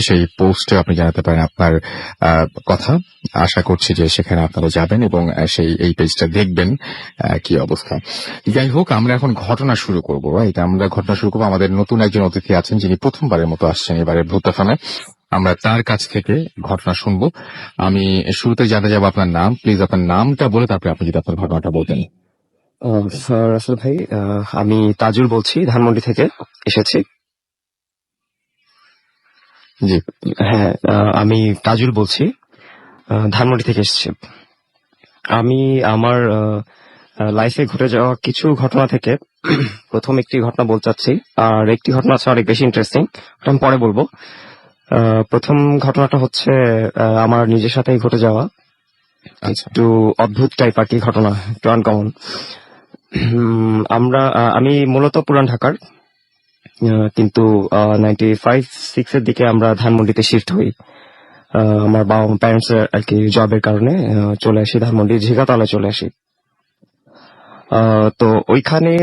সেই পোস্টে আপনি জানাতে পারেন আপনার কথা। আশা করছি যে সেখানে আপনারা যাবেন এবং এই পেজটা দেখবেন কি অবস্থা। যাই হোক, আমরা এখন ঘটনা শুরু করব। আমাদের নতুন একজন অতিথি আছেন যিনি প্রথমবারের মতো আসছেন এবারে ভূতফানে। আমরা তার কাছ থেকে ঘটনা শুনবো। আমি শুরুতে জানতে যাবো আপনার নাম। প্লিজ আপনার নামটা বলে তারপরে আপনি যদি আপনার ঘটনাটা বলতেন। রাসেল ভাই, আমি তাজুল বলছি, ধানমন্ডি থেকে এসেছি। জি হ্যাঁ, আমি তাজুল বলছি, ধানমন্ডি থেকে এসেছি। আমি আমার লাইফে ঘটে যাওয়া কিছু ঘটনা থেকে প্রথম একটি ঘটনা বলতে চাচ্ছি, আর একটি ঘটনা আছে অনেক বেশি ইন্টারেস্টিং, ওটা আমি পরে বলবো। প্রথম ঘটনাটা হচ্ছে আমার নিজের সাথেই ঘটে যাওয়া একটু অদ্ভুত টাইপ আর কি ঘটনা, একটু আনকমন। আমি মূলত পুরান ঢাকার, কিন্তু 95-96 এর দিকে আমরা ধানমন্ডিতে শিফট হই। আমার বাবা প্যারেন্টস এর আর কি জবের কারণে চলে আসি ধানমন্ডি, ঝিগাতলায় চলে আসি। তো ওইখানে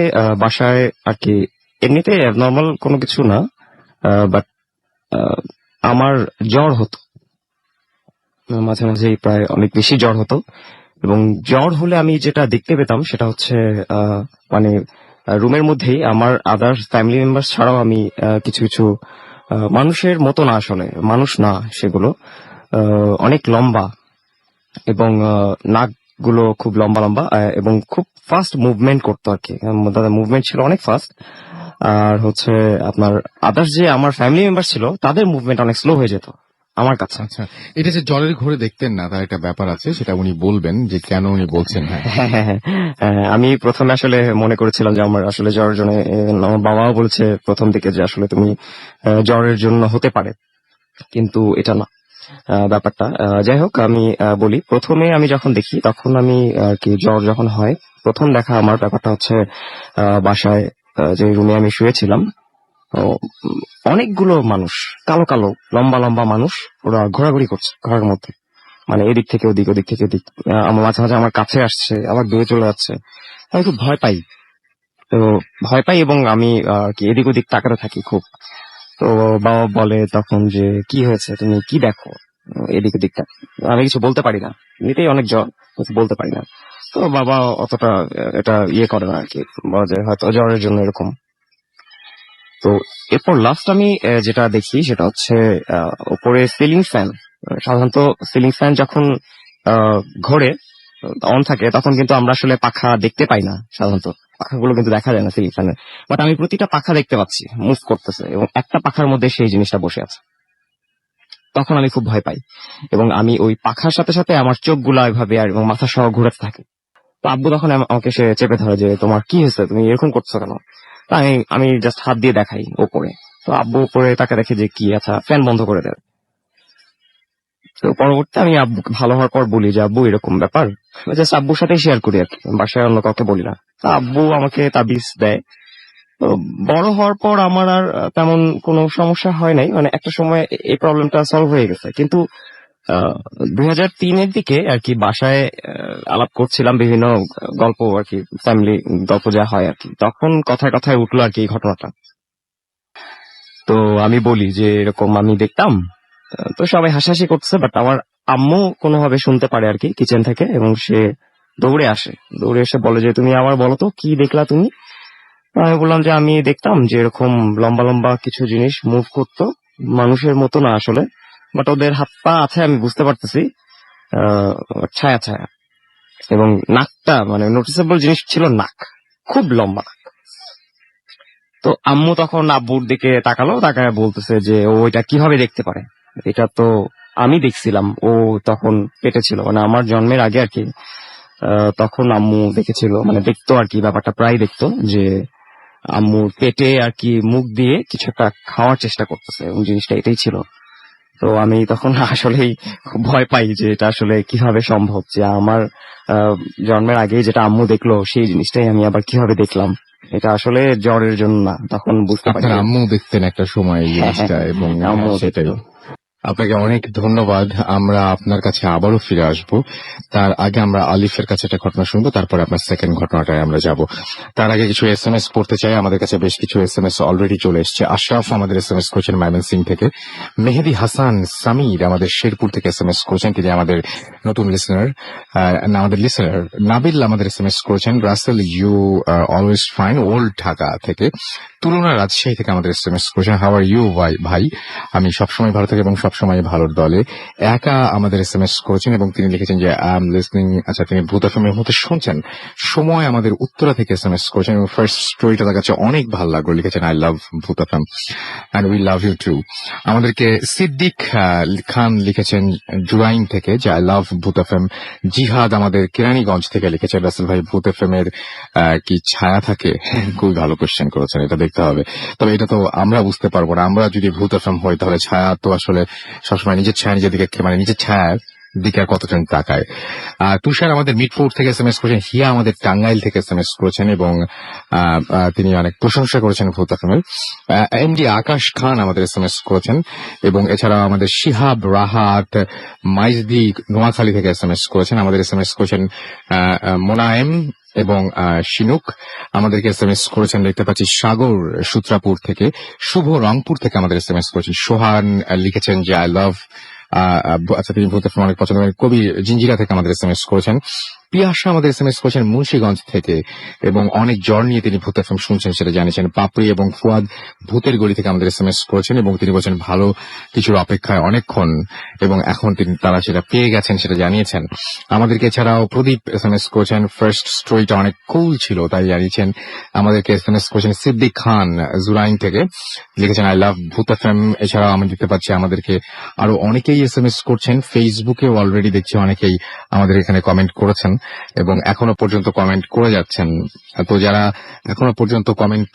বাসায় আর কি এমনিতে নর্মাল কোনো কিছু না, বাট আমার জ্বর হতো মাঝে মাঝে, প্রায় অনেক বেশি জ্বর হতো। এবং জ্বর হলে আমি যেটা দেখতে পেতাম সেটা হচ্ছে মানে রুমের মধ্যেই আমার আদার্স ফ্যামিলি মেম্বার ছাড়াও আমি কিছু কিছু মানুষের মতো না, আসলে মানুষ না সেগুলো, অনেক লম্বা এবং নাকগুলো খুব লম্বা লম্বা এবং খুব ফাস্ট মুভমেন্ট করতো আর কি। তাদের মুভমেন্ট ছিল অনেক ফাস্ট। আর হচ্ছে আপনার আদার্স যে আমার ফ্যামিলি মেম্বার ছিল তাদের মুভমেন্ট অনেক স্লো হয়ে যেত আমার কাছে। আচ্ছা, এটা যে জ্বরের ঘরে দেখতেন না, তার একটা ব্যাপার আছে, সেটা উনি বলবেন যে কেন উনি বলছেন। আমি প্রথমে আসলে মনে করেছিলাম যে আমার আসলে জ্বরের জন্য, আমার বাবাও বলেছে প্রথম দিকে যে আসলে তুমি জ্বরের জন্য হতে পারে, কিন্তু এটা না ব্যাপারটা। যাই হোক, আমি বলি, প্রথমে আমি যখন দেখি তখন আমি আর কি জ্বর যখন হয়, প্রথম দেখা আমার ব্যাপারটা হচ্ছে বাসায় যে রুমে আমি শুয়েছিলাম, অনেকগুলো মানুষ, কালো কালো লম্বা লম্বা মানুষ, ওরা ঘোরাঘুরি করছে ঘরের মধ্যে, মানে এদিক থেকে ওদিক, ওদিক থেকে এদিক। আমার মাঝে মাঝে আমার কাছে আসছে, আবার দূরে চলে যাচ্ছে। আমি খুব ভয় পাই, এবং আমি আর কি এদিক ওদিক তাকাতে থাকি খুব। তো বাবা বলে তখন যে কি হয়েছে, তুমি কি দেখো এদিক ওদিকটা? আমি কিছু বলতে পারি না, এমনিতেই অনেক জ্বর, কিছু বলতে পারি না। তো বাবা অতটা এটা ইয়ে করে না আর কি, বলে যে হয়তো জ্বরের জন্য এরকম। তো এরপর লাস্ট আমি যেটা দেখি সেটা হচ্ছে উপরে সিলিং ফ্যান। সাধারণত সিলিং ফ্যান যখন ঘোরে অন থাকে তখন কিন্তু আমরা আসলে পাখা দেখতে পাই না, সাধারণত পাখাগুলো কিন্তু দেখা যায় না সিলিং ফ্যানে। বাট আমি প্রতিটা পাখা দেখতে পাচ্ছি মুভ করতেছে, এবং একটা পাখার মধ্যে সেই জিনিসটা বসে আছে। তখন আমি খুব ভয় পাই, এবং আমি ওই পাখার সাথে সাথে আমার চোখগুলা এভাবে এবং মাথা সহ ঘুরাতে থাকে। তো আব্বু তখন আমাকে সে চেপে ধরে যে তোমার কি হয়েছে, তুমি এরকম করছো কেন? আমি জাস্ট হাত দিয়ে দেখাই ওপরে। তো আব্বু উপরে তাকে দেখে যে কি, আচ্ছা ফ্যান বন্ধ করে দেয়। তো পরবর্তী আমি আব্বু ভালো হওয়ার পর বলি যে আব্বু এরকম ব্যাপার, জাস্ট আব্বুর সাথেই শেয়ার করি আর কি, বাসায় অন্য কাউকে বলি না। তা আব্বু আমাকে তাবিজ দেয়। তো বড় হওয়ার পর আমার আর তেমন কোনো সমস্যা হয় নাই, মানে একটা সময় এই প্রবলেমটা সলভ হয়ে গেছে। কিন্তু 2003-এর দিকে আর কি বাসায় আলাপ করছিলাম বিভিন্ন গল্প আর কি, ফ্যামিলি গল্প যা হয় আর কি, তখন কথায় কথায় উঠলো আর কি এই ঘটনাটা। তো আমি বলি যে এরকম আমি দেখতাম। তো সবাই হাসাহাসি করছে, বাট আমার আম্মু কোনোভাবে শুনতে পারে আর কি কিচেন থেকে, এবং সে দৌড়ে আসে, দৌড়ে এসে বলে যে তুমি আবার বলো তো কি দেখলা তুমি? আমি বললাম যে আমি দেখতাম যে এরকম লম্বা লম্বা কিছু জিনিস মুভ করতো, মানুষের মতো না আসলে, বাট ওদের হাত পা আছে আমি বুঝতে পারতেছি, ছায়া ছায়া। এবং নাকটা মানে নোটিসেবল জিনিস ছিল, নাক খুব লম্বা নাক। তো আম্মু তখন আব্বুর দিকে তাকালো, তাকায় বলতেছে যে ও এটা কিভাবে দেখতে পারে, এটা তো আমি দেখছিলাম, ও তখন পেটে ছিল, মানে আমার জন্মের আগে আর কি। তখন আম্মু দেখেছিল, মানে দেখতো আর কি, ব্যাপারটা প্রায় দেখতো যে আম্মুর পেটে আর কি মুখ দিয়ে কিছু একটা খাওয়ার চেষ্টা করতেছে, এবং জিনিসটা এটাই ছিল। তো আমি তখন আসলেই খুব ভয় পাই যে এটা আসলে কিভাবে সম্ভব যে আমার জন্মের আগে যেটা আম্মু দেখলো সেই জিনিসটাই আমি আবার কিভাবে দেখলাম। এটা আসলে জ্বরের জন্য না, তখন বুঝতে পারি। আম্মু দেখতেন একটা সময় এই জিনিসটা, এবং আম্মু সেটাই। আপনাকে অনেক ধন্যবাদ। আমরা আপনার কাছে আবারও ফিরে আসব। তার আগে আমরা আলিফের কাছে একটা ঘটনা শুনবো, তারপরে আপনার সেকেন্ড ঘটনাটায় আমরা যাব। তার আগে কিছু এসএমএস পড়তে চাই। আমাদের কাছে বেশ কিছু এসএমএস অলরেডি চলে এসেছে। আশরাফ আমাদের এসএমএস করেছেন ময়মনসিং থেকে। মেহেদি হাসান সামির আমাদের শেরপুর থেকে এসএমএস করেছেন, তিনি আমাদের নতুন লিসেনার। নাবিল আমাদের এসএমএস করেছেন। Rasel you always fine, old Dhaka থেকে। তুলনা রাজশাহী থেকে আমাদের এসএমএস করেছেন। হাউ আর ইউ ভাই? আমি সবসময় ভালো থাকি এবং সবসময় ভালোর দলে। একা আমাদের এসএমএস করেছেন এবং তিনি লিখেছেন যে আই এম লিসনিং। আচ্ছা, তিনি ভূত এফএমের মধ্যে শুনছেন। সময় আমাদের উত্তরা থেকে এসএমএস করেছেন এবং ফার্স্ট স্টোরিটা তার কাছে অনেক ভালো লাগলো। লিখেছেন I love Bhoot FM and we love you too. আমাদেরকে সিদ্দিক খান লিখেছেন জুরাইন থেকে যে আই লাভ ভূত এফএম। জিহাদ আমাদের কেরানীগঞ্জ থেকে লিখেছেন রাসেল ভাই ভূত এফএম এর কি ছায়া থাকে? খুবই ভালো কোশ্চেন করেছেন, এটা দেখতে হবে। তবে এটা তো আমরা বুঝতে পারবো না। আমরা যদি ভূত এফএম হই তাহলে ছায়া তো আসলে সবসময় নিজের ছায়া নিজের দিকে, মানে নিজের ছায়ার দিকে আর কতজন তাকায়। তুষার আমাদের মিটফোর্ড থেকে এসএমএস করেছেন। হিয়া আমাদের টাঙ্গাইল থেকে এসএমএস করেছেন এবং তিনি অনেক প্রশংসা করেছেন ভূত এফএমের। এমডি আকাশ খান আমাদের এসএমএস করেছেন এবং এছাড়াও আমাদের শিহাব রাহাত মাইজদি নোয়াখালী থেকে এসএমএস করেছেন। আমাদের এসএমএস করেছেন মোনায়েম এবং শিনুক আমাদেরকে এসএমএস করেছেন। দেখতে পাচ্ছি সাগর সূত্রাপুর থেকে। শুভ রংপুর থেকে আমাদের এসএমএস করেছেন। সোহান লিখেছেন যে আই লাভ। আচ্ছা, তিনি ভূত এফএম অনেক পছন্দ করেন। কবি জিঞ্জিরা থেকে আমাদের এসএমএস করেছেন। পিয়াসা আমাদের এসএমএস করেছেন মুন্সিগঞ্জ থেকে এবং অনেক জ্বর নিয়ে তিনি ভূত এফএম শুনছেন সেটা জানিয়েছেন। পাপড়ি এবং ফুয়াদ ভূতের গলি থেকে আমাদের এসএমএস করেছেন এবং তিনি বলছেন ভালো কিছুর অপেক্ষায় অনেকক্ষণ এবং এখন তারা সেটা পেয়ে গেছেন সেটা জানিয়েছেন। আমাদেরকে এছাড়াও প্রদীপ এসএমএস করেছেন। ফার্স্ট স্টোরিটা অনেক কুল ছিল তাই জানিয়েছেন। আমাদেরকে এসএমএস করেছেন সিদ্দিক খান জুরাইন থেকে, লিখেছেন আই লাভ ভূত এফএম। এছাড়াও আমি দেখতে পাচ্ছি আমাদেরকে আরো অনেকেই এসএমএস করছেন। ফেসবুকে অলরেডি দেখছি অনেকেই আমাদের এখানে কমেন্ট করেছেন এবং এখনো পর্যন্ত কমেন্ট করে যাচ্ছেন। তো যারা এখনো পর্যন্ত কমেন্ট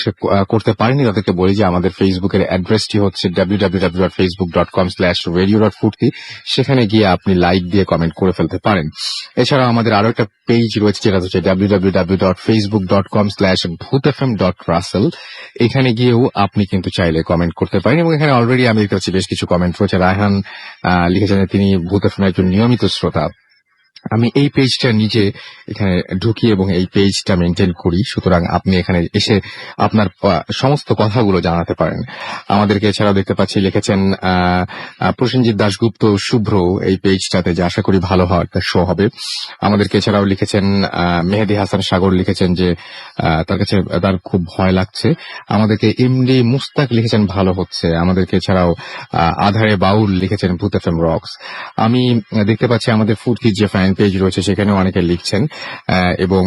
করতে পারেনি তাদেরকে বলি যে আমাদের ফেসবুকের অ্যাড্রেসটি হচ্ছে www.facebook.com/radio.ফুর্তি। সেখানে গিয়ে আপনি লাইক দিয়ে কমেন্ট করে ফেলতে পারেন। এছাড়াও আমাদের আরো একটা পেজ রয়েছে যেটা হচ্ছে www.facebook.com/bhutfm.russell। এখানে গিয়েও আপনি কিন্তু চাইলে কমেন্ট করতে পারেন এবং এখানে অলরেডি আমি দেখতে পাচ্ছি বেশ কিছু কমেন্ট রয়েছে। রায়হান লিখেছেন তিনি ভূত এফএম একজন নিয়মিত শ্রোতা। আমি এই পেজটা নিজে এখানে ঢুকি এবং এই পেজটা মেনটেন করি, সুতরাং আপনি এখানে এসে আপনার সমস্ত কথাগুলো জানাতে পারেন আমাদেরকে। এছাড়াও দেখতে পাচ্ছি লিখেছেন প্রসেনজিৎ দাশগুপ্ত শুভ্র এই পেজটাতে, যে আশা করি ভালো হওয়ার একটা শো হবে। আমাদেরকে এছাড়াও লিখেছেন মেহেদি হাসান সাগর লিখেছেন যে তার কাছে তার খুব ভয় লাগছে। আমাদেরকে এমডি মুস্তাক লিখেছেন ভালো হচ্ছে। আমাদেরকে এছাড়াও আধারে বাউল লিখেছেন ভূত এফএম রক্স। আমি দেখতে পাচ্ছি আমাদের ফুডকির যে ফ্যান পেজ রয়েছে সেখানেও অনেকে লিখছেন এবং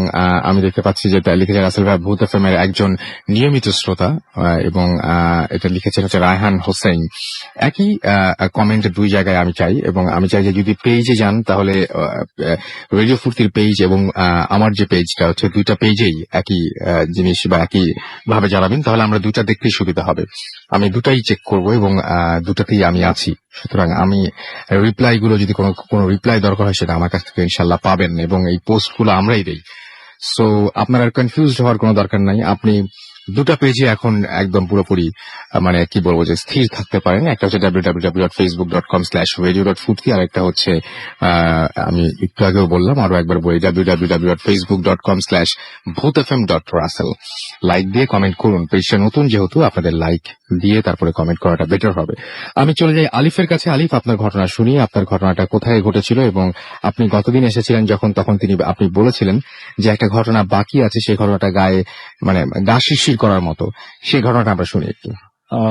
আমি দেখতে পাচ্ছি যে লিখেছেন রাসেল ভাই ভূত এফএম এর একজন নিয়মিত শ্রোতা এবং এটা লিখেছেন হচ্ছে রায়হান হোসেন। একই কমেন্ট দুই জায়গায় আমি চাই এবং আমি চাই যে যদি পেজে যান তাহলে রেডিও ফুর্তির পেজ এবং আমার যে পেজটা হচ্ছে দুইটা পেজেই একই জিনিস বা একই ভাবে জানাবেন, তাহলে আমরা দুইটা দেখতেই সুবিধা হবে। আমি দুটাই চেক করব এবং দুটাতেই আমি আছি, সুতরাং আমি রিপ্লাই গুলো যদি কোনো রিপ্লাই দরকার হয় সেটা আমার কাছ থেকে ইনশাল্লাহ পাবেন এবং এই পোস্ট গুলো আমরাই দেই। সো আপনার আর কনফিউজড হওয়ার কোনো দরকার নাই। আপনি দুটা পেজে এখন একদম পুরোপুরি মানে কি বলবো যে স্থির থাকতে পারেন। একটা হচ্ছে www.facebook.com/radio.ফুর্তি আর একটা হচ্ছে আমি একটু আগেও বললাম, আরো একবার বলি www.facebook.com/bhutfm.russell। লাইক দিয়ে কমেন্ট করুন। পেজটা নতুন যেহেতু আপনাদের লাইক দিয়ে তারপরে কমেন্ট করাটা বেটার হবে। আমি চলে যাই আলিফের কাছে। আলিফ, আপনার ঘটনা শুনি। আপনার ঘটনাটা কোথায় ঘটেছিল এবং আপনি গতদিন এসেছিলেন যখন, তখন আপনি বলেছিলেন যে একটা ঘটনা বাকি আছে, সেই ঘটনাটা গায়ে মানে গা শিরশির করার মতো, সেই ঘটনাটা আমরা শুনি একটু।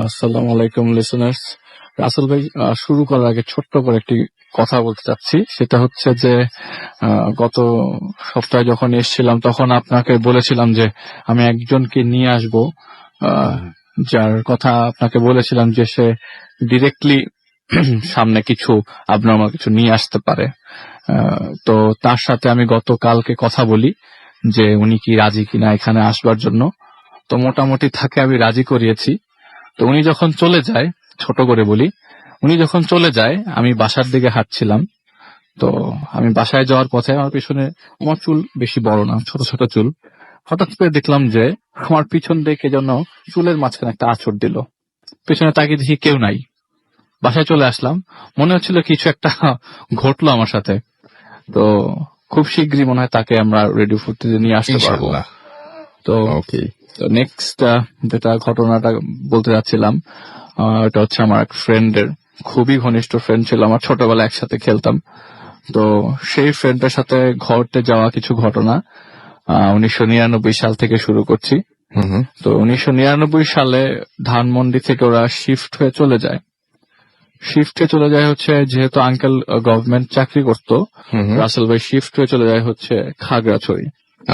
আসসালামু আলাইকুম লিসেনার্স। রাসেল ভাই, শুরু করার আগে ছোট্ট করে একটি কথা বলতে চাচ্ছি। সেটা হচ্ছে যে গত সপ্তাহে যখন এসেছিলাম তখন আপনাকে বলেছিলাম যে আমি একজনকে নিয়ে আসব, যার কথা আপনাকে বলেছিলাম যে সে ডিরেক্টলি সামনে কিছু abnormal কিছু নিয়ে আসতে পারে। তো তার সাথে আমি গতকালকে কথা বলি যে উনি কি রাজি কিনা এখানে আসবার জন্য। তো মোটামুটি তাকে আমি রাজি করিয়েছি। তো উনি যখন চলে যায়, ছোট করে বলি, উনি যখন চলে যায় আমি বাসার দিকে হাঁটছিলাম। তো আমি বাসায় যাওয়ার পথে আমার পিছনে, আমার চুল বেশি বড় না, ছোট ছোট চুল, হঠাৎ করে দেখলাম যে আমার পিছন দিকে যেন চুলের মাঝখানে একটা আঁচড় দিল। পেছনে তাকিয়ে দেখি কেউ নাই। বাসায় চলে আসলাম, মনে হচ্ছিল কিছু একটা ঘটলো আমার সাথে। তো খুব শীঘ্রই মনে হয় তাকে আমরা রেডি ফুডতে নিয়ে আসতে পারবো। ইনশাআল্লাহ। তো ওকে। নেক্সট যেটা ঘটনাটা বলতে যাচ্ছিলাম, এটা হচ্ছে আমার এক ফ্রেন্ডের, খুবই ঘনিষ্ঠ ফ্রেন্ড ছিল, আমার ছোটবেলায় একসাথে খেলতাম। তো সেই ফ্রেন্ডের সাথে ঘটতে যাওয়া কিছু ঘটনা 1999 সাল থেকে শুরু করছি। হুম হুম। তো 1999 সালে ধানমন্ডি থেকে ওরা শিফট হয়ে চলে যায়। হচ্ছে যেহেতু আঙ্কেল গভর্নমেন্ট চাকরি করতো, হুম হুম। রাসেল ভাই শিফট হয়ে চলে যায় হচ্ছে খাগড়াছড়ি।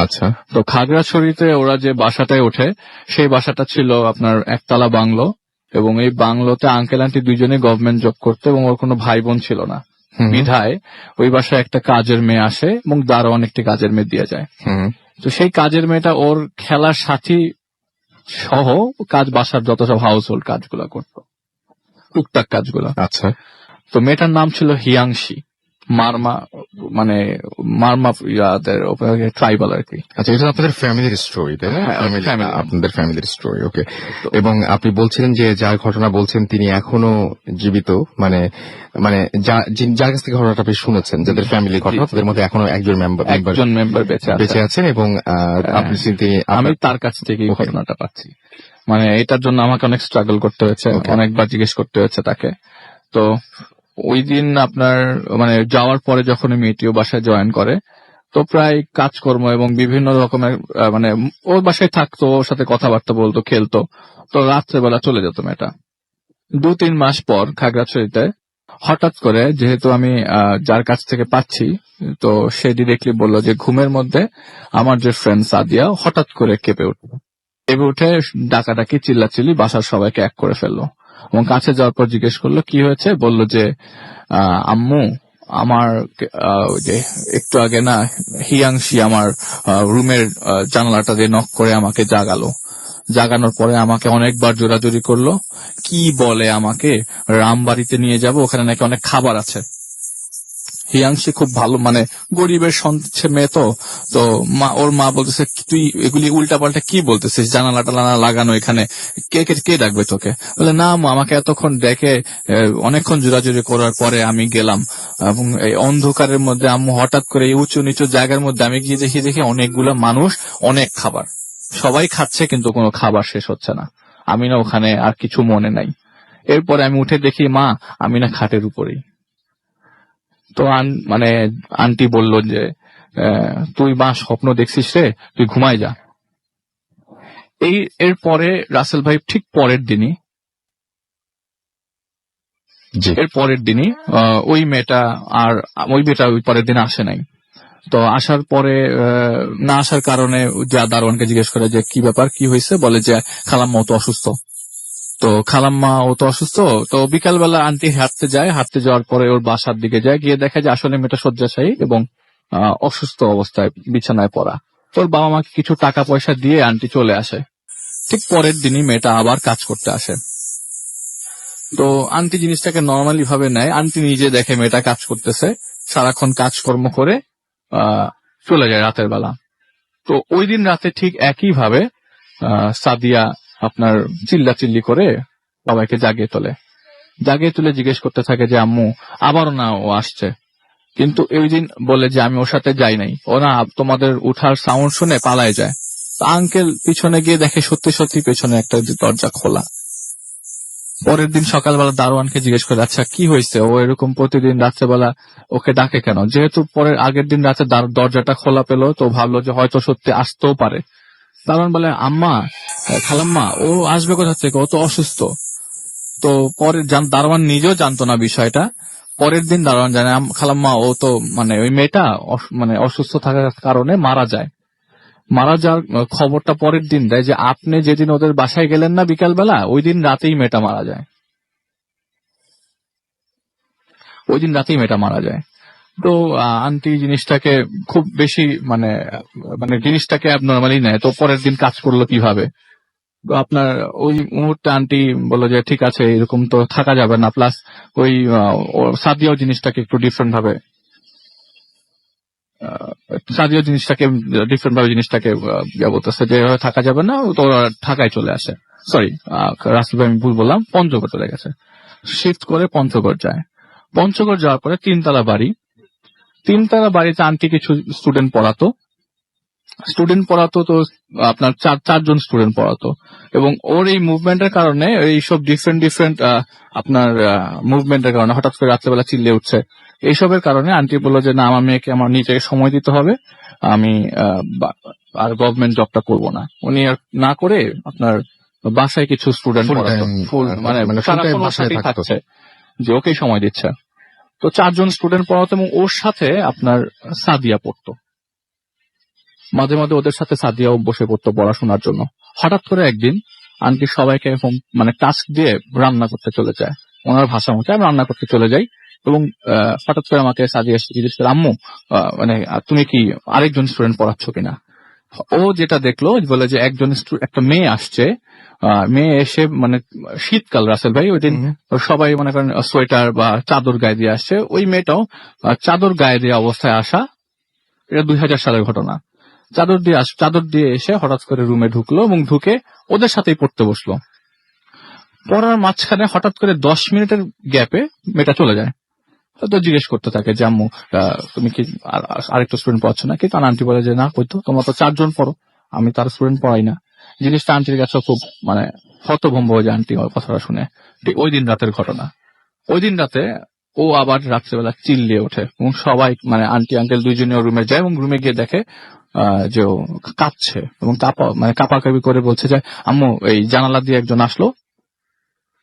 আচ্ছা। তো খাগড়াছড়িতে ওরা যে বাসাটায় ওঠে, সেই বাসাটা ছিল আপনার একতলা বাংলো, এবং এই বাংলোতে আঙ্কেল আন্টি দুইজনে গভর্নমেন্ট জব করতো এবং ওর কোনো ভাই বোন ছিল না। হুম হুম। বিধায় ওই বাসায় একটা কাজের মেয়ে আসে এবং দারোয়ান একটি কাজের মেয়ে দিয়ে যায়। হুম হুম। তো সেই কাজের মেয়েটা ওর খেলার সাথী সহ বাসার যত সব হাউস হোল্ড কাজগুলো করতো, টুকটাক কাজগুলো। আচ্ছা। তো মেয়েটার নাম ছিল হিয়াংশি, মারমা, মানে মারমা ইয়াদের ট্রাইবাল আর কি। আচ্ছা, এটা আপনাদের ফ্যামিলির স্টোরি, তাই না? হ্যাঁ, family। আপনাদের ফ্যামিলির স্টোরি। ওকে। এবং আপনি বলছিলেন যে যার ঘটনা বলছেন তিনি এখনো জীবিত, মানে মানে যার কাছ থেকে ঘটনাটা আপনি শুনেছেন, যাদের ফ্যামিলি ঘটনা, তাদের মধ্যে এখনো একজন মেম্বার বেঁচে আছেন, এবং আপনি আমি তার কাছ থেকে এই ঘটনাটা পাচ্ছি। মানে এটার জন্য আমাকে অনেক স্ট্রাগল করতে হয়েছে, অনেকবার জিজ্ঞেস করতে হয়েছে তাকে। তো ওই দিন আপনার মানে যাওয়ার পরে যখন মেয়েটিও বাসায় জয়েন করে, তো প্রায় কাজকর্ম এবং বিভিন্ন রকমের মানে ওর বাসায় থাকতো, ওর সাথে কথাবার্তা বলতো, খেলতো। তো রাত্রেবেলা চলে যেত মেয়েটা। 2-3 মাস পর খাগড়াছড়িতে হঠাৎ করে, যেহেতু আমি যার কাছ থেকে পাচ্ছি, তো সে ডিরেক্টলি বললো যে ঘুমের মধ্যে আমার যে ফ্রেন্ড সাদিয়া হঠাৎ করে কেঁপে উঠে ডাকাডাকি চিল্লাচিল্লি বাসার সবাইকে এক করে ফেললো, এবং কাছে যাওয়ার পর জিজ্ঞেস করলো কি হয়েছে। বলল যে আম্মু, আমার ওই যে একটু আগে না হিয়াংশি আমার রুমের জানালাটা দিয়ে নক করে আমাকে জাগানোর পরে আমাকে অনেকবার জোরাজুরি করলো, কি বলে আমাকে রামবাড়িতে নিয়ে যাব, ওখানে নাকি অনেক খাবার আছে। হিয়াংশি খুব ভালো, মানে গরিবের সন্তান মেয়ে, তো ওর মা বলতেছে তুই এগুলি উল্টাপাল্টা কি বলতেছিস, জানালা টালানা লাগানো এখানে, কে ডাকবে তোকে? বলে না মা, আমাকে এতক্ষণ ডেকে অনেকক্ষণ জোরাজুরি করার পরে আমি গেলাম, এবং এই অন্ধকারের মধ্যে আম্মু হঠাৎ করে এই উঁচু নিচু জায়গার মধ্যে আমি গিয়ে দেখি অনেকগুলো মানুষ, অনেক খাবার, সবাই খাচ্ছে কিন্তু কোনো খাবার শেষ হচ্ছে না। আমি না ওখানে আর কিছু মনে নাই। এরপরে আমি উঠে দেখি মা, আমি না খাটের উপরেই। তো মানে আন্টি বলল যে তুই মা স্বপ্ন দেখছিস রে, তুই ঘুমাই যা। এরপরে রাসেল ভাই ঠিক পরের দিনই ওই মেয়েটা ওই পরের দিন আসে নাই। তো আসার পরে না আসার কারণে যা দারোয়ানকে জিজ্ঞেস করে যে কি ব্যাপার, কি হয়েছে, বলে যে খালাম্মা ও তো অসুস্থ। তো খালাম্মা ও তো অসুস্থ। তো বিকালবেলা আন্টি হাঁটতে যাওয়ার পরে ওর বাসার দিকে যায়, গিয়ে দেখে যে আসলে মেয়েটা শয্যাশায়ী এবং অসুস্থ অবস্থায় বিছানায় পড়া। তোর বাবা মাকে কিছু টাকা পয়সা দিয়ে আন্টি চলে আসে। ঠিক পরের দিনই মেয়েটা আবার কাজ করতে আসে। তো আন্টি জিনিসটাকে নর্মালি ভাবে নেয়। আন্টি নিজে দেখে মেয়েটা কাজ করতেছে, সারাক্ষণ কাজকর্ম করে চলে যায় রাতের বেলা। তো ওই দিন রাতে ঠিক একই ভাবে সাদিয়া আপনার চিল্লাচিল্লি করে সবাইকে জাগিয়ে তুলে জিজ্ঞেস করতে থাকে যে আম্মু আবারও না ও আসছে। কিন্তু ওই দিন বলে যে আমি ওর সাথে যাই নাই, ও না তোমাদের উঠার সাউন্ড শুনে পালায় যায়। তো আঙ্কেল পিছনে গিয়ে দেখে সত্যি সত্যি পেছনে একটা দরজা খোলা। পরের দিন সকালবেলা দারোয়ানকে জিজ্ঞেস করে আচ্ছা কি হয়েছে, ও এরকম প্রতিদিন রাত্রেবেলা ওকে ডাকে কেন? যেহেতু আগের দিন রাতে দরজাটা খোলা পেলো, তো ভাবলো যে হয়তো সত্যি আসতেও পারে। দারোয়ান বলে আম্মা, খালাম্মা, ও আসবে কোথা থেকে, ও তো অসুস্থ। তো পরে দারোয়ান নিজেও জানতো না বিষয়টা। পরের দিন দারোয়ান জানে খালাম্মা ও তো মানে ওই মেয়েটা মানে অসুস্থ থাকার কারণে মারা যাওয়ার খবরটা পরের দিন দেয় যে আপনি যেদিন ওদের বাসায় গেলেন না বিকালবেলা, ওই দিন রাতেই মেয়েটা মারা যায়। তো আন্টি জিনিসটাকে খুব বেশি মানে জিনিসটাকে নরমালি নেয়। তো পরের দিন কাজ করলো কিভাবে, আপনার ওই মুহূর্তে আন্টি বললো যে ঠিক আছে, এরকম তো থাকা যাবে না। প্লাস ওই সাদিয়াও জিনিসটাকে একটু ডিফারেন্ট ভাবে জিনিসটাকে বলতেছে যে থাকা যাবে না, তো ওরা ঢাকায় চলে আসে। সরি রাসেল ভাই, আমি ভুল বললাম, পঞ্চগড় চলে গেছে। শিফট করে পঞ্চগড় যায়। পঞ্চগড় যাওয়ার পরে তিনতলা বাড়িতে আন্টি কিছু স্টুডেন্ট পড়াতো তো আপনার চারজন স্টুডেন্ট পড়াতো, এবং ওর এই মুভমেন্টের কারণে এইসব ডিফারেন্ট আপনার মুভমেন্টের কারণে হঠাৎ করে রাত্রেবেলা চিল্লে উঠছে। এইসবের কারণে আন্টি বললো যে না, আমার মেয়েকে আমার নিজেকে সময় দিতে হবে, আমি আর গভর্নমেন্ট জবটা করব না। উনি আর না করে আপনার বাসায় কিছু স্টুডেন্ট Full পড়াতো, time, ফুল মানে মানে full সারাক্ষণ time ওর বাসায় সাথেই থাকতো। থাকছে, যে ওকেই সময় দিচ্ছে। তো চারজন স্টুডেন্ট পড়াতো এবং ওর সাথে আপনার সাদিয়া পড়তো। মাঝে মাঝে ওদের সাথে সাদিয়াও বসে পড়তো পড়াশোনার জন্য। হঠাৎ করে একদিন আন্টি সবাইকে মানে টাস্ক দিয়ে রান্না করতে চলে যায়, ওনার ভাষা মতো আমি রান্না করতে চলে যাই, এবং হঠাৎ করে আমাকে সাদিয়া জিজ্ঞেস করে, আম্মু মানে তুমি কি আরেকজন স্টুডেন্ট পড়াচ্ছ কিনা? ও যেটা দেখলো বলে যে একটা মেয়ে আসছে, মেয়ে এসে মানে শীতকাল রাসেল ভাই, ওই দিন সবাই মনে করেন সোয়েটার বা চাদর গায়ে দিয়ে আসছে, ওই মেয়েটাও চাদর গায়ে দিয়ে অবস্থায় আসা। এটা 2000 সালের ঘটনা। চাদর দিয়ে এসে হঠাৎ করে রুমে ঢুকলো এবং ঢুকে ওদের সাথেই পড়তে বসলো। পড়ার মাঝখানে হঠাৎ করে 10 মিনিটের গ্যাপে মেয়েটা চলে যায়। তো জিজ্ঞেস করতে থাকে যে আম্মু তুমি কি আরেকটা স্টুডেন্ট পড়াচ্ছ নাকি? তখন আন্টি বলে যে না, কইতো তোমরা তো চারজন পড়ো, আমি তার স্টুডেন্ট পড়াই না। জিনিসটা আন্টির কাছে খুব মানে হতভম্ব হয়ে যায় আন্টি ওর কথাটা শুনে। ঠিক ওই দিন রাতের ঘটনা। ওই দিন রাতে ও আবার রাত্রেবেলা চিল্লিয়ে ওঠে এবং সবাই মানে আন্টি আঙ্কেল দুইজনে রুমে যায় এবং রুমে গিয়ে দেখে যে ও কাঁপছে এবং কাঁপাকাঁপি করে বলছে যে আম্মু এই জানালা দিয়ে একজন আসলো,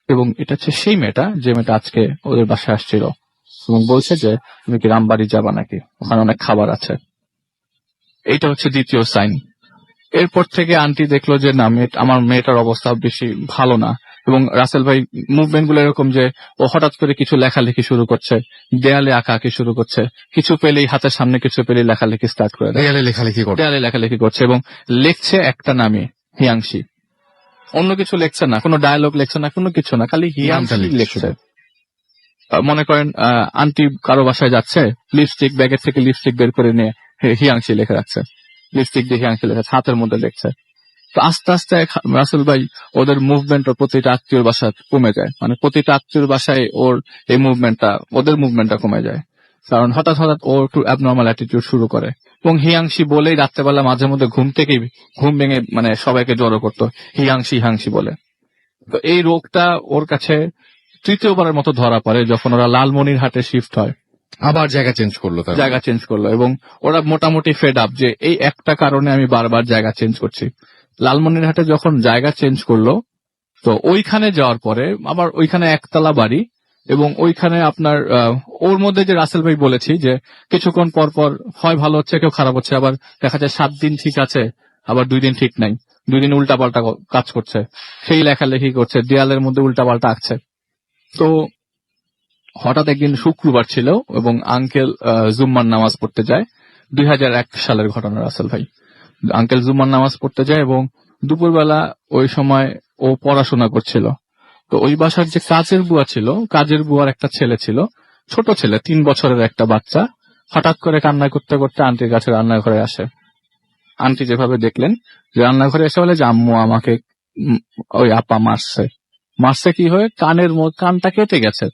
এবং এটা হচ্ছে সেই মেয়েটা যে মেয়েটা আজকে ওদের বাসায় আসছিল এবং বলছে যে তুমি কি রামবাড়ি যাবা নাকি, ওখানে অনেক খাবার আছে। এইটা হচ্ছে দ্বিতীয় সাইন। এরপর থেকে আন্টি দেখলো যে না, আমার মেয়েটার অবস্থা বেশি ভালো না, এবং রাসেল ভাই মুভমেন্ট গুলো এরকম যে ও হঠাৎ করে কিছু লেখালেখি শুরু করছে, দেয়ালে আঁকাআঁকি শুরু করছে, কিছু পেলেই হাতের সামনে কিছু পেলেই লেখালেখি স্টার্ট করে দেয়, দেয়ালে লেখালেখি করছে এবং লেখছে একটা নামে হিয়াংশি, অন্য কিছু লেখছে না, কোনো ডায়ালগ লেখছে না, কোনো কিছু না, খালি হিয়াংশি লিখছে লেখছে। মনে করেন আন্টি কারো বাসায় যাচ্ছে, লিপস্টিক ব্যাগের থেকে লিপস্টিক বের করে নিয়ে হিয়াংশি লেখে রাখছে, লিপস্টিক দিয়ে হিয়াংশি লেখা হাতের মধ্যে লেখছে। তো আস্তে আস্তে রাসেল ভাই ওদের মুভমেন্ট প্রতিটা আত্মীয়র বাসায় কমে যায়, মানে প্রতিটা আত্মীয়র বাসায় ওর এই ওদের মুভমেন্টটা কমে যায়, কারণ হঠাৎ ও একটু অ্যাবনর্মাল অ্যাটিটিউড শুরু করে। এবং হিয়াংশি বলেই রাত্রেবেলা মাঝে মধ্যে ঘুম ভেঙে মানে সবাইকে জড়ো করতো হিয়াংশি বলে। তো এই রোগটা ওর কাছে তৃতীয়বারের মতো ধরা পড়ে যখন ওরা লালমনিরহাটে শিফট হয়, আবার জায়গা চেঞ্জ করলো এবং ওরা মোটামুটি ফেড আপ যে এই একটা কারণে আমি বারবার জায়গা চেঞ্জ করছি। লালমনিরহাটে যখন জায়গা চেঞ্জ করলো, তো ওইখানে যাওয়ার পরে আবার ওইখানে একতলা বাড়ি, এবং ওইখানে আপনার ওর মধ্যে যে রাসেল ভাই বলেছি যে কিছুক্ষণ পর পর হয় ভালো হচ্ছে, কেউ খারাপ হচ্ছে, আবার দেখা যায় 7 দিন ঠিক আছে, আবার 2 দিন ঠিক নাই, 2 দিন উল্টাপাল্টা কাজ করছে, সেই লেখালেখি করছে, দেয়ালের মধ্যে উল্টাপাল্টা আঁকছে। তো হঠাৎ একদিন শুক্রবার ছিল এবং আঙ্কেল জুম্মার নামাজ পড়তে যায়, 2001 সালের ঘটনা রাসেল ভাই। আঙ্কেল জুম্মার নামাজ পড়তে যায় এবং দুপুরবেলা ওই সময় ও পড়াশোনা করছিল। তো ওই বাসার যে কাজের বুয়া ছিল, কাজের বুয়ার একটা ছেলে ছিল, ছোট ছেলে, 3 বছরের একটা বাচ্চা, হঠাৎ করে কান্না করতে করতে আন্টির কাছে রান্নাঘরে আসে। আন্টি যেভাবে দেখলেন যে রান্নাঘরে এসে বলে যে আম্মু আমাকে ওই আপা মারছে কি হয়ে, কানটা কেটে গেছে।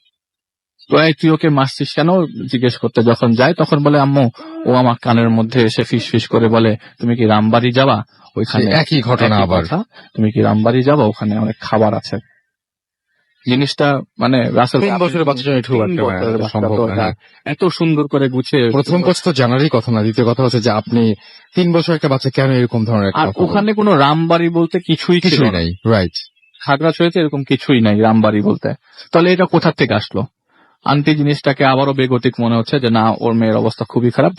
তো তুই ওকে মারছিস কেন জিজ্ঞেস করতে যখন যায়, তখন বলে আম্মু ও আমার কানের মধ্যে এসে ফিস করে বলে তুমি কি রামবাড়ি যাবা, ওইখানে একই ঘটনা আবার, তুমি কি রামবাড়ি যাবা, ওখানে অনেক খাবার আছে। জিনিসটা মানে রাসেল 3 বছরের বাচ্চা সম্ভব না। এত সুন্দর করে গুছিয়ে, প্রথম কথা তো জানারই কথা না, দ্বিতীয় কথা হচ্ছে যে আপনি 3 বছর একটা বাচ্চা কেন এরকম ধরনের আর ওখানে কোনো রামবাড়ি বলতে কিছুই নাই, রাইট, খাগড়াছড়িতে এরকম কিছুই নাই রামবাড়ি বলতে। তাহলে এটা কোথা থেকে আসলো? আন্টি জিনিসটাকে আবারও বেগতিক মনে হচ্ছে যে না, ওর মেয়ের অবস্থা খুবই খারাপ।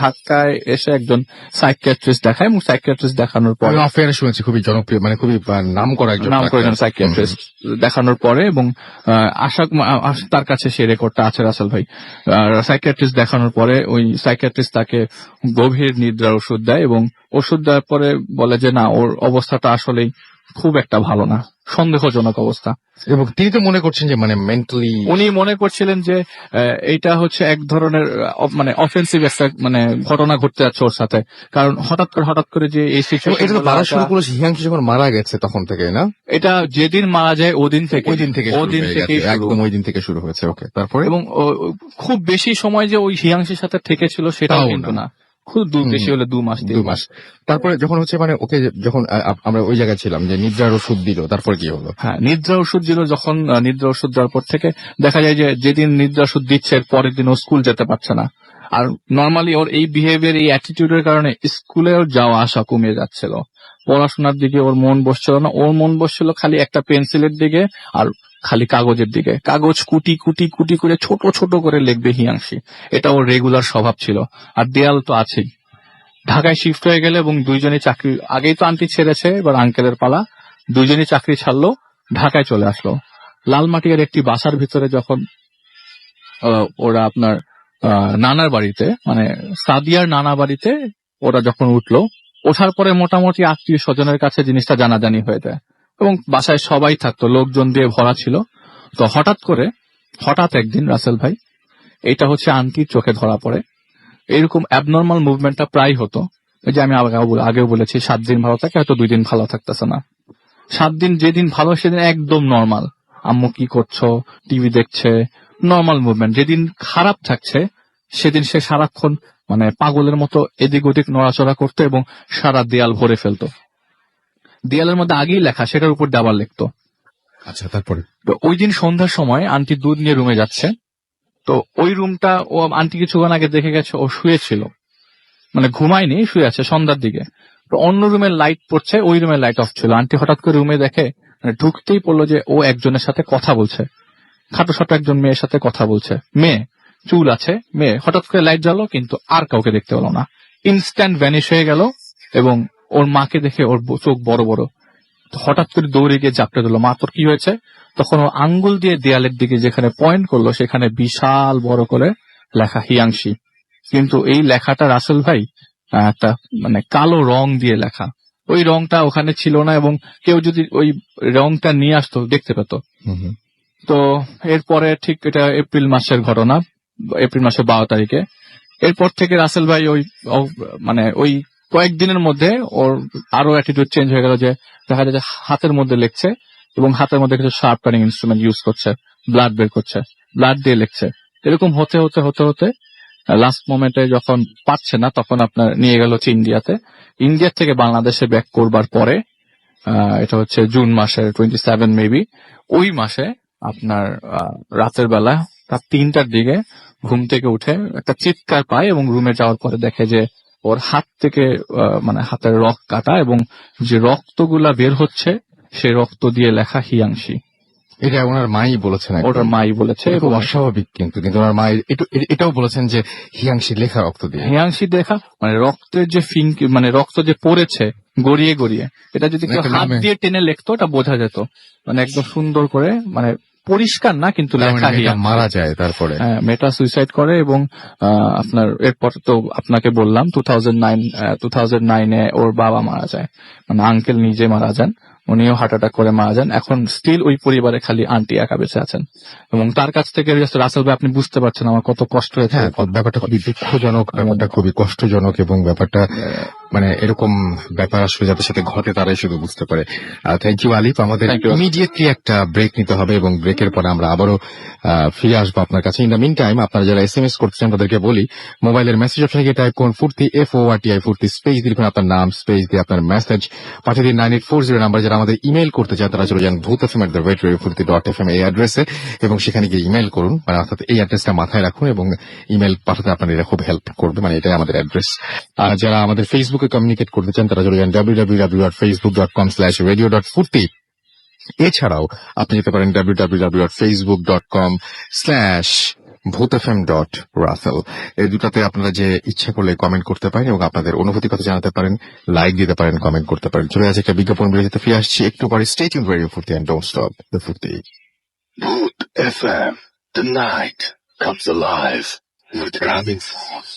ঢাকায় এসে একজন সাইকিয়াট্রিস্ট দেখায়, এবং সাইকিয়াট্রিস্ট দেখানোর পরে অফেয়ারে শুনেছি খুবই জনপ্রিয়, মানে খুবই নাম করা একজন সাইকিয়াট্রিস্ট দেখানোর পরে, এবং তার কাছে সেই রেকর্ডটা আছে রাসেল ভাই। সাইকিয়াট্রিস্ট দেখানোর পরে ওই সাইকিয়াট্রিস্ট তাকে গভীর নিদ্রার ওষুধ দেয়, এবং ওষুধ দেওয়ার পরে বলে যে না, ওর অবস্থাটা আসলেই খুব একটা ভালো না, সন্দেহজনক অবস্থা। এবং তিনি তো মনে করছেন যে মানে মেন্টালি উনি মনে করছিলেন যে এইটা হচ্ছে এক ধরনের মানে অফেন্সিভ একটা মানে ঘটনা ঘটতে যাচ্ছে ওর সাথে, কারণ হঠাৎ করে যে এই এটা তো সিচুয়েশন বাড়া শুরু করেছে হিয়াংশি যখন মারা গেছে তখন থেকে, না? এটা যেদিন মারা যায় ওই দিন থেকে থেকেই একদম ওই দিন থেকে শুরু হয়েছে। ওকে, তারপরে? এবং খুব বেশি সময় যে ওই হিয়াংশির সাথে থেকেছিল সেটাও তাও কিন্তু না। না, খুব বেশি হলে 2 মাস 2 মাস। তারপরে যখন হচ্ছে মানে ওকে যখন আমরা ওই জায়গায় ছিলাম যে নিদ্রার ওষুধ দিল, তারপর কি হলো? হ্যাঁ, নিদ্রা ওষুধ দিল। যখন নিদ্রা ওষুধ দেওয়ার পর থেকে দেখা যায় যে যেদিন নিদ্রা ওষুধ দিচ্ছে এর পরের দিন ও স্কুল যেতে পারছে না। আর নর্মালি ওর এই বিহেভিয়ার, এই অ্যাটিটিউডের কারণে স্কুলে ওর যাওয়া আসা কমে যাচ্ছিল, পড়াশোনার দিকে ওর মন বসছিল না। ওর মন বসছিল খালি একটা পেন্সিলের দিকে আর খালি কাগজের দিকে। কাগজ কুটি কুটি কুটি করে ছোট ছোট করে লিখবে হিয়াংশি, এটা ওর রেগুলার স্বভাব ছিল। আর দেয়াল তো আছেই। ঢাকায় শিফট হয়ে গেলে এবং দুইজনই চাকরি, আগেই তো আন্টি ছেড়েছে, এবার আঙ্কেলের পালা, দুইজনই চাকরি ছাড়লো, ঢাকায় চলে আসলো। লালমাটিয়ার একটি বাসার ভিতরে যখন ওরা আপনার নানার বাড়িতে মানে সাদিয়ার নানা বাড়িতে ওরা যখন উঠলো, ওঠার পরে মোটামুটি আত্মীয় স্বজনের কাছে জিনিসটা জানাজানি হয়ে যায় এবং বাসায় সবাই থাকতো, লোকজন দিয়ে ভরা ছিল। তো হঠাৎ একদিন রাসেল ভাই, এটা হচ্ছে আন্টির চোখে ধরা পড়ে। এরকম অ্যাবনর্মাল মুভমেন্টটা প্রায় হতো। এই যে আমি আগেও বলেছি 7 দিন ভালো থাকে, হয়তো 2 দিন ভালো থাকতেছে না। 7 দিন যেদিন ভালো সেদিন একদম নর্মাল, আম্মু কি করছো, টিভি দেখছে, নর্মাল মুভমেন্ট। যেদিন খারাপ থাকছে সেদিন সে সারাক্ষণ মানে পাগলের মতো এদিক ওদিক নড়াচড়া করতো এবং সারা দেয়াল ভরে ফেলতো। দেয়ালের মধ্যে আগেই লেখা, সেটার উপর আবার লিখতো। আচ্ছা, তারপরে? তো ওই দিন সন্ধ্যার সময় আন্টি দুধ নিয়ে রুমে যাচ্ছে। তো ওই রুমটা ও আন্টি কিছুক্ষণ আগে দেখে গেছে ও শুয়েছিল, মানে ঘুমায়নি, শুয়ে আছে সন্ধ্যার দিকে। তো অন্য রুমের লাইট পড়ছে, ওই রুমের লাইট অফ ছিল। আন্টি হঠাৎ করে রুমে দেখে, মানে ঢুকতেই পড়লো যে ও একজনের সাথে কথা বলছে, খাটো একজন মেয়ের সাথে কথা বলছে। মেয়ে, চুল আছে মেয়ে। হঠাৎ করে লাইট জ্বালো, কিন্তু আর কাউকে দেখতে পেলো না, ইনস্ট্যান্ট ভ্যানিশ হয়ে গেল। এবং ওর মাকে দেখে ওর চোখ বড় বড়, হঠাৎ করে দৌড়ে গিয়ে জাপটে দিল, মা তোর কি হয়েছে? তখন ও আঙ্গুল দিয়ে দেয়ালের দিকে যেখানে পয়েন্ট করলো সেখানে বিশাল বড় করে লেখা হিয়াংশি। কিন্তু এই লেখাটা রাসেল ভাই একটা মানে কালো রং দিয়ে লেখা, ওই রংটা ওখানে ছিল না এবং কেউ যদি ওই রংটা নিয়ে আসতো দেখতে পেত। তো এরপরে ঠিক এটা এপ্রিল মাসের ঘটনা, এপ্রিল মাসের 12 তারিখে। এরপর থেকে রাসেল ভাই মানে ওই কয়েকদিনের মধ্যে ওর আরো অ্যাটিটিউড চেঞ্জ হয়ে গেল, যে দেখা যায় যে হাতের মধ্যে লিখছে এবং হাতের মধ্যে কিছু শার্প কাটিং ইনস্ট্রুমেন্ট ইউজ করছে, ব্লাড বের করছে, ব্লাড দিয়ে লিখছে। এরকম হতে লাস্ট মোমেন্টে যখন পাচ্ছে না তখন আপনার নিয়ে গেল হচ্ছে ইন্ডিয়া থেকে বাংলাদেশে ব্যাক করবার পরে, এটা হচ্ছে জুন মাসের 27 মেবি, ওই মাসে আপনার রাতের বেলা রাত 3টার দিকে ঘুম থেকে উঠে একটা চিৎকার পায় এবং রুমে যাওয়ার পরে দেখে যে ওর হাত থেকে মানে হাতের রক্ত কাটা এবং যে রক্তগুলা বের হচ্ছে সে রক্ত দিয়ে লেখা হিয়াংশি। এটা ওনার মাই বলেছেন, ওটার মাই বলেছে। খুব অস্বাভাবিক, কিন্তু ওনার মা এটাও বলেছেন যে হিয়াংশি লেখা রক্ত দিয়ে, হিয়াংশি দেখা মানে রক্তের যে মানে রক্ত যে পড়েছে গড়িয়ে গড়িয়ে, এটা যদি কেউ হাত দিয়ে টেনে লিখতো এটা বোঝা যেত, মানে একদম সুন্দর করে, মানে পরিষ্কার না কিন্তু লেখা। মারা যায় তারপরে, মেয়েটা সুইসাইড করে এবং আপনার এরপর তো আপনাকে বললাম 2009-এ ওর বাবা মারা যায়, মানে আঙ্কেল নিজে মারা যান, উনিও হার্ট অ্যাটাক করে মারা যান। এখন স্টিল ওই পরিবারে খালি আন্টি একা বেঁচে আছেন এবং তার কাছ থেকে রাসেল ভাই আপনি বুঝতে পারছেন আমার কত কষ্ট হয়েছে। ব্যাপারটা খুবই দুঃখজনক, ব্যাপারটা খুবই কষ্টজনক এবং ব্যাপারটা মানে এরকম ব্যাপার আসলে যাদের সাথে ঘটে তারাই শুধু বুঝতে পারে। থ্যাংক ইউ আলিফ। আমাদের ইমিডিয়েটলি একটা ব্রেক নিতে হবে এবং ব্রেকের পরে আমরা আবারও ফিরে আসবো আপনার কাছে। ইন দ্য মিন টাইম আপনারা যারা SMS করছেন তাদেরকে বলি, মোবাইলের মেসেজ অপশনে গিয়ে টাইপ করুন ফুর্তি, FORTI ফুর্তি, স্পেস দিয়ে লিখুন আপনার নাম, স্পেস দিয়ে আপনার মেসেজ পাঠিয়ে দিন 9840 নাম্বার। যারা আমাদের ইমেল করতে চান তারা চলে যান bhutfm@radiofuርቲ.fm এই অ্যাড্রেসে এবং সেখানে গিয়ে ইমেল করুন, মানে অর্থাৎ এই অ্যাড্রেসটা মাথায় রাখুন এবং ইমেল পাঠাতে আপনার এটা খুব হেল্প করবে, মানে এটাই আমাদের অ্যাড্রেস। আর যারা আমাদের ফেসবুকে কমিউনিকেট করতে চান তারা চলে যান www.facebook.com/radio.furti। এছাড়াও আপনি যেতে পারেন www.facebook.com/bhutfm.russell। এই দুটাতে আপনারা যে ইচ্ছা করলে কমেন্ট করতে পারেন এবং আপনাদের অনুভূতি কথা জানাতে পারেন, লাইক দিতে পারেন, কমেন্ট করতে পারেন। চলে আছে একটা বিজ্ঞাপন বিরতিতে, ফিরে আসছি একটু পরে। স্টে টিউনড রেডিও ফুর্তি এন্ড ডোন্ট স্টপ দ্য ফুর্তি। Bhoot FM, the night comes alive with Ramin Force.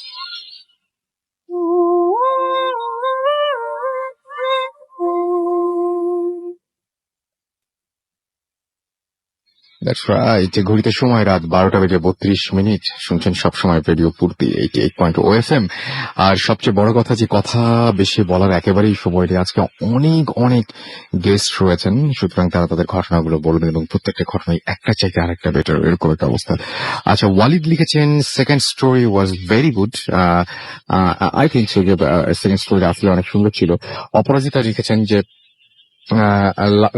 That's right, ঘড়িতে সময় রাত 12:32 শুনছেন সবসময় রেডিও পূর্তি 88.0 FM। আর সবচেয়ে বড় কথা যে কথা বেশি বলার একেবারেই সময় নেই। আজকে অনেক অনেক গেস্ট রয়েছেন, সুতরাং তারা তাদের ঘটনাগুলো বলবেন এবং প্রত্যেকটা ঘটনায় একটা চাইতে আরেকটা বেটার, এরকম একটা অবস্থা। আচ্ছা, ওয়ালিদ লিখেছেন second story was very good. I think so যে সেকেন্ড স্টোরি আসলে অনেক সুন্দর ছিল। অপরাজিতা লিখেছেন যে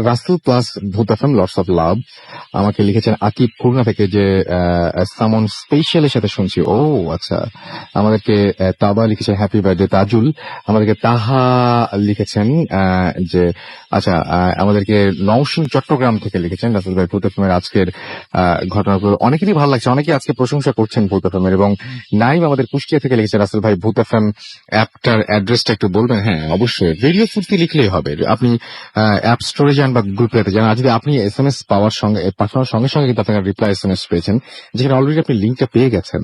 রাসেল প্লাস ভূত এফএম লটস অফ লাভ। আমাকে লিখেছেন আকিব খুলনা থেকে যে সামন স্পেশালের সাথে শুনছি। ও আচ্ছা, আমাদেরকে তাবা লিখেছেন হ্যাপি বার্থডে তাজুল। আমাদেরকে তাহা লিখেছেন যে আচ্ছা, আমাদেরকে নওশিন চট্টগ্রাম থেকে লিখেছেন রাসেল ভাই ভূত এফএম এর আজকের ঘটনাগুলো অনেকেরই ভালো লাগছে, অনেকেই আজকে প্রশংসা করছেন ভূত এফএম এর। এবং নাইম আমাদের কুষ্টিয়া থেকে লিখেছেন রাসেল ভাই ভূত এফএম অ্যাপটার অ্যাড্রেসটা একটু বলবেন। হ্যাঁ অবশ্যই, রেডিও ফুর্তি লিখলেই হবে। আপনি অ্যাপ স্টোরে যান বা গুগল প্লেতে যান, আর যদি আপনি SMS পাওয়ার সঙ্গে পাঠানোর সঙ্গে সঙ্গে কিন্তু আপনার রিপ্লাই SMS পেয়েছেন, যেখানে অলরেডি আপনি লিঙ্কটা পেয়ে গেছেন।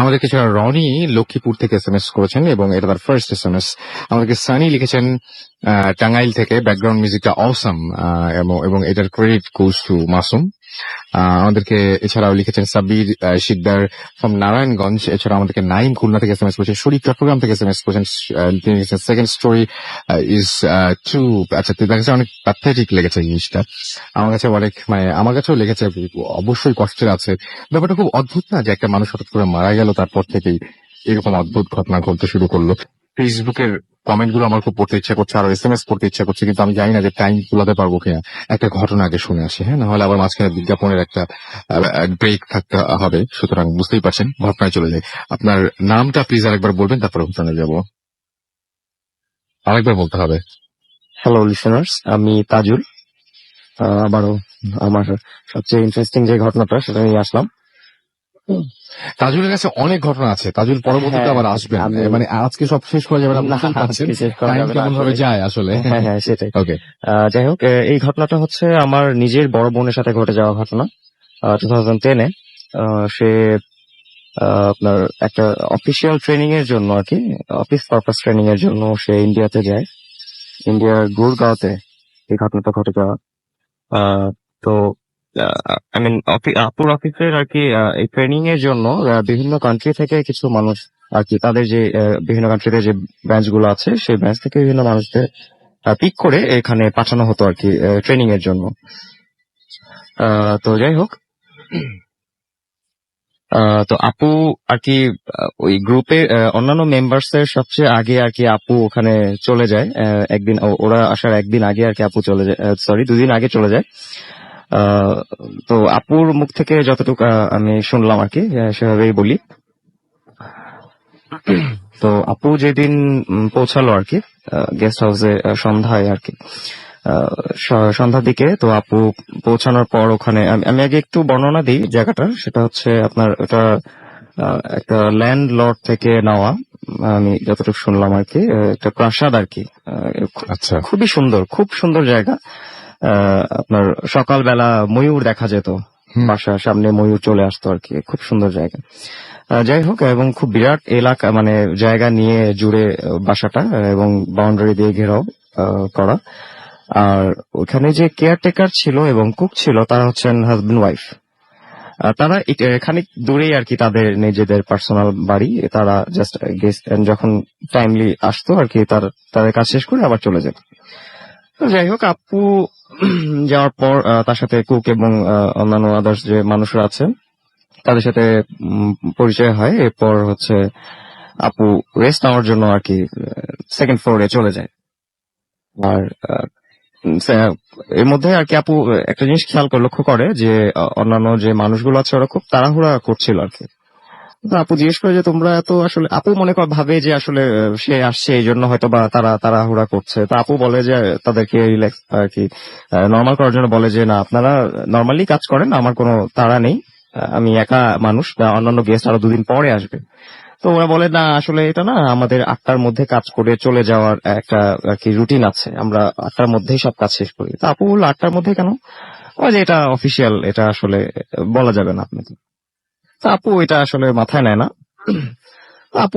আমাদেরকে সেটা রনি লক্ষ্মীপুর থেকে SMS করেছেন এবং এটা তার ফার্স্ট SMS। আমাদেরকে সানি লিখেছেন টাঙ্গাইল থেকে, ব্যাকগ্রাউন্ড মিউজিকটা অসম এবং এটার ক্রেডিট গোজ টু মাসুম। আমাদেরকে এছাড়াও লিখেছেন সাব্বির শিকদার ফ্রম নারায়ণগঞ্জ। এছাড়া আমাদেরকে নাইম খুলনা থেকে SMS করেছেন, শরীফ চট্টগ্রাম থেকে SMS করেছেন। তিনি লিখেছেন সেকেন্ড স্টোরি ইজ টু, আচ্ছা দেখা যাচ্ছে অনেক প্যাথেটিক লেগেছে জিনিসটা। আমার কাছে অনেক আমার কাছেও লেগেছে, অবশ্যই কষ্টের আছে। ব্যাপারটা খুব অদ্ভুত না যে একটা মানুষ হঠাৎ করে মারা গেল, তারপর থেকেই এরকম অদ্ভুত ঘটনা ঘটতে শুরু করলো। ফেসবুকের কমেন্ট গুলো আমার খুব পড়তে ইচ্ছা করছে, আরো SMS পড়তে ইচ্ছা করছে, কিন্তু আমি জানি না যে টাইম কুলাতে পারবো কিনা। একটা ঘটনা আগে শুনে আসি, হ্যাঁ, না হলে আবার মাঝখানে বিজ্ঞাপনের একটা ব্রেক থাকতে হবে। সুতরাং বুঝতেই পারছেন, ঘটনায় চলে যাই। আপনার নামটা প্লিজ আরেকবার বলবেন, তারপরে ঘটনায় যাবো। আরেকবার বলতে হবে। হ্যালো লিসেনার্স, আমি তাজুল। আবারও আমার সবচেয়ে ইন্টারেস্টিং যে ঘটনাটা সেটা নিয়ে আসলাম। তাজুলের কাছে অনেক ঘটনা আছে, তাজুল পরবর্তীতে হ্যাঁ, আবার আসবেন। আমি- আজকে সব শেষ করে যাবেন, আপনি না, বুঝতেই পারছেন আজকে শেষ করা টাইম যাবে না কেমন ভাবে আসলে। যায় আসলে। হ্যাঁ সেটাই। ওকে, যাই হোক, এই ঘটনাটা হচ্ছে আমার নিজের বড় বোনের সাথে ঘটে যাওয়া ঘটনা। 2010-এ সে আপনার একটা অফিসিয়াল ট্রেনিং এর জন্য আর কি, অফিস পারপাস ট্রেনিং এর জন্য সে ইন্ডিয়াতে যায়। ইন্ডিয়ার গুরগাঁওতে এই ঘটনাটা ঘটে যাওয়া। তো আই মিন আপুর অফিসের আর কি এই ট্রেনিং এর জন্য বিভিন্ন কান্ট্রি থেকে কিছু মানুষ আর কি, তাদের যে বিভিন্ন কান্ট্রিতে যে ব্রাঞ্চ গুলো আছে সেই ব্রাঞ্চ থেকে বিভিন্ন মানুষদের পিক করে এখানে পাঠানো হতো আর কি ট্রেনিং এর জন্য। তো যাই হোক, তো আপু আর কি ওই গ্রুপে অন্যান্য মেম্বার্স এর সবচেয়ে আগে আর কি আপু ওখানে চলে যায়। একদিন ওরা আসার একদিন আগে আর কি আপু চলে যায়, সরি 2 দিন আগে চলে যায়। তো আপুর মুখ থেকে যতটুকু আমি শুনলাম আর কি সেভাবেই বলি। তো আপু যেদিন পৌঁছালো আর কি গেস্ট হাউসে সন্ধ্যায় আর কি, সন্ধ্যার দিকে। তো আপু পৌঁছানোর পর ওখানে আমি আগে একটু বর্ণনা দিই জায়গাটা। সেটা হচ্ছে আপনার এটা একটা ল্যান্ড লর্ড থেকে নেওয়া, আমি যতটুকু শুনলাম আর কি, একটা প্রাসাদ আর কি। আচ্ছা, খুবই সুন্দর, খুব সুন্দর জায়গা। আপনার সকালবেলা ময়ূর দেখা যেত, বাসার সামনে ময়ূর চলে আসতো আর কি, খুব সুন্দর জায়গা। যাই হোক, এবং খুব বিরাট এলাকা, মানে জায়গা নিয়ে জুড়ে বাসাটা, এবং বাউন্ডারি দিয়ে ঘেরাও করা। আর ওখানে যে কেয়ারটেকার ছিল এবং কুক ছিল তারা হচ্ছেন হাজবেন্ড ওয়াইফ। তারা খানিক দূরেই আর কি তাদের নিজেদের পার্সোনাল বাড়ি। তারা জাস্ট গেস্ট যখন টাইমলি আসতো আর কি, তাদের কাজ শেষ করে আবার চলে যেত। তো যাই হোক, আপু যাওয়ার পর তার সাথে কুক এবং অন্যান্য আদার্স যে মানুষরা আছে তাদের সাথে পরিচয় হয়। এরপর হচ্ছে আপু রেস্ট নেওয়ার জন্য আর কি সেকেন্ড ফ্লোরে চলে যায়। আর এর মধ্যে আর কি আপু একটা জিনিস খেয়াল করে লক্ষ্য করে যে অন্যান্য যে মানুষগুলো আছে ওরা খুব তাড়াহুড়া করছিল আর কি। তো আপু জিজ্ঞেস করে যে তোমরা এত, আসলে আপু মনে করে ভাবে যে আসলে সে আসছে এই জন্য হয়তো বা তারা তাড়াহুড়া করছে। তো আপু বলে যে তাদেরকে রিল্যাক্স আর কি নর্মাল করার জন্য বলে যে না, আপনারা নর্মালি কাজ করেন, আমার কোনো তাড়া নেই, আমি একা মানুষ, অন্যান্য গেস্ট আরো 2 দিন পরে আসবে। তো ওরা বলে না, আসলে এটা না, আমাদের 8টার মধ্যে কাজ করে চলে যাওয়ার একটা আর কি রুটিন আছে, আমরা 8টার মধ্যেই সব কাজ শেষ করি। তো আপু বলল 8টার মধ্যে কেন? ও যে এটা অফিসিয়াল, এটা আসলে বলা যাবে না আপনাকে। তো আপু এটা আসলে মাথায় নেয় না।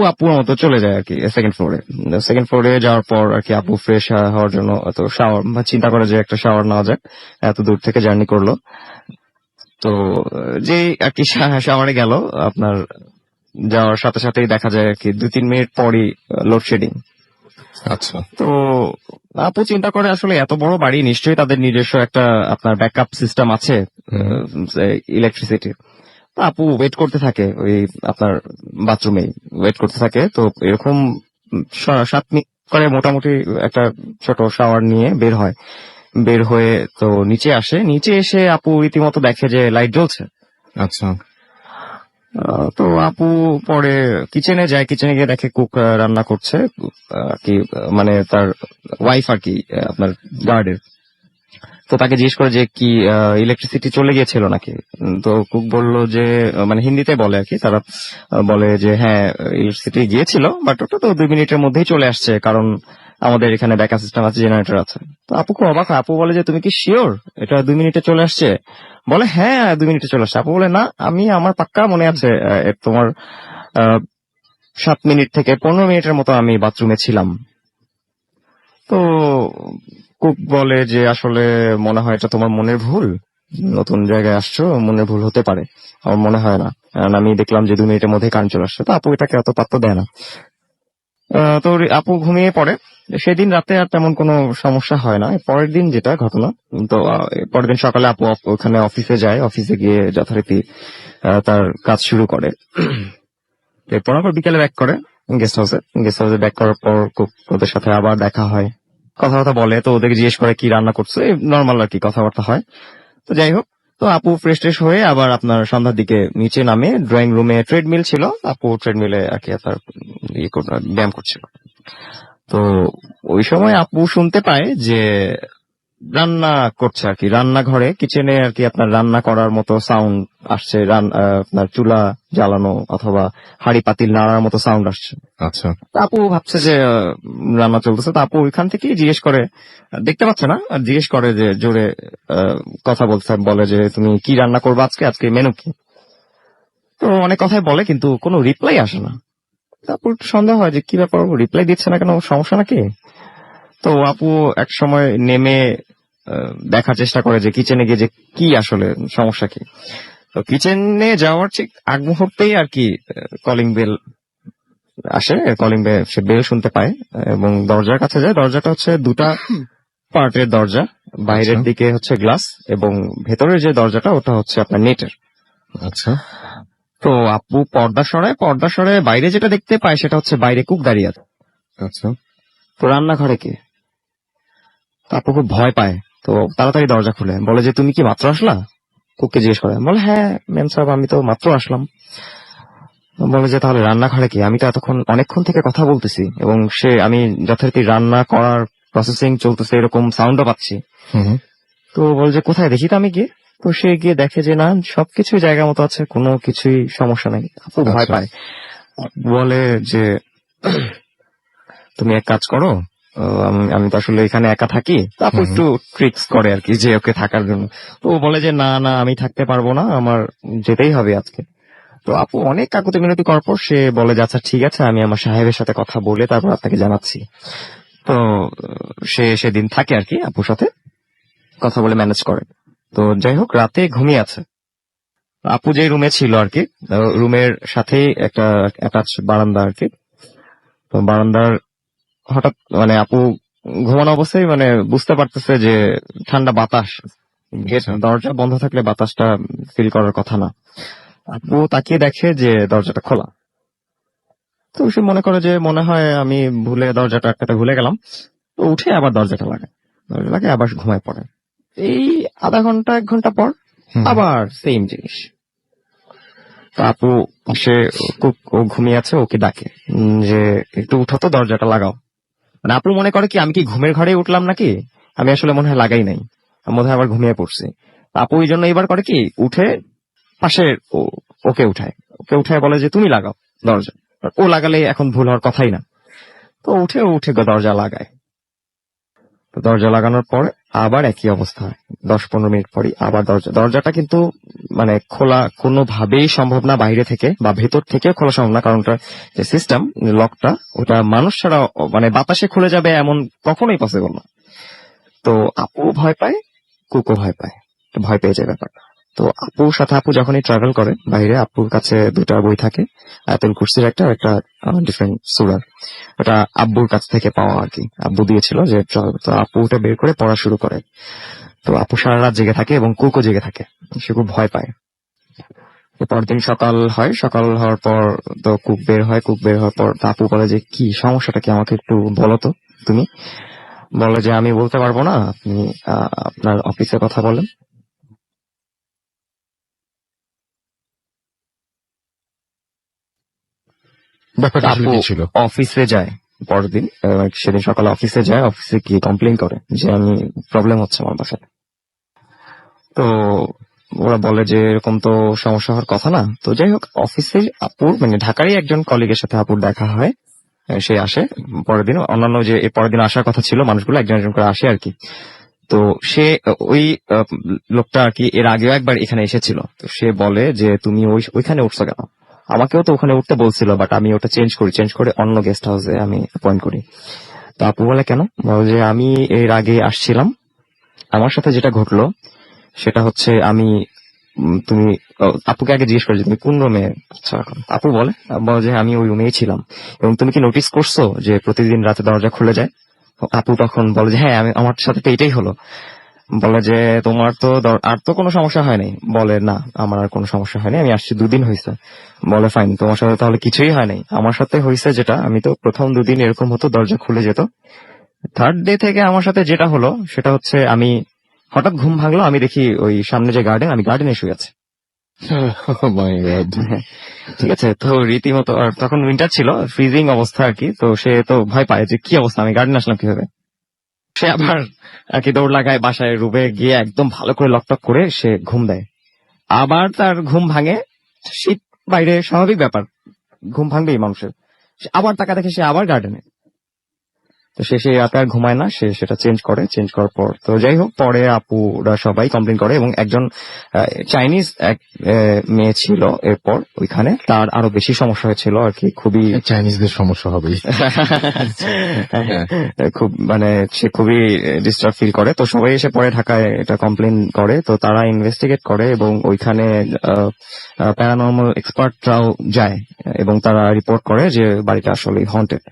আপুর মতো চলে যায় আর কি সেকেন্ড ফ্লোরে যাওয়ার পর আর কি আপু ফ্রেশ হওয়ার জন্য তো শাওয়ার চিন্তা করে যে একটা শাওয়ার নেওয়া যাক, এত দূর থেকে জার্নি করলো। তো যে আর কি শাওয়ারে গেল, আপনার যাওয়ার সাথে সাথেই দেখা যায় আর কি 2-3 মিনিট পরই লোডশেডিং। আচ্ছা। তো আপু চিন্তা করে আসলে এত বড় বাড়ি নিশ্চয়ই তাদের নিজস্ব একটা আপনার ব্যাকআপ সিস্টেম আছে ইলেকট্রিসিটি। তো আপু ওয়েট করতে থাকে ওই আপনার বাথরুমে ওয়েট করতে থাকে। তো এরকম 7 মিনিট করে মোটামুটি একটা ছোট শাওয়ার নিয়ে বের হয়ে তো নিচে আসে। নিচে এসে আপু রীতিমতো দেখে যে লাইট জ্বলছে। আচ্ছা। তো আপু পরে কিচেনে যায়, কিচেনে গিয়ে দেখে কুক রান্না করছে কি মানে তার ওয়াইফ আর কি আপনার গার্ডের। তো তাকে জিজ্ঞেস করে যে কি ইলেকট্রিসিটি চলে গিয়েছিল নাকি। তো কুক বলল যে মানে হিন্দিতে বলে আর কি, তারা বলে যে হ্যাঁ ইলেকট্রিসিটি গিয়েছিল, বাট ওটা তো 2 মিনিটের মধ্যেই চলে আসছে, কারণ আমাদের এখানে ব্যাকআপ সিস্টেম আছে, জেনারেটর আছে। তো আপু খুব অবাক হয়। আপু বলে যে তুমি কি শিওর এটা 2 মিনিটে চলে আসছে? বলে হ্যাঁ 2 মিনিটে চলে আসছে। আপু বলে না, আমার পাক্কা মনে আছে তোমার 7 মিনিট থেকে 15 মিনিটের মতো আমি বাথরুমে ছিলাম। তো কুক বলে যে আসলে মনে হয় এটা তোমার মনের ভুল, নতুন জায়গায় আসছো, মনের ভুল হতে পারে, আমার মনে হয় না, কারণ আমি দেখলাম যে 2 মিনিটের মধ্যে কারেন্ট চলে আসছে। তো আপু এটাকে অত পাত্তা দেয় না। তো আপু ঘুমিয়ে পড়ে। সেদিন রাতে আর তেমন কোনো সমস্যা হয় না। পরের দিন যেটা ঘটনা, তো পরের দিন সকালে আপু ওখানে অফিসে যায়, অফিসে গিয়ে যথারীতি তার কাজ শুরু করে। এরপর আবার বিকেলে ব্যাক করে গেস্ট হাউসে ব্যাক করার পর ওদের সাথে আবার দেখা হয়, কথাবার্তা বলে। তো ওদেরকে জিজ্ঞেস করে কি রান্না করছে, নর্মাল আর কি কথাবার্তা হয়। তো যাই হোক, তো আপু ফ্রেশ ট্রেশ হয়ে আবার আপনার সন্ধ্যার দিকে নিচে নামে। ড্রয়িং রুমে ট্রেডমিল ছিল, আপু ট্রেডমিলে আর কি আপনার ব্যায়াম করছিল। তো ওই সময় আপু শুনতে পায় যে রান্না করছে আর কি, রান্নাঘরে কিচেনে আর কি আপনার রান্না করার মতো সাউন্ড আসছে, আপনার চুলা জ্বালানো অথবা হাড়ি পাতিল নাড়ার মতো সাউন্ড আসছে। আচ্ছা। তা আপু ভাবছে যে রান্না চলতেছে। তো আপু ওইখান থেকে জিজ্ঞেস করে, দেখতে পাচ্ছে না, আর জিজ্ঞেস করে যে জোরে কথা বলে যে তুমি কি রান্না করবে আজকে মেনু কি। তো অনেক কথাই বলে কিন্তু কোনো রিপ্লাই আসে না। তারপর একটু সন্দেহ হয় যে কি ব্যাপার, রিপ্লাই দিচ্ছে না কেন, সমস্যা নাকি। তো আপু এক সময় নেমে দেখার চেষ্টা করে যে কিচেনে গিয়ে যে কি আসলে সমস্যা কি। তো কিচেনে যাওয়ার ঠিক আগ মুহূর্তেই আর কি কলিং বেল আসে। কলিং বেল, সে বেল শুনতে পায় এবং দরজার কাছে যায়। দরজাটা হচ্ছে 2টা পার্টের দরজা, বাইরের দিকে হচ্ছে গ্লাস এবং ভেতরের যে দরজাটা ওটা হচ্ছে আপনার নেটের। আচ্ছা। তো আপু পর্দা সরায় বাইরে যেটা দেখতে পায় সেটা হচ্ছে বাইরে কুক দাঁড়িয়ে আছে। আচ্ছা। তো রান্নাঘরে কে? আপু খুব ভয় পায়। তো তাড়াতাড়ি দরজা খুলে বলে যে তুমি কি মাত্র আসলা? কুককে জিজ্ঞেস করে। বলে হ্যাঁ ম্যাম সাহেব, আমি তো মাত্র আসলাম। বলে যে তাহলে রান্নাঘরে কি? আমি তো এতক্ষণ অনেকক্ষণ থেকে কথা বলতেছি এবং আমি যথারীতি রান্না করার প্রসেসিং চলতেছে এরকম সাউন্ডও পাচ্ছি। তো বলে যে কোথায়, দেখি তো আমি গিয়ে। তো সে গিয়ে দেখে যে না, সবকিছুই জায়গা মতো আছে, কোনো কিছুই সমস্যা নেই। আপু ভয় পায়, বলে যে তুমি এক কাজ করো, আমি তো আসলে এখানে একা থাকি। আপু একটু ট্রিক্স করে আর কি যে ওকে থাকার জন্য। তো ও বলে যে না আমি থাকতে পারবো না, আমার যেতেই হবে আজকে। তো আপু অনেক কাকুতি মিনতি করার পর সে বলে যে আচ্ছা ঠিক আছে, আমি আমার সাহেবের সাথে কথা বলে তারপর আপনাকে জানাচ্ছি। তো সে সেদিন থাকে আর কি আপুর সাথে কথা বলে ম্যানেজ করে। তো যাই হোক, রাতে ঘুমিয়ে আছে আপু যে রুমে ছিল আর কি, রুমের সাথেই একটা অ্যাটাচ বারান্দা আর কি। তো বারান্দার হঠাৎ মানে আপু ঘুমানো অবস্থায় মানে বুঝতে পারতেছে যে ঠান্ডা বাতাস, দরজা বন্ধ থাকলে বাতাসটা ফিল করার কথা না। আপু তাকিয়ে দেখে যে দরজাটা খোলা। তো সে মনে করে যে মনে হয় আমি দরজাটা আটকাতে ভুলে গেলাম। তো উঠে আবার দরজা লাগে আবার ঘুমায় পড়ে। এই আধা ঘন্টা 1 ঘন্টা পর আবার সেম জিনিস। তো আপু সে ও ঘুমিয়ে আছে, ওকে ডাকে যে একটু উঠো তো, দরজাটা লাগাও। মানে আপু মনে করে কি আমি কি ঘুমের ঘরে উঠলাম নাকি, আমি আসলে মনে হয় লাগাই নাই, মনে হয় আবার ঘুমিয়ে পড়ছি। আপু এই জন্য এবার করে কি উঠে পাশে ওকে উঠায় বলে যে তুমি লাগাও দরজা। ও লাগালে এখন ভুল হওয়ার কথাই না। তো উঠে দরজা লাগায়। তো দরজা লাগানোর পর আবার একই অবস্থা হয়। 10-15 মিনিট পরই আবার দরজাটা কিন্তু মানে খোলা কোনোভাবেই সম্ভব না, বাইরে থেকে বা ভেতর থেকে খোলা সম্ভব না, কারণ ওটা যে সিস্টেম লকটা ওটা মানুষ ছাড়া মানে বাতাসে খুলে যাবে এমন কখনোই পসিবল না। তো আপু ভয় পায়, কুকও ভয় পায়, ভয় পেয়ে যায় ব্যাপারটা। তো আপুর সাথে আপু যখনই ট্রাভেল করে বাইরে, আপুর কাছে দুটা বই থাকে, আয়াতুল কুরসির একটা, একটা ডিফারেন্ট সূরার। ওটা আব্বুর কাছ থেকে পাওয়া আর কি, আব্বু দিয়েছিল যে তো আপু ওটা বের করে পড়া শুরু করে। তো আপু সারা রাত জেগে থাকে এবং কুকও জেগে থাকে, সে খুব ভয় পায়। পরের দিন সকাল হয়, সকাল হওয়ার পর তো কুক বের হয়, কুক বের হওয়ার পর তো আপু বলে যে কি সমস্যাটা কি, আমাকে একটু বলো তো তুমি। বলে যে আমি বলতে পারবো না, আপনি আপনার অফিসের কথা বলেন। ব্যাপারটা আসলে আপু কি ছিল? অফিসে যায় পরের দিন, সেদিন সকালে অফিসে যায়, অফিসে গিয়ে কমপ্লেন করে যে আমি প্রবলেম হচ্ছে আমার বাসায়। তো ওরা বলে যে এরকম তো সমস্যা হওয়ার কথা না। তো যাই হোক, অফিসে আপুর মানে ঢাকারই একজন কলিগের সাথে আপুর দেখা হয়, সে আসে পরের দিন। অন্যান্য যে এর পরের দিন আসার কথা ছিল মানুষগুলো একজন একজন করে আসে আর কি। তো সে ওই লোকটা আর কি এর আগেও একবার এখানে এসেছিল। তো সে বলে যে তুমি ওইখানে উঠছো কেন, আমাকেও তো ওখানে উঠতে বলছিল, বাট আমি ওটা চেঞ্জ করে অন্য গেস্ট হাউসে আমি অ্যাপয়েন্ট করি। তো আপু বলে কেন, বলে যে আমি এর আগে আসছিলাম, আমার সাথে যেটা ঘটলো সেটা হচ্ছে আমি তুমি আপুকে আগে জিজ্ঞেস করে যে তুমি কোন রুমে আচ্ছা এখন। আপু বলে যে আমি ওই রুমেই ছিলাম, এবং তুমি কি নোটিস করছো যে প্রতিদিন রাতে দরজা খুলে যায়। আপু তখন বলে যে হ্যাঁ, আমার সাথে তো এটাই হলো। বলে যে তোমার তো আর তো কোনো সমস্যা হয় নাই। বলে না, আমার আর কোনো সমস্যা হয়নি, আমি আসছি 2 দিন হয়েছে। বলে ফাইন, তোমার সাথে তাহলে কিছুই হয় নাই। আমার সাথে হয়েছে যেটা, আমি তো প্রথম 2 দিন এরকম হতো, দরজা খুলে যেত। থার্ড ডে থেকে আমার সাথে যেটা হলো সেটা হচ্ছে আমি হঠাৎ ঘুম ভাঙলো, আমি দেখি ওই সামনে যে গার্ডেন, আমি গার্ডেনে শুয়ে আছি। Oh my God. ঠিক আছে, তো রীতিমতো, আর তখন উইন্টার ছিল, ফ্রিজিং অবস্থা আর কি। তো সে তো ভয় পায় যে কি অবস্থা, আমি গার্ডেন আসলাম কিভাবে। সে আবার আর কি দৌড় লাগায়, বাসায় রুমে গিয়ে একদম ভালো করে লকটক করে সে ঘুম দেয়। আবার তার ঘুম ভাঙে, শীত বাইরে, স্বাভাবিক ব্যাপার, ঘুম ভাঙবেই মানুষের। সে আবার টাকা দেখে সে আবার গার্ডেনে। তো সে রাতে আর ঘুমায় না, সে সেটা চেঞ্জ করার পর তো যাই হোক, পরে আপুরা সবাই কমপ্লেন করে, এবং একজন চাইনিজ এক মেয়ে ছিল এরপর ওইখানে, তার আরো বেশি সমস্যা হয়েছিল আর কি, খুবই চাইনিজদের সমস্যা হবেই। খুব মানে সে খুবই ডিস্টার্ব ফিল করে। তো সবাই এসে পরে ঢাকায় এটা কমপ্লেন করে, তো তারা ইনভেস্টিগেট করে এবং ওইখানে প্যারানর্মাল এক্সপার্টরাও যায় এবং তারা রিপোর্ট করে যে বাড়িটা আসলে হন্টেড।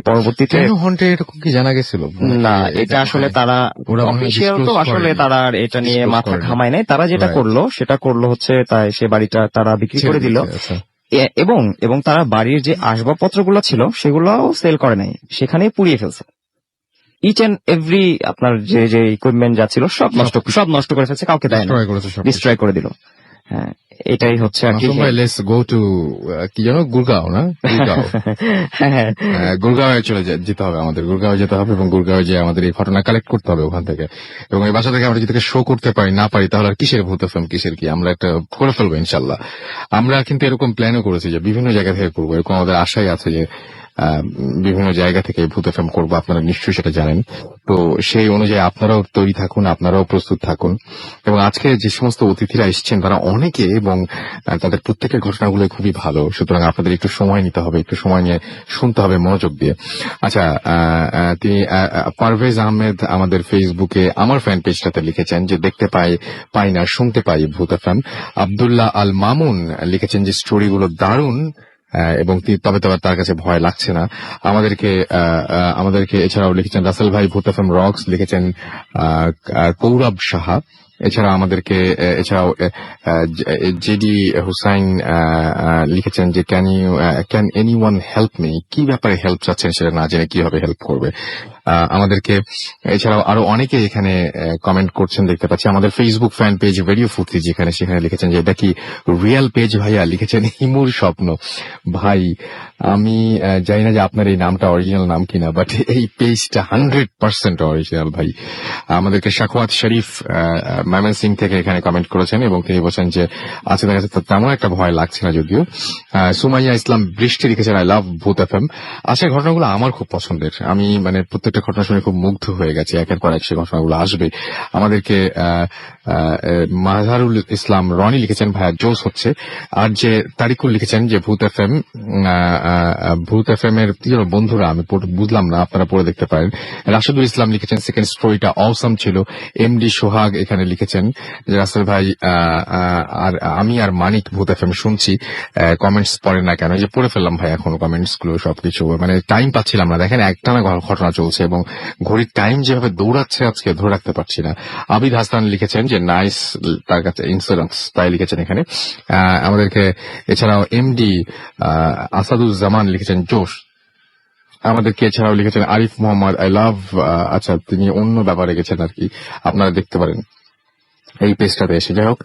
পরবর্তীতে কেন হন্টে এরকম কি জানা গেছিল? না, এটা আসলে তারা ওরা মনে হয় অফিসিয়াল তো disclose আসলে করেনি। তারা আর এটা নিয়ে Disclose মাথা করেনি। ঘামায় নাই। তারা যেটা Right. করলো সেটা করলো হচ্ছে তাই সে বাড়িটা তারা বিক্রি করে দিল, আচ্ছা। এবং তারা বাড়ির যে আসবাবপত্রগুলো ছিল সেগুলোও সেল করে নাই, সেখানেই পুড়িয়ে ফেলছে। ইচ এন্ড এভরি আপনার যে যে ইকুইপমেন্ট যা ছিল সব নষ্ট করে ফেলছে, কাউকে দেয় না, Destroy করেছে সব। ডিস্ট্রয় করে দিল। হ্যাঁ, এটাই হচ্ছে আর কি। মাসুম ভাই, লেটস গো টু কি জানো, গুরগাঁও না? গুরগাঁও। হ্যাঁ, গুরগাঁওয়ে যেতে হবে আমাদের, গুরগাঁওয়ে যেতে হবে এবং গুরগাঁওয়ে যে আমাদের এই ঘটনা কালেক্ট করতে হবে ওখান থেকে, এবং এই বাসা থেকে আমরা যদি শো করতে পারি না পারি তাহলে আর কিসের ভূত ফিল্ম, কিসের কি, আমরা একটা করে ফেলবো ইনশাল্লাহ। আমরা কিন্তু এরকম প্ল্যানও করেছি যে বিভিন্ন জায়গা থেকে করবো, এরকম আমাদের আশাই আছে যে বিভিন্ন জায়গা থেকে ভূত ফিল্ম করবো, আপনারা নিশ্চয়ই সেটা জানেন। তো সেই অনুযায়ী আপনারাও তৈরি থাকুন, আপনারাও প্রস্তুত থাকুন। এবং আজকে যে সমস্ত অতিথিরা এসেছেন তারা অনেকে, এবং তাদের প্রত্যেকের ঘটনাগুলো খুবই ভালো, সুতরাং আপনাদের একটু সময় নিতে হবে, একটু সময় নিয়ে শুনতে হবে মনোযোগ দিয়ে। আচ্ছা, তিনি পারভেজ আহমেদ আমাদের ফেসবুকে আমার ফ্যান পেজটাতে লিখেছেন যে দেখতে পাই না শুনতে পাই ভূত ফিল্ম। আব্দুল্লাহ আল মামুন লিখেছেন যে স্টোরিগুলো দারুণ, এবং তবে তার কাছে ভয় লাগছে না। আমাদেরকে এছাড়াও লিখেছেন রাসেল ভাই, ভূত এফএম রক্স লিখেছেন কৌরব সাহা। এছাড়াও জেডি হুসাইন লিখেছেন যে ক্যান এনিওয়ান হেল্প মি। কি ব্যাপারে হেল্প চাচ্ছেন সেটা না জেনে কিভাবে হেল্প করবে আমাদেরকে। এছাড়াও আরো অনেকে এখানে কমেন্ট করছেন দেখতে পাচ্ছি। আমাদের ফেসবুক ফ্যান পেজ রেডিও ফুর্তি সেখানে লিখেছেন যে এটা কি রিয়েল পেজ ভাইয়া, লিখেছেন হিমুর স্বপ্ন। ভাই, আমি জানি না যে আপনার এই নামটা অরিজিনাল নাম কিনা, বাট এই পেজটা 100% অরিজিনাল ভাই। আমাদেরকে শাকওয়াত শরীফ ময়মনসিং থেকে এখানে কমেন্ট করেছেন এবং তিনি বলছেন যে আজকে দেখা যাচ্ছে তেমন একটা ভয় লাগছে না যদিও। সুমাইয়া ইসলাম বৃষ্টি লিখেছেন আই লাভ ভূত এফএম। আজকের ঘটনাগুলো আমার খুব পছন্দের, আমি মানে প্রত্যেকটা ঘটনা শুনে খুব মুগ্ধ হয়ে গেছি, একের পর এক সে ঘটনাগুলো আসবে। আমাদেরকে মাজারুল ইসলাম রনি লিখেছেন ভাইয়া জোস হচ্ছে। আর যে তারিকুল লিখেছেন যে ভূত এফএম এর বন্ধুরা, আমি বুঝলাম না, আপনারা পড়ে দেখতে পারেন। রাশেদুল ইসলাম লিখেছেন সেকেন্ড স্টোরিটা অসম ছিল। এমডি সোহাগ এখানে লিখেছেন যে রাসেল ভাই আর আমি আর মানিক ভূত এফএম শুনছি, কমেন্টস পড়ে না কেন? এই যে পড়ে ফেললাম ভাই এখন কমেন্টস গুলো সবকিছু, মানে টাইম পাচ্ছিলাম না। দেখেন একটানা ঘটনা চলছে এবং ঘড়ির টাইম যেভাবে দৌড়াচ্ছে আজকে ধরে রাখতে পারছি না। আবিদ হাসান লিখেছেন যে নাইস, তার কাছে ইন্স্যুরেন্স তাই লিখেছেন এখানে। আমাদেরকে এছাড়াও এমডি আসাদুজ্জামান লিখেছেন জোশ। আমাদেরকে এছাড়াও লিখেছেন আরিফ মোহাম্মদ আই লাভ, আচ্ছা তিনি অন্য ব্যাপারে গেছেন আর কি, আপনারা দেখতে পারেন এই পেজটাতে এসে। যাই হোক,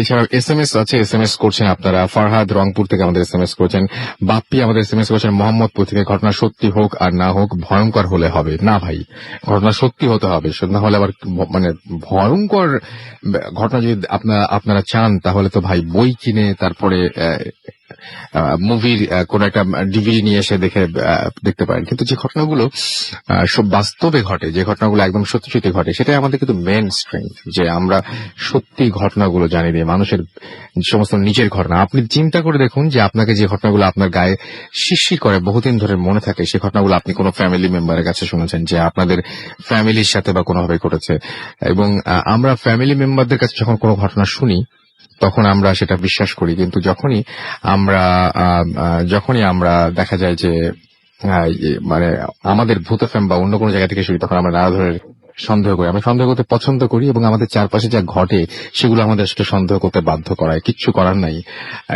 এছাড়াও এসএমএস আছে, এসএমএস করছেন আপনারা। ফারহাদ রংপুর থেকে আমাদের এসএমএস করছেন, বাপ্পি আমাদের এসএমএস করছেন মোহাম্মদপুর থেকে, ঘটনা সত্যি হোক আর না হোক ভয়ঙ্কর হলে হবে না ভাই, ঘটনা সত্যি হতে হবে, না হলে আবার মানে ভয়ঙ্কর ঘটনা যদি আপনারা চান তাহলে তো ভাই বই কিনে তারপরে মুভির কোন একটা ডিভিডি নিয়ে এসে দেখতে পারেন। কিন্তু যে ঘটনাগুলো সব বাস্তবে ঘটে, যে ঘটনাগুলো একদম সত্যি সত্যি ঘটে, সেটাই আমাদের কিন্তু মেন স্ট্রেংথ, যে আমরা সত্যি ঘটনাগুলো জানি দিই, মানুষের সমস্ত নিজের ঘটনা। আপনি চিন্তা করে দেখুন যে আপনাকে যে ঘটনাগুলো আপনার গায়ে শিরশির করে বহুদিন ধরে মনে থাকে, সেই ঘটনাগুলো আপনি কোনো ফ্যামিলি মেম্বারের কাছে শুনেছেন যে আপনাদের ফ্যামিলির সাথে বা কোনোভাবে ঘটেছে। এবং আমরা ফ্যামিলি মেম্বারদের কাছে যখন কোনো ঘটনা শুনি তখন আমরা সেটা বিশ্বাস করি, কিন্তু যখনই আমরা দেখা যায় যে মানে আমাদের ভূত এফএম বা অন্য কোনো জায়গা থেকে শুনি, তখন আমরা নানা ধরনের সন্দেহ করি। আমরা সন্দেহ করতে পছন্দ করি এবং আমাদের চারপাশে যা ঘটে সেগুলো আমাদের আসলে সন্দেহ করতে বাধ্য করায়। কিচ্ছু করার নাই।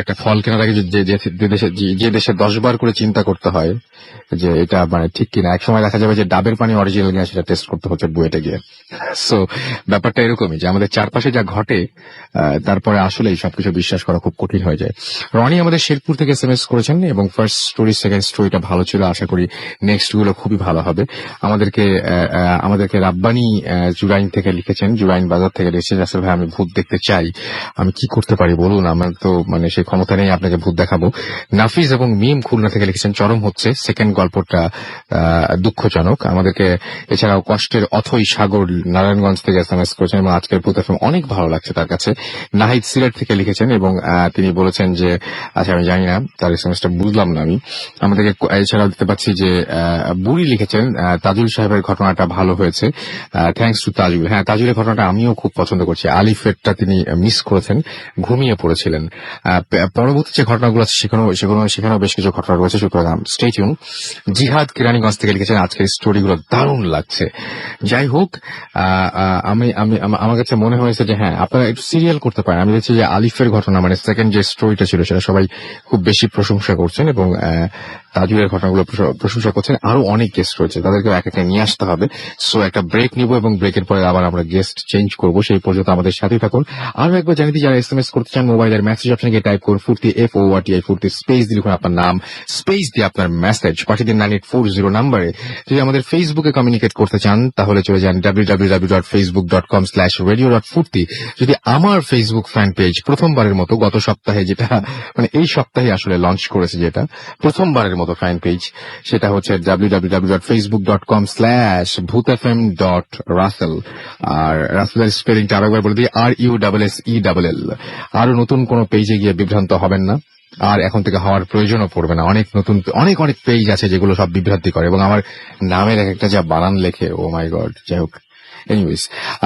একটা ফল কেনার আগে যে দেশে 10 বার করে চিন্তা করতে হয় যে এটা মানে ঠিক কিনা, এক সময় দেখা যাবে যে ডাবের পানি অরিজিনাল কিনা সেটা টেস্ট করতে হচ্ছে বুয়েটে গিয়ে। সো ব্যাপারটা এরকমই যে আমাদের চারপাশে যা ঘটে তারপরে আসলে সবকিছু বিশ্বাস করা খুব কঠিন হয়ে যায়। রনি আমাদের শেরপুর থেকে এসএমএস করেছেন এবং ফার্স্ট স্টোরি সেকেন্ড স্টোরিটা ভালো ছিল, আশা করি নেক্সট গুলো খুবই ভালো হবে। আমাদেরকে রাব্বানি জুরাইন থেকে লিখেছেন, জুরাইন বাজার থেকে লিখেছেন রাসেল ভাই আমি ভূত দেখতে চাই, আমি কি করতে পারি বলুন, আমার তো মানে সেই ক্ষমতা নেই আপনাকে ভূত দেখাবো। নাফিজ এবং মিম খুলনা থেকে লিখেছেন চরম হচ্ছে, সেকেন্ড গল্পটা দুঃখজনক। আমাদেরকে এছাড়াও কষ্টের অথই সাগর নারায়ণগঞ্জ থেকে এসএমএস করেছেন এবং আজকের ভূত এফএম অনেক ভালো লাগছে তার কাছে। নাহিদ সিলেট থেকে লিখেছেন এবং তিনি বলেছেন যে আচ্ছা আমি জানি না তার এসএমএসটা বুঝলাম না আমি। আমাদেরকে এছাড়াও দেখতে পাচ্ছি যে বুড়ি লিখেছেন তাজুল সাহেবের ঘটনাটা ভালো হয়েছে, থ্যাঙ্কস টু তাজুল। হ্যাঁ, তাজুলের ঘটনাটা আমিও খুব পছন্দ করছি। আলিফেরটা তিনি মিস করেছেন, ঘুমিয়ে পড়েছিলেন। পরবর্তী যে ঘটনাগুলো আছে সেখানেও বেশ কিছু ঘটনা রয়েছে, সুতরাং স্টে টিউন। জিহাদ কেরানীগঞ্জ থেকে লিখেছেন আজকের স্টোরিগুলো দারুণ লাগছে। যাই হোক, আমার কাছে মনে হয়েছে যে হ্যাঁ আপনারা একটু সিরিয়াল করতে পারেন। আমি দেখছি যে আলিফের ঘটনা মানে সেকেন্ড যে স্টোরিটা ছিল সেটা সবাই খুব বেশি প্রশংসা করছেন এবং তাজুলের ঘটনাগুলো প্রশংসা করছেন। আরো অনেক গেস্ট রয়েছে, তাদেরকে এক একটা নিয়ে আসতে হবে। সো একটা ব্রেক নিব এবং ব্রেকের পরে আবার আমরা গেস্ট চেঞ্জ করব। সেই পর্যন্ত আমাদের সাথেই থাকুন। আরো একবার জানিয়ে দিই, যারা এসএমএস করতে চান মোবাইলের মেসেজ অপশনে গিয়ে টাইপ করুন ফুর্তি FORTI ফুর্তি, স্পেস দিয়ে লিখুন আপনার নাম, স্পেস দিয়ে আপনার মেসেজ পাঠিয়ে দিন 9840 নাম্বারে। যদি আমাদের ফেসবুকে কমিউনিকেট করতে চান তাহলে চলে যান www.facebook.com/radio.furti। যদি আমার ফেসবুক ফ্যান পেজ প্রথমবারের মতো গত সপ্তাহে, যেটা মানে এই সপ্তাহে আসলে লঞ্চ করেছে, যেটা প্রথমবারের মতো ফ্যান পেজ, সেটা হচ্ছে www.facebook.com/bhutfm.russell। আর রাসেলের স্পেলিংটা আরেকবার বলে দিই, RUSSELL। আরো নতুন কোন পেজে গিয়ে বিভ্রান্ত হবেন না, আর এখন থেকে হওয়ার প্রয়োজনও পড়বে না। অনেক পেজ আছে যেগুলো সব বিভ্রান্তি করে এবং আমার নামের এক একটা যা বানান লেখে, ও মাই গড। যাই হোক, এনিওয়েজ,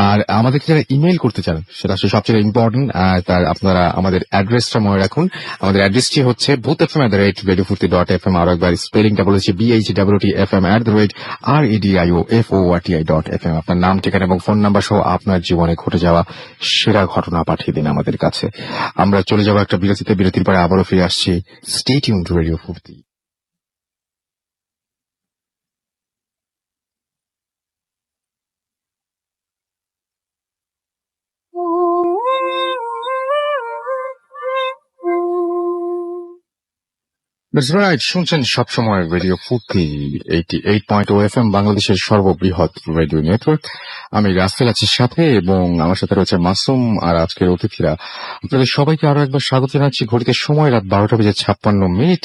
আর আমাদেরকে যারা ইমেল করতে চান সেটা আসলে সবচেয়ে ইম্পর্টেন্ট। তার আপনারা আমাদের অ্যাড্রেসটা মনে রাখুন। আমাদের অ্যাড্রেসটি হচ্ছে bhutfm@radiofurti.fm। আরো একবার স্পেলিংটা বলেছি, BHWTFM@radiofurti.fm। আপনার নাম, ঠিকানা এবং ফোন নাম্বার সহ আপনার জীবনে ঘটে যাওয়া সেরা ঘটনা পাঠিয়ে দিন আমাদের কাছে। আমরা চলে যাবো একটা বিরতিতে, বিরতির পরে আবারও ফিরে আসছি। স্টে টিউন টু রেডিও ফুর্তি। That's right, শুনছেন সবসময় রেডিও ফুর্তি 88.0 FM, বাংলাদেশের সর্ববৃহৎ রেডিও নেটওয়ার্ক। আমি রাসেল আছি সাথে এবং আমার সাথে রয়েছে মাসুম আর আজকের অতিথিরা। আপনাদের সবাইকে আরো একবার স্বাগত জানাচ্ছি। ঘড়িতে সময় রাত 12:56।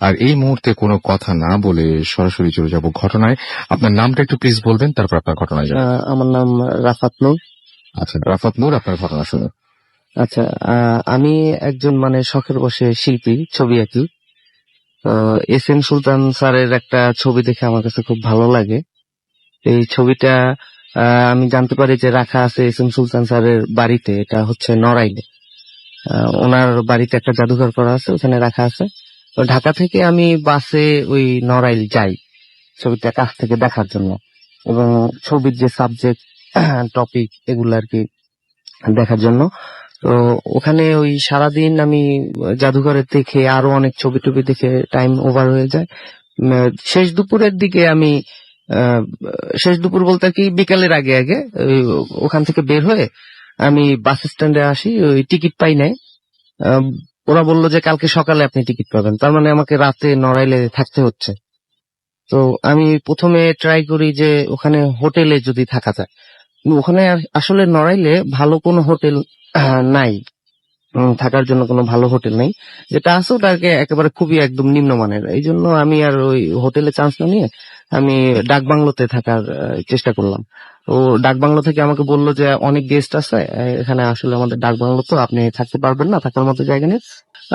আর এই মুহূর্তে কোনো কথা না বলে সরাসরি চলে যাব ঘটনায়। আপনার নামটা একটু প্লিজ বলবেন, তারপর আপনার ঘটনায় যাবেন। আমার নাম রাফাত নূর। আচ্ছা রাফাত নূর, আপনার ঘটনা শুনুন। আচ্ছা, আমি একজন মানে শখের বসে শিল্পী, ছবি আঁকি। SM সুলতান স্যারের একটা ছবি দেখে আমার কাছে খুব ভালো লাগে। এই ছবিটা আমি জানতে পারি যে রাখা আছে এস এম সুলতান স্যারের বাড়িতে, এটা হচ্ছে নড়াইলে। ওনার বাড়িতে একটা জাদুঘর করা আছে, ওখানে রাখা আছে। তো ঢাকা থেকে আমি বাসে ওই নড়াইল যাই ছবিটা কাছ থেকে দেখার জন্য, এবং ছবির যে সাবজেক্ট টপিক এগুলো আর কি দেখার জন্য। তো ওখানে ওই সারাদিন আমি জাদুঘরে দেখে আরো অনেক ছবি টবি দেখে টাইম ওভার হয়ে যায়। শেষ দুপুরের দিকে আমি শেষ দুপুর বলতে কি বিকালের আগে আগে ওখান থেকে বের হয়ে আমি বাস স্ট্যান্ডে আসি, ওই টিকিট পাই নাই। আহ, ওরা বললো যে কালকে সকালে আপনি টিকিট পাবেন, তার মানে আমাকে রাতে নড়াইলে থাকতে হচ্ছে। তো আমি প্রথমে ট্রাই করি যে ওখানে হোটেলে যদি থাকা যায়, কিন্তু ওখানে আসলে নড়াইলে ভালো কোনো হোটেল নাই, থাকার জন্য কোনো ভালো হোটেল নেই। যেটা আছে ওটাকে একেবারে খুবই একদম নিম্নমানের। এই জন্য আমি আর ওই হোটেলে চান্স না নিয়ে আমি ডাকবাংলোতে থাকার চেষ্টা করলাম। তো ডাকবাংলো থেকে আমাকে বললো যে অনেক গেস্ট আছে এখানে, আসলে আমাদের ডাকবাংলো তো আপনি থাকতে পারবেন না, থাকার মতো জায়গা নেই।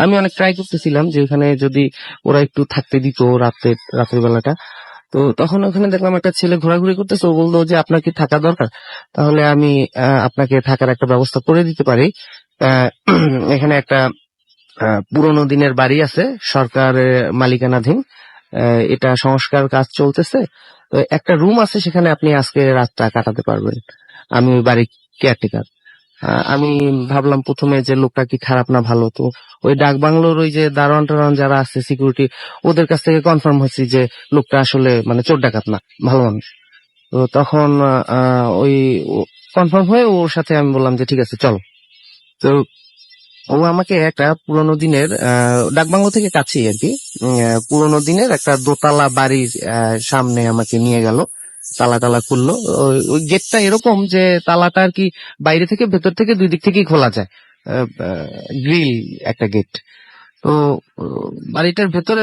আমি অনেক ট্রাই করতেছিলাম যে ওখানে যদি ওরা একটু থাকতে দিত রাতের বেলাটা। তো তখন ওখানে দেখলাম একটা ছেলে ঘোরাঘুরি করতেছে, ও বললো যে আপনার কি থাকা দরকার, তাহলে আমি আপনাকে থাকার একটা ব্যবস্থা করে দিতে পারি। আহ, এখানে একটা পুরোনো দিনের বাড়ি আছে, সরকারের মালিকানাধীন। এটা সংস্কার কাজ চলতেছে। তো একটা রুম আছে, সেখানে আপনি আজকে রাতটা কাটাতে পারবেন। আমি ওই বাড়ির কেয়ারটেকার। আমি ভাবলাম প্রথমে যে লোকটা কি খারাপ না ভালো। তো ওই ডাক বাংলোর ওই যে দারোয়ান টারোয়ান যারা আছে সিকিউরিটি, ওদের কাছ থেকে কনফার্ম হয়েছি যে লোকটা আসলে মানে চোর ডাকাত না, ভালো মানুষ। তো তখন ওই কনফার্ম হয়ে ওর সাথে আমি বললাম যে ঠিক আছে চল। তো ও আমাকে একটা পুরোনো দিনের ডাকবাংলো থেকে কাছেই আর কি, পুরোনো দিনের একটা দোতলা বাড়ির সামনে আমাকে নিয়ে গেল। তালা টালা খুললো। ওই গেটটা এরকম যে তালাটা আর কি বাইরে থেকে ভেতর থেকে দুই দিক থেকেই খোলা যায়, গ্রিল একটা গেট। তো বাড়িটার ভেতরে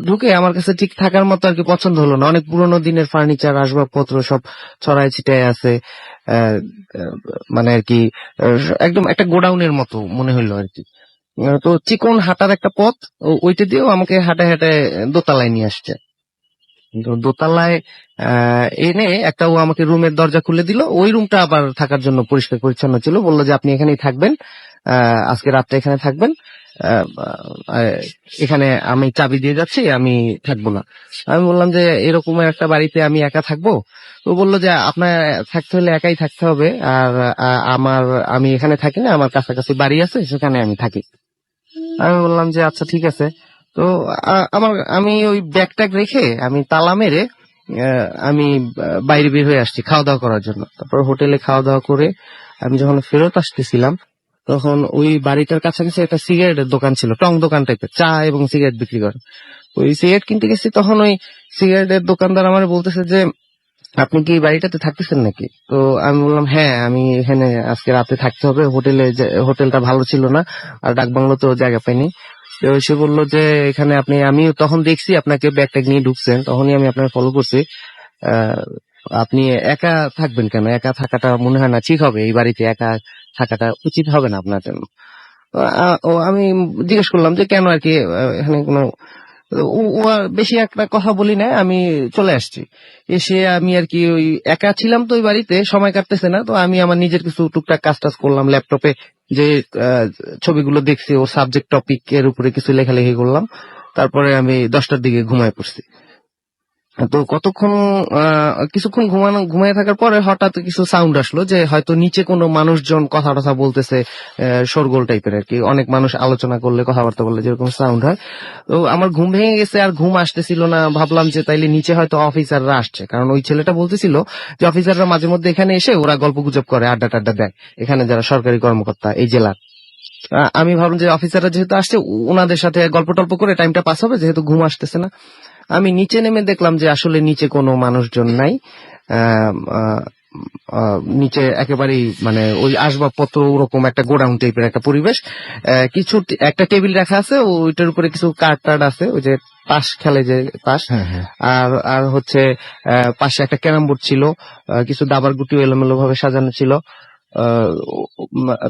ঢুকে আমার কাছে ঠিক থাকার মতো আর কি পছন্দ হলো না। অনেক পুরোনো দিনের ফার্নিচার আসবাবপত্র সব ছড়ায় ছিটায় আছে। আহ, আহ, মানে আর কি একদম একটা গোডাউনের মতো মনে হইলো আর কি। তো চিকন হাঁটার একটা পথ, ওইটা দিয়েও আমাকে হাঁটায় হাঁটায় দোতলায় নিয়ে আসছে। তো দোতলায় এনে একটা ও আমাকে রুমের দরজা খুলে দিল। ওই রুমটা আবার থাকার জন্য পরিষ্কার পরিচ্ছন্ন ছিল। বললো যে আপনি এখানেই থাকবেন, আজকে রাতটা এখানে থাকবেন। আহ, আহ, এখানে আমি চাবি দিয়ে যাচ্ছি, আমি থাকবো না। আমি বললাম যে এরকম একটা বাড়িতে আমি একা থাকবো? তো বললো যে আপনার থাকতে হলে একাই থাকতে হবে, আর আমি এখানে থাকি না, আমার কাছাকাছি বাড়ি আছে, সেখানে আমি থাকি। আমি বললাম যে আচ্ছা ঠিক আছে। তো আমি ওই ব্যাগ ট্যাগ রেখে আমি তালা মেরে আমি বাইরে বের হয়ে আসছি খাওয়া দাওয়া করার জন্য। তারপর হোটেলে খাওয়া দাওয়া করে আমি যখন ফেরত আসতেছিলাম, তখন ওই বাড়িটার কাছাকাছি একটা সিগারেটের দোকান ছিল, টং দোকান টাইপের, চা এবং সিগারেট বিক্রি করে। ওই সিগারেট কিনতে গেছি, তখন ওই সিগারেটের দোকানদার আমার বলতেছে যে আপনি কি এই বাড়িটাতে থাকতেছেন নাকি? তো আমি বললাম হ্যাঁ, আমি এখানে আজকে রাতে থাকতে হবে, হোটেলটা ভালো ছিল না, আর ডাকবাংলোতেও জায়গা পাইনি। তো সে বললো যে এখানে আমি তখন দেখছি আপনাকে ব্যাগ ট্যাগ নিয়ে ঢুকছেন, তখনই আমি আপনাকে ফলো করছি। আহ, আপনি একা থাকবেন কেন? একা থাকাটা মনে হয় না ঠিক হবে, এই বাড়িতে একা থাকাটা উচিত হবে না আপনার জন্য। আমি জিজ্ঞেস করলাম যে কেন আর কি, এখানে কোনো ও আর বেশি একটা কথা বলি না, আমি চলে আসছি। এসে আমি আর কি ওই একা ছিলাম তো ওই বাড়িতে, সময় কাটতেছে না, তো আমি আমার নিজের কিছু টুকটাক কাজ টাজ করলাম ল্যাপটপে। যে ছবিগুলো দেখছি ও সাবজেক্ট টপিক এর উপরে কিছু লেখালেখি করলাম। তারপরে আমি 10টার দিকে ঘুমায় পড়ছি। তো কিছুক্ষণ ঘুমিয়ে থাকার পরে হঠাৎ কিছু সাউন্ড আসলো, যে হয়তো নিচে কোনো মানুষজন কথা টথা বলতেছে, শোরগোল টাইপের আর কি, অনেক মানুষ আলোচনা করলে কথাবার্তা বললে যেরকম সাউন্ড হয়। তো আমার ঘুম ভেঙে গেছে, আর ঘুম আসতেছিল না। ভাবলাম যে তাইলে নিচে হয়তো অফিসাররা আসছে, কারণ ওই ছেলেটা বলতেছিল যে অফিসাররা মাঝে মধ্যে এখানে এসে ওরা গল্প গুজব করে, আড্ডা টাড্ডা দেয় এখানে যারা সরকারি কর্মকর্তা এই জেলার। আমি ভাবলাম যে অফিসাররা যেহেতু আসছে, ওনাদের সাথে গল্প টল্প করে টাইমটা পাস হবে, যেহেতু ঘুম আসতেছে না। আমি নিচে নেমে দেখলাম যে আসলে নিচে কোনো মানুষজন নাই। আহ, আহ, নিচে একেবারেই মানে ওই আসবাবপত্র ওরকম একটা গোডাউন টাইপের একটা পরিবেশ। একটা টেবিল রাখা আছে, ওইটার উপরে কিছু কার্ড টার্ড আছে, ওই যে তাস খেলে যে তাস। হ্যাঁ, হ্যাঁ। আর আর হচ্ছে পাশে একটা ক্যারাম বোর্ড ছিল, কিছু দাবার গুটি এলোমেলো ভাবে সাজানো ছিল।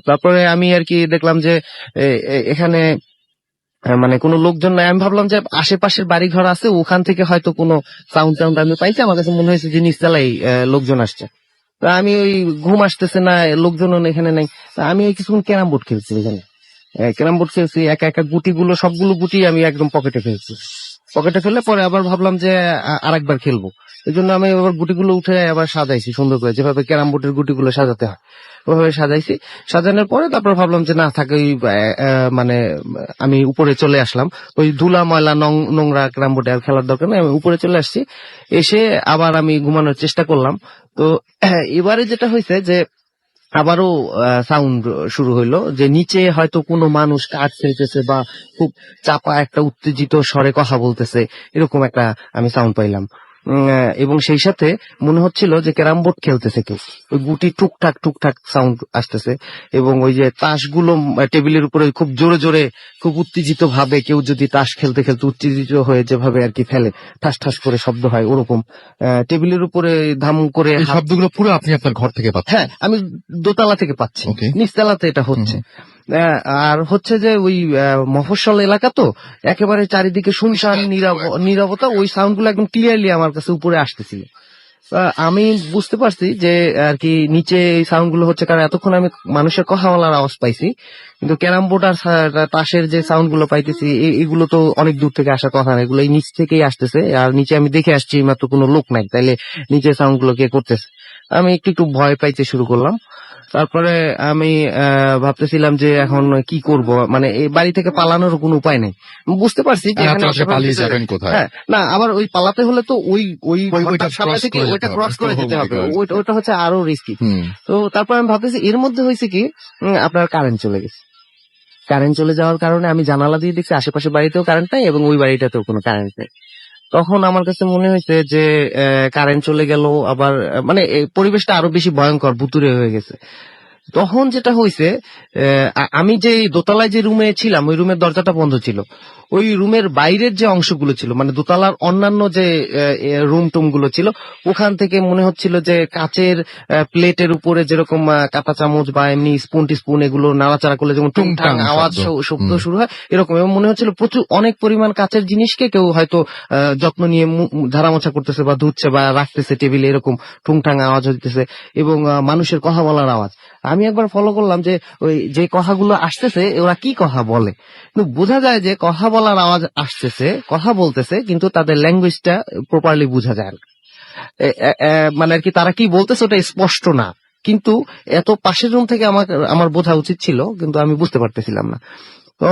তারপরে আমি আর কি দেখলাম যে এখানে মানে কোনো লোকজন নাই। আমি ভাবলাম যে আশেপাশের বাড়ি ঘর আছে, ওখান থেকে হয়তো কোনো সাউন্ড টাউন্ড আমি পাইছি, আমার কাছে মনে হয়েছে যে নিচতলায় লোকজন আসছে। তা আমি ওই ঘুম আসতেছে না, লোকজনও এখানে নাই, তা আমি ওই কিছুক্ষণ ক্যারাম বোর্ড খেলছি এখানে। ক্যারাম বোর্ড খেলছি, একা একা গুটিগুলো সবগুলো গুটি আমি একদম পকেটে ফেলছি। পকেটে ফেলে পরে আবার ভাবলাম যে আরেকবার খেলবো, এই জন্য আমি আবার গুটিগুলো উঠে আবার সাজাইছি সুন্দর করে, যেভাবে ক্যারাম বোর্ডের গুটিগুলো সাজাতে হয় ওইভাবে সাজাইছি। সাজানোর পরে তারপর ভাবলাম যে না থাকে, ওই মানে আমি উপরে চলে আসলাম। ওই ধুলা ময়লা নোংরা ক্যারাম বোর্ডে আর খেলার দরকার নেই, আমি উপরে চলে আসছি। এসে আবার আমি ঘুমানোর চেষ্টা করলাম। তো এবারে যেটা হয়েছে যে আবারও সাউন্ড শুরু হইলো, যে নিচে হয়তো কোনো মানুষ কাঠ ফেলতেছে বা খুব চাপা একটা উত্তেজিত স্বরে কথা বলতেছে, এরকম একটা আমি সাউন্ড পাইলাম। এবং সেই সাথে মনে হচ্ছিল যে ক্যারাম বোর্ড খেলতেছে কেউ, ওই গুটি টুকটাক টুকটাক সাউন্ড আসতেছে। এবং ওই যে তাসগুলো টেবিলের উপরে খুব জোরে জোরে খুব উত্তেজিত ভাবে কেউ যদি তাস খেলতে খেলতে উত্তেজিত হয়ে যেভাবে আর কি ফেলে, ঠাস ঠাস করে শব্দ হয় ওরকম। টেবিলের উপরে ধাম করে এই শব্দগুলো পুরো আপনি আপনার ঘর থেকে পাচ্ছেন? হ্যাঁ, আমি দোতলা থেকে পাচ্ছি, Okay. নিচতলাতে এটা হচ্ছে। আর হচ্ছে যে ওই মফস্বল এলাকা তো, একেবারে চারিদিকে শুনশান নীরবতা, ওই সাউন্ড গুলো একদম ক্লিয়ারলি আমার কাছে উপরে আসতেছিল। আমি বুঝতে পারছি যে আর কি নিচে এই সাউন্ড গুলো হচ্ছে, কারণ এতক্ষণ আমি মানুষের কথা বলার আওয়াজ পাইছি, কিন্তু ক্যারাম বোর্ড আর তাসের যে সাউন্ড গুলো পাইতেছি এগুলো তো অনেক দূর থেকে আসার কথা না, এগুলো এই নিচ থেকেই আসতেছে। আর নিচে আমি দেখে আসছি মাত্র কোনো লোক নাই, তাইলে নিচে সাউন্ড গুলো কে করতেছে। আমি একটু একটু ভয় পাইতে শুরু করলাম। তারপরে আমি ভাবতেছিলাম যে এখন কি করব, মানে এই বাড়ি থেকে পালানোর কোনো উপায় নেই। বুঝতে পারছি যে এখানে আপনি পালিয়ে যাবেন কোথায়? হ্যাঁ, না আবার ওই পালাতে হলে তো ওই ওইটা সামনে থেকে ওইটা ক্রস করে যেতে হবে, ওইটা হচ্ছে আরো রিস্কি। হুম। তো তারপর আমি ভাবতেছি এর মধ্যে হয়েছে কি, আপনার কারেন্ট চলে গেছে। কারেন্ট চলে যাওয়ার কারণে আমি জানালা দিয়ে দেখছি আশেপাশে বাড়িতেও কারেন্ট নাই এবং ওই বাড়িটাতেও কোনো কারেন্ট নেই। তখন আমার কাছে মনে হয়েছে যে কারেন্ট চলে গেল, আবার মানে এই পরিবেশটা আরো বেশি ভয়ঙ্কর, ভুতুড়ে হয়ে গেছে। তখন যেটা হয়েছে, আমি যে দোতলায় যে রুমে ছিলাম ওই রুমের দরজাটা বন্ধ ছিল। ওই রুমের বাইরের যে অংশগুলো ছিল, মানে দোতলার অন্যান্য যে রুম টুম গুলো ছিল, ওখান থেকে মনে হচ্ছিল যে কাচের প্লেটের উপরে যেরকম কাঁটা চামচ বা এমনি স্পুন এগুলো নাড়াচাড়া করলে যেমন টুংটাং আওয়াজ শব্দ শুরু হয়, এরকম। এবং মনে হচ্ছিল প্রচুর অনেক পরিমাণ কাচের জিনিসকে কেউ হয়তো যত্ন নিয়ে ঝাড়ামোছা করতেছে বা ধুচ্ছে বা রাখতেছে টেবিলে, এরকম টুংটাং আওয়াজ হইতেছে এবং মানুষের কথা বলার আওয়াজ। আমি একবার ফলো করলাম যে ওই যে কথাগুলো আসতেছে ওরা কি কথা বলে, কিন্তু বোঝা যায় যে কথা বলার আওয়াজ আসতেছে, কথা বলতেছে, কিন্তু তাদের ল্যাঙ্গুয়েজটা প্রপারলি বোঝা যায় না। মানে আর কি তারা কি বলতেছে ওটা স্পষ্ট না, কিন্তু এত পাশের রুম থেকে আমার বোঝা উচিত ছিল, কিন্তু আমি বুঝতে পারতেছিলাম না। তো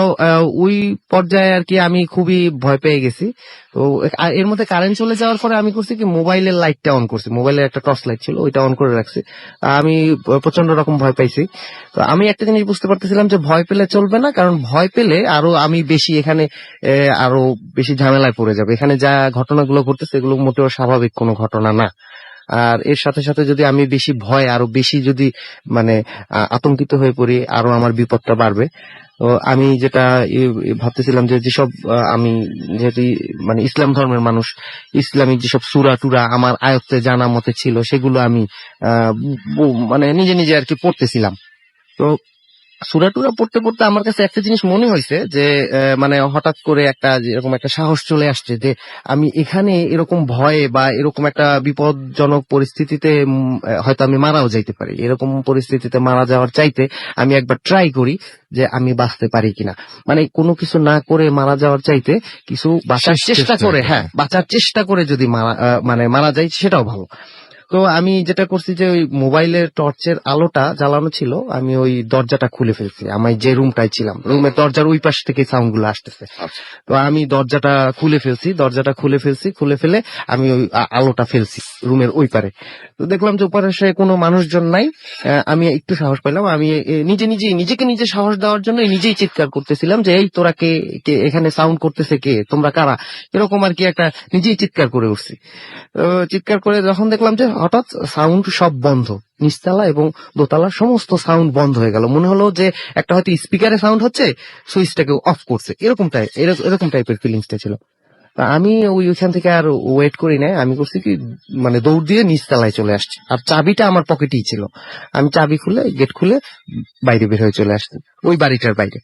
ওই পর্যায়ে আর কি আমি খুবই ভয় পেয়ে গেছি। তো এর মধ্যে কারেন্ট চলে যাওয়ার পরে আমি করছি কি, মোবাইলের লাইটটা অন করছি, মোবাইলের একটা টর্চ লাইট ছিল ওইটা অন করে রাখছি। আমি প্রচন্ড রকম ভয় পাইছি। তো আমি একটা জিনিস বুঝতে পারতেছিলাম যে ভয় পেলে চলবে না, কারণ ভয় পেলে আরো আমি বেশি এখানে আরো বেশি ঝামেলায় পড়ে যাবে। এখানে যা ঘটনাগুলো ঘটতেছে এগুলো মোটেও স্বাভাবিক কোনো ঘটনা না। আর এর সাথে সাথে যদি আমি বেশি ভয় আরো বেশি যদি মানে আতঙ্কিত হয়ে পড়ি, আরো আমার বিপদটা বাড়বে। তো আমি যেটা ভাবতেছিলাম যে যেসব আমি যেহেতু মানে ইসলাম ধর্মের মানুষ, ইসলামিক যেসব সূরা টুরা আমার আয়ত্তে জানা মতে ছিল সেগুলো আমি মানে নিজে নিজে আর কি পড়তেছিলাম। তো সূরা টুরা পড়তে পড়তে আমার কাছে একটা জিনিস মনে হয়েছে যে মানে হঠাৎ করে একটা এরকম একটা সাহস চলে আসছে যে আমি এখানে এরকম ভয়ে বা এরকম একটা বিপদজনক পরিস্থিতিতে হয়তো আমি মারাও যাইতে পারি। এরকম পরিস্থিতিতে মারা যাওয়ার চাইতে আমি একবার ট্রাই করি যে আমি বাঁচতে পারি কিনা, মানে কোনো কিছু না করে মারা যাওয়ার চাইতে কিছু বাঁচার চেষ্টা করে, হ্যাঁ বাঁচার চেষ্টা করে যদি মারা যায় সেটাও ভালো। তো আমি যেটা করছি যে ওই মোবাইলের টর্চের আলোটা জ্বালানো ছিল, আমি ওই দরজাটা খুলে ফেলছি। আমি যে রুমটায় ছিলাম রুমের দরজার ওই পাশ থেকে সাউন্ড গুলো আসতেছে। তো আমি দরজাটা খুলে ফেলছি, খুলে ফেলে আমি ওই আলোটা ফেলছি রুমের ওই পারে। তো দেখলাম যে ওপারে কোনো মানুষজন নাই। আমি একটু সাহস পেলাম, আমি নিজেকে নিজে সাহস দেওয়ার জন্য নিজেই চিৎকার করতেছিলাম যে এই তোরা কে এখানে সাউন্ড করতেছে, কে তোমরা কারা, এরকম আর কি একটা নিজেই চিৎকার করে উঠছি। চিৎকার করে যখন দেখলাম যে হঠাৎ সাউন্ড সব বন্ধ, নিচতলা এবং দোতলার সমস্ত সাউন্ড বন্ধ হয়ে গেল। মনে হলো যে একটা হয়তো স্পিকারে সাউন্ড হচ্ছে, সুইচটাকে অফ করছে, এরকম টাইপের ফিলিংসটা ছিল। আমি ওইখান থেকে আর ওয়েট করি নাই, আমি করছি কি মানে দৌড় দিয়ে নিচতলায় চলে আসছি। আর চাবিটা আমার পকেটেই ছিল, আমি চাবি খুলে গেট খুলে বাইরে বের হয়ে চলে আসছি ওই বাড়িটার বাইরে।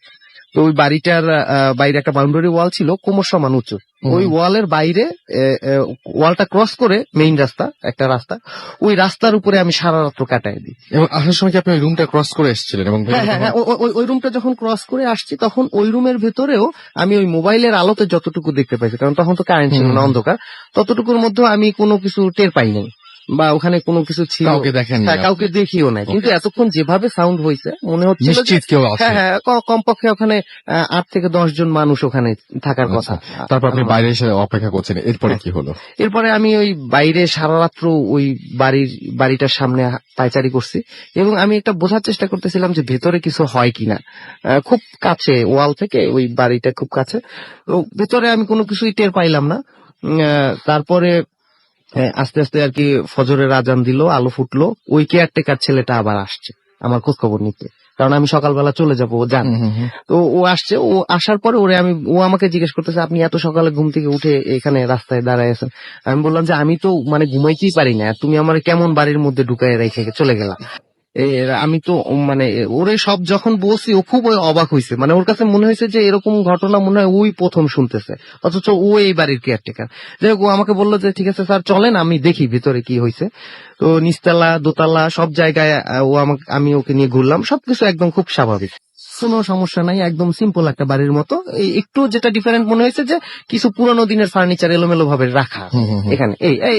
তো ওই বাড়িটার বাইরে একটা বাউন্ডারি ওয়াল ছিল কোমর সমান উঁচু। ওই ওয়ালের বাইরে ওয়ালটা ক্রস করে মেইন রাস্তা, একটা রাস্তা, ওই রাস্তার উপরে আমি সারা রাত্র কাটাই দিই। এবং আসার সময় কি আপনি ওই রুমটা ক্রস করে এসেছিলেন এবং হ্যাঁ হ্যাঁ হ্যাঁ, ওই রুমটা যখন ক্রস করে আসছি তখন ওই রুমের ভেতরেও আমি ওই মোবাইলের আলোতে যতটুকু দেখতে পাইছি, কারণ তখন তো কারেন্ট ছিল না, অন্ধকার, ততটুকুর মধ্যে আমি কোনো কিছু টের পাই নাই বা ওখানে কোনো কিছু ছিল, কাউকে দেখেন হ্যাঁ, কাউকে দেখিও নাই। কিন্তু এতক্ষণ যেভাবে সাউন্ড হয়েছে মনে হচ্ছে নিশ্চিত কেউ আছে। হ্যাঁ হ্যাঁ, কমপক্ষে ওখানে 8 থেকে 10 জন মানুষ ওখানে থাকার কথা। তারপর আপনি বাইরে এসে অপেক্ষা করছেন, এরপরে কি হলো? এরপরে আমি ওই বাইরে সারা রাত্র ওই বাড়িটার সামনে পায়চারি করছি এবং আমি একটা বোঝার চেষ্টা করতেছিলাম যে ভেতরে কিছু হয় কিনা। খুব কাছে ওয়াল থেকে ওই বাড়িটা খুব কাছে, তো ভেতরে আমি কোনো কিছুই টের পাইলাম না। তারপরে আস্তে আস্তে আর কি ফজরের আজান দিল, আলো ফুটলো, ওই কেয়ারটেকার ছেলেটা আবার আসছে আমার খোঁজ খবর নিতে, কারণ আমি সকালবেলা চলে যাবো, ও জানে। তো ও আসছে, ও আসার পরে ও আমাকে জিজ্ঞেস করতেছে আপনি এত সকালে ঘুম থেকে উঠে এখানে রাস্তায় দাঁড়ায় আছেন। আমি বললাম যে আমি তো মানে ঘুমাইতেই পারি না, তুমি আমার কেমন বাড়ির মধ্যে ঢুকাই রেখে চলে গেলা। আমি তো মানে ওরে সব যখন বলছি ও খুব অবাক হয়েছে, মানে ওর কাছে মনে হয়েছে যে এরকম ঘটনা মনে হয় ওই প্রথম শুনতেছে, অথচ ও এই বাড়ির কেয়ারটেকার। যাই হোক, ও আমাকে বললো যে ঠিক আছে স্যার চলেন আমি দেখি ভিতরে কি হয়েছে। তো নিচতলা দোতলা সব জায়গায় আমি ওকে নিয়ে ঘুরলাম, সবকিছু একদম খুব স্বাভাবিক, কোনো সমস্যা নাই, একদম সিম্পল একটা বাড়ির মতো। একটু যেটা ডিফারেন্ট মনে হয়েছে যে কিছু পুরানো দিনের ফার্নিচার এলোমেলো ভাবে রাখা এখানে,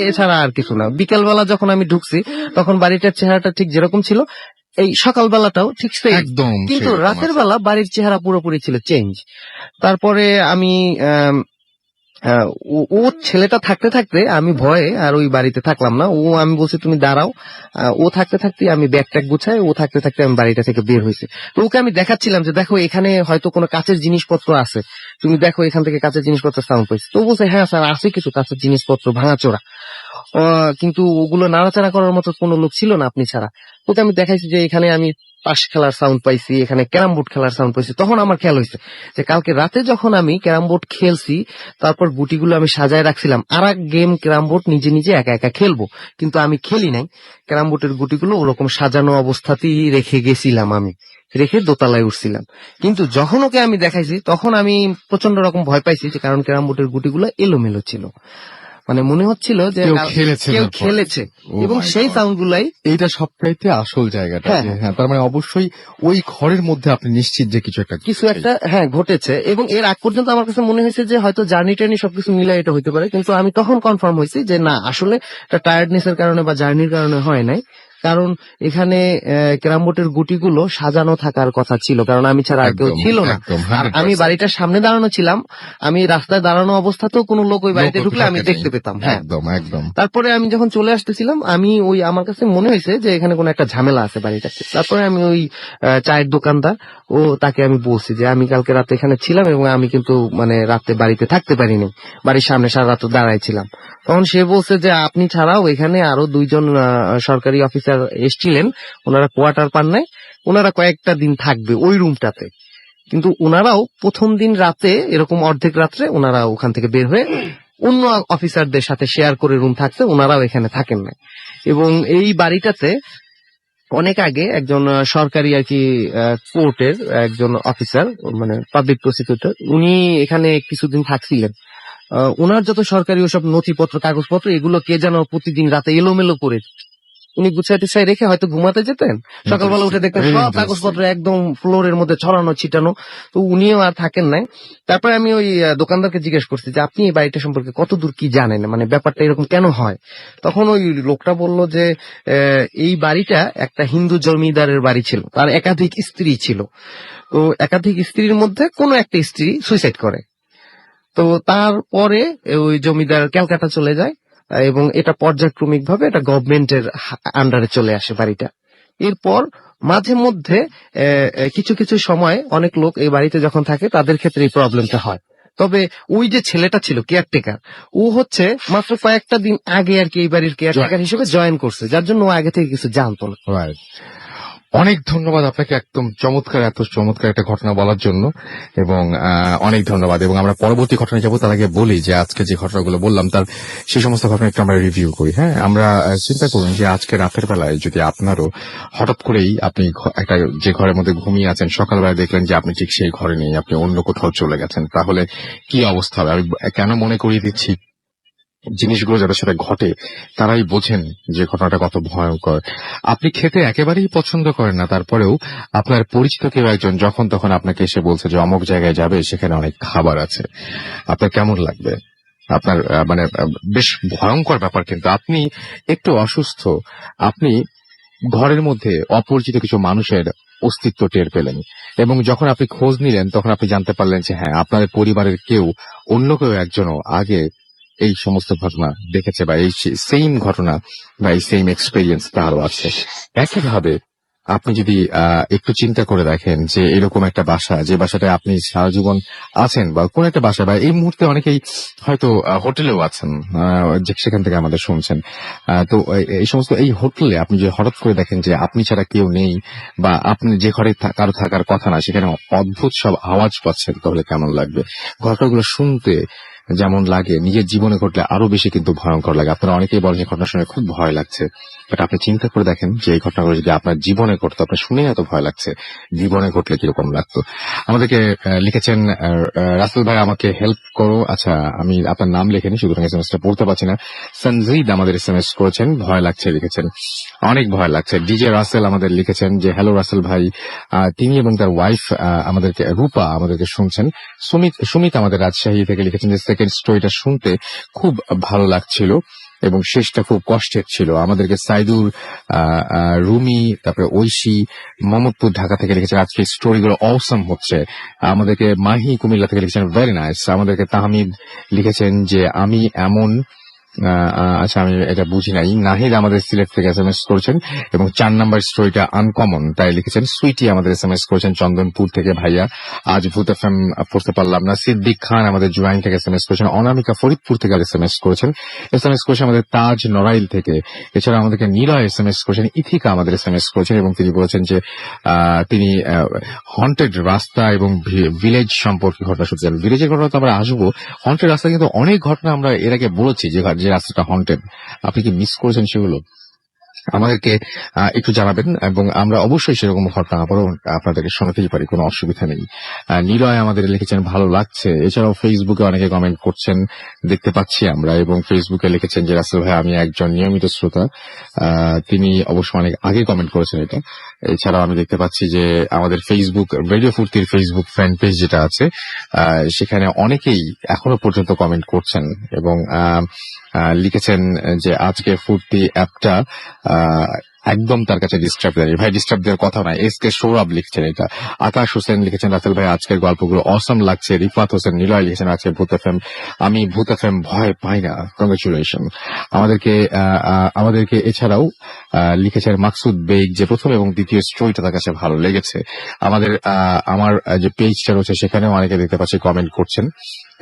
এছাড়া আর কিছু না। বিকেলবেলা যখন আমি ঢুকছি তখন বাড়িটার চেহারাটা ঠিক যেরকম ছিল, এই সকালবেলাটাও ঠিক সেই একদম, কিন্তু সেরকম রাতের আছে। বেলা বাড়ির চেহারা পুরোপুরি ছিল চেঞ্জ। তারপরে আমি ও ছেলেটা থাকতে থাকতে আমি ভয়ে আর ওই বাড়িতে থাকলাম না। আমি বলছি তুমি দাঁড়াও। ও থাকতে থাকতে আমি ব্যাগ ট্যাগ গুছাই, ও থাকতে থাকতে আমি বাড়িটা থেকে বের হয়েছি। তো ওকে আমি দেখাচ্ছিলাম যে দেখো এখানে হয়তো কোনো কাঁচের জিনিসপত্র আছে, তুমি দেখো এখান থেকে কাঁচের জিনিসপত্র সাউন্ড পাইছি। তো বলছে হ্যাঁ স্যার আছে কিছু কাঁচের জিনিসপত্র ভাঙাচোরা, কিন্তু ওগুলো নাড়াচাড়া করার মতো কোনো লোক ছিল না আপনি ছাড়া। ওকে আমি দেখাইছি যে এখানে আমি তাস খেলার সাউন্ড পাইছি, এখানে ক্যারাম বোর্ড খেলার সাউন্ড পাইছি। তখন আমার খেয়াল হয়েছে যে কালকে রাতে যখন আমি ক্যারাম বোর্ড খেলছি, তারপর গুটিগুলো আমি সাজায় রাখছিলাম, আর এক গেম ক্যারাম বোর্ড নিজে নিজে একা একা খেলবো, কিন্তু আমি খেলি নাই। ক্যারাম বোর্ডের গুটিগুলো ওরকম সাজানো অবস্থাতেই রেখে গেছিলাম, আমি রেখে দোতলায় উঠছিলাম। কিন্তু যখন ওকে আমি দেখাইছি তখন আমি প্রচন্ড রকম ভয় পাইছি, যে কারণ ক্যারাম বোর্ডের গুটিগুলো এলোমেলো ছিল, মানে মনে হচ্ছিল যে কেউ খেলেছে কেউ তারপর। খেলেছে। Oh এবং my সেই God. সাউন্ড গুলাই এইটা সবচাইতে আসল জায়গাটা। হ্যাঁ, যে হ্যাঁ, তার মানে অবশ্যই ওই ঘরের মধ্যে আপনি নিশ্চিত যে কিছু একটা হ্যাঁ ঘটেছে। এবং এর আগ পর্যন্ত আমার কাছে মনে হয়েছে যে হয়তো জার্নি টার্নি সবকিছু মিলাই এটা হইতে পারে, কিন্তু আমি তখন কনফার্ম হয়েছি যে না, আসলে এটা টায়ার্ডনেস এর কারণে বা জার্নির কারণে হয় নাই। কারণ এখানে ক্যারাম বোর্ডের গুটিগুলো সাজানো থাকার কথা ছিল, কারণ আমি ছাড়া আর কেউ একদম, ছিল না। একদম, আর 100%। আমি বাড়িটার সামনে দাঁড়ানো ছিলাম, আমি রাস্তায় দাঁড়ানো অবস্থাতেও কোনো লোক ওই বাড়িতে লোক ঢুকলে আমি থাকেনি। দেখতে পেতাম। হ্যাঁ, একদম একদম। তারপরে আমি যখন চলে আসতেছিলাম আমার কাছে মনে হয়েছে যে এখানে কোনো একটা ঝামেলা আছে বাড়িটাতে। তারপরে আমি ওই চায়ের দোকানদার তাকে আমি বলছি যে আমি কালকে রাতে এখানে ছিলাম এবং আমি কিন্তু মানে রাতে বাড়িতে থাকতে পারিনি, বাড়ির সামনে সারা রাত দাঁড়ায় ছিলাম। তখন সে বলছে যে আপনি ছাড়াও এখানে আরো 2 জন সরকারি অফিসার এসেছিলেন, ওনারা কোয়ার্টার পান নাই, ওনারা কয়েকটা দিন থাকবে ওই রুমটাতে। কিন্তু ওনারাও প্রথম দিন রাতে এরকম অর্ধেক রাত্রে ওনারা ওখান থেকে বের হয়ে অন্য অফিসারদের সাথে শেয়ার করে রুম থাকতে, ওনারাও এখানে থাকেন না। এবং এই বাড়িটাতে অনেক আগে একজন সরকারি আর কি কোর্টের একজন অফিসার, মানে পাবলিক প্রসিকিউটর, উনি এখানে কিছুদিন থাকছিলেন। ওনার যত সরকারি ওসব নথিপত্র কাগজপত্র এগুলো কে যেন প্রতিদিন রাতে এলোমেলো করে উনি গুছাইতে চাই রেখে হয়তো ঘুমাতে যেতেন, সকালবেলা উঠে দেখতেন সব কাগজপত্র একদম ফ্লোরের মধ্যে ছড়ানো ছিটানো। তো উনিও আর থাকেন নাই। তারপরে আমি ওই দোকানদারকে জিজ্ঞেস করছি যে আপনি এই বাড়িটা সম্পর্কে কতদূর কি জানেন, মানে ব্যাপারটা এরকম কেন হয়। তখন ওই লোকটা বলল যে এই বাড়িটা একটা হিন্দু জমিদারের বাড়ি ছিল, তার একাধিক স্ত্রী ছিল। তো একাধিক স্ত্রীর মধ্যে কোনো একটা স্ত্রী সুইসাইড করে। তো তারপরে ওই জমিদার ক্যালকাটা চলে যায় এবং এটা পর্যায়ক্রমিক ভাবে এটা গভর্নমেন্টের আন্ডারে চলে আসে বাড়িটা। এরপর মাঝে মধ্যে কিছু কিছু সময় অনেক লোক এই বাড়িতে যখন থাকে তাদের ক্ষেত্রে এই প্রবলেমটা হয়। তবে ওই যে ছেলেটা ছিল কেয়ারটেকার, ও হচ্ছে মাত্র কয়েকটা দিন আগে আর কি এই বাড়ির কেয়ারটেকার হিসেবে জয়েন করছে, যার জন্য ও আগে থেকে কিছু জানতো না। রাইট। অনেক ধন্যবাদ আপনাকে, একদম চমৎকার, এত চমৎকার একটা ঘটনা বলার জন্য, এবং অনেক ধন্যবাদ। এবং আমরা পরবর্তী ঘটনায় যাবো, তার আগে বলি যে আজকে যে ঘটনাগুলো বললাম তার সেই সমস্ত ঘটনা একটু আমরা রিভিউ করি। হ্যাঁ, আমরা চিন্তা করুন যে আজকে রাতের বেলায় যদি আপনারও হঠাৎ করেই আপনি একটা যে ঘরের মধ্যে ঘুমিয়ে আছেন, সকালবেলা দেখলেন যে আপনি ঠিক সেই ঘরে নেই, আপনি অন্য কোথাও চলে গেছেন, তাহলে কি অবস্থা হবে? আমি কেন মনে করিয়ে দিচ্ছি, জিনিসগুলো যাদের সাথে ঘটে তারাই বোঝেন যে ঘটনাটা কত ভয়ঙ্কর। আপনি খেতে একেবারেই পছন্দ করেন না, তারপরেও আপনার পরিচিত কেউ একজন যখন তখন আপনাকে এসে বলছে যে অমুক জায়গায় যাবে, সেখানে অনেক খাবার আছে, আপনার কেমন লাগবে? আপনার মানে বেশ ভয়ঙ্কর ব্যাপার। কিন্তু আপনি একটু অসুস্থ, আপনি ঘরের মধ্যে অপরিচিত কিছু মানুষের অস্তিত্ব টের পেলেন, এবং যখন আপনি খোঁজ নিলেন তখন আপনি জানতে পারলেন যে হ্যাঁ, আপনার পরিবারের কেউ, অন্য কেউ একজনও আগে এই সমস্ত ঘটনা দেখেছে, বা এই সেম ঘটনা বা এই সেম এক্সপেরিয়েন্স তারও আছে। একইভাবে আপনি যদি একটু চিন্তা করে দেখেন যে এরকম একটা বাসা, যে বাসাটায় আপনি সারা জীবন আছেন, বা কোন একটা বাসা, বা এই মুহূর্তে অনেকেই হয়তো হোটেলেও আছেন, যে সেখান থেকে আমাদের শুনছেন, তো এই সমস্ত এই হোটেলে আপনি যে হঠাৎ করে দেখেন যে আপনি ছাড়া কেউ নেই, বা আপনি যে ঘরে কারো থাকার কথা না সেখানে অদ্ভুত সব আওয়াজ পাচ্ছেন, তাহলে কেমন লাগবে? ঘটনাগুলো শুনতে যেমন লাগে, নিজের জীবনে ঘটলে আরো বেশি কিন্তু ভয়ঙ্কর লাগে। আপনারা অনেকেই বলেন যে ঘটনা শুনে খুব ভয় লাগছে, বাট আপনি চিন্তা করে দেখেন যে এই ঘটনাগুলো যদি আপনার জীবনে ঘটতো, আপনার শুনে এত ভয় লাগছে, জীবনে ঘটলে কিরকম লাগতো। আমাদেরকে লিখেছেন রাসেল ভাই, আমাকে হেল্প করো। আচ্ছা, আমি আপনার নাম লিখেনি, সুতরাং এস এম এসটা পড়তে পারছি না। সঞ্জিদ আমাদের এস এম এস করেছেন, ভয় লাগছে লিখেছেন, অনেক ভয় লাগছে। ডিজে রাসেল আমাদের লিখেছেন যে হ্যালো রাসেল ভাই, তিনি এবং তার ওয়াইফ আমাদেরকে, রূপা আমাদেরকে শুনছেন। সুমিত আমাদের রাজশাহী থেকে লিখেছেন যে সেকেন্ড স্টোরিটা শুনতে খুব ভালো লাগছিল এবং শেষটা খুব কষ্টের ছিল। আমাদেরকে সাইদুর, রুমি, তারপরে ঐশী মোহাম্মদপুর ঢাকা থেকে লিখেছেন আজকে স্টোরিগুলো অসম হচ্ছে। আমাদেরকে মাহি কুমিল্লা থেকে লিখেছেন ভেরি নাইস। আমাদেরকে তাহমিদ লিখেছেন যে আমি এমন, আচ্ছা আমি এটা বুঝি নাই। নাহিদ আমাদের সিলেট থেকে এস এম এস করেছেন, এবং 4 নাম্বার স্টোরিটা আনকমন তাই লিখেছেন। সুইটি আমাদের এস এম এস করেছেন চন্দনপুর থেকে, ভাইয়া আজ ভূত এফএম পড়তে পারলাম না। সিদ্দিক খান আমাদের জুয়াইন থেকে এস এম এস করেছেন। অনামিকা ফরিদপুর থেকে এস এম এস করেছেন। এস এম এস করেছেন আমাদের তাজ নড়াইল থেকে। এছাড়া আমাদেরকে নীলয় এস এম এস করেছেন। ইথিকা আমাদের এস এম এস করেছেন, এবং তিনি বলেছেন যে তিনি হন্টেড রাস্তা এবং ভিলেজ সম্পর্কে ঘটনা শুনছেন। ভিলেজের ঘটনা তো আমরা আসবো, হন্টেড রাস্তা কিন্তু অনেক ঘটনা আমরা এর আগে বলেছি যে রাস্তাটা হন্টেড। আপনি কি মিস করেছেন সেগুলো? আমাদেরকে একটু জানাবেন, এবং আমরা অবশ্যই সেরকম ঘটনা আবারও আপনাদেরকে শোনাতেই পারি, কোনো অসুবিধা নেই। নীলয় আমাদের লিখেছেন ভালো লাগছে। এছাড়াও ফেসবুকে অনেকে কমেন্ট করছেন, দেখতে পাচ্ছি আমরা, এবং ফেসবুকে লিখেছেন যে রাসেল ভাই আমি একজন নিয়মিত শ্রোতা। তিনি অবশ্য অনেক আগে কমেন্ট করেছেন এটা। এছাড়াও আমি দেখতে পাচ্ছি যে আমাদের ফেসবুক রেডিও ফুর্তির ফেসবুক ফ্যান পেজ যেটা আছে, সেখানে অনেকেই এখনো পর্যন্ত কমেন্ট করছেন, এবং লিখেছেন যে আজকে ফুর্তি অ্যাপটা একদম তার কাছে ডিস্টার্ব দেয়। ভাই ডিস্টার্ব দেওয়ার কথা নয়। এস কে সৌরভ লিখছেন এটা। আকাশ হোসেন লিখেছেন রাসেল ভাই আজকের গল্পগুলো অসম লাগছে। রিফাত হোসেন নিলয় লিখেছেন আজকে ভূত এফএম, আমি ভূত এফএম ভয় পাই না, কংগ্রেচুলেশন। আমাদেরকে এছাড়াও লিখেছেন মাকসুদ বেগ যে প্রথম এবং দ্বিতীয় স্টোরিটা তার কাছে ভালো লেগেছে। আমার যে পেজটা রয়েছে সেখানেও অনেকে দেখতে পাচ্ছি কমেন্ট করছেন,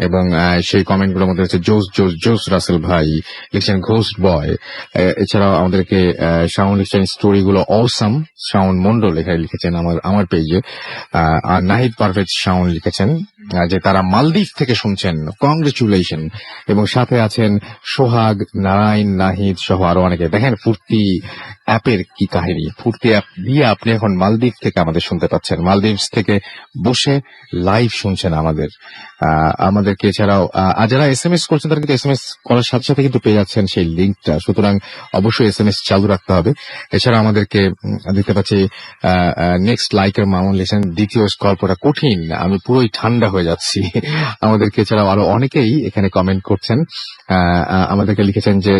এবং সেই কমেন্ট গুলোর মধ্যে হচ্ছে জোস জোস জোস রাসেল ভাই লিখছেন ঘোস্ট বয়। এছাড়াও আমাদেরকে শাওন লিখছেন স্টোরি গুলো অসম। শাওন মন্ডল এখানে লিখেছেন আমার পেজে। আর নাহিদ পারভেজ শাওন লিখেছেন যে তারা মালদ্বীপ থেকে শুনছেন, কংগ্রেচুলেশন। এবং সাথে আছেন সোহাগ, নারায়ণ, নাহিদ সহ আরো অনেকে। দেখেন ফুর্তি অ্যাপের কি কাহিনী, ফুর্তি অ্যাপ দিয়ে আপনি এখন মালদ্বীপ থেকে আমাদের শুনতে পাচ্ছেন, মালদ্বীপ থেকে বসে লাইভ শুনছেন আমাদেরকে। এছাড়াও যারা এস এম এস করছেন তারা কিন্তু এস এম এস করার সাথে সাথে কিন্তু পেয়ে যাচ্ছেন সেই লিঙ্কটা, সুতরাং অবশ্যই এস এম এস চালু রাখতে হবে। এছাড়া আমাদেরকে দেখতে পাচ্ছি নেক্সট লাইকের মামুন লিখেন দ্বিতীয় গল্পটা কঠিন, আমি পুরোই ঠান্ডা হয়ে যাচ্ছি। আমাদেরকে এছাড়াও আরো অনেকেই এখানে কমেন্ট করছেন। আমাদেরকে লিখেছেন যে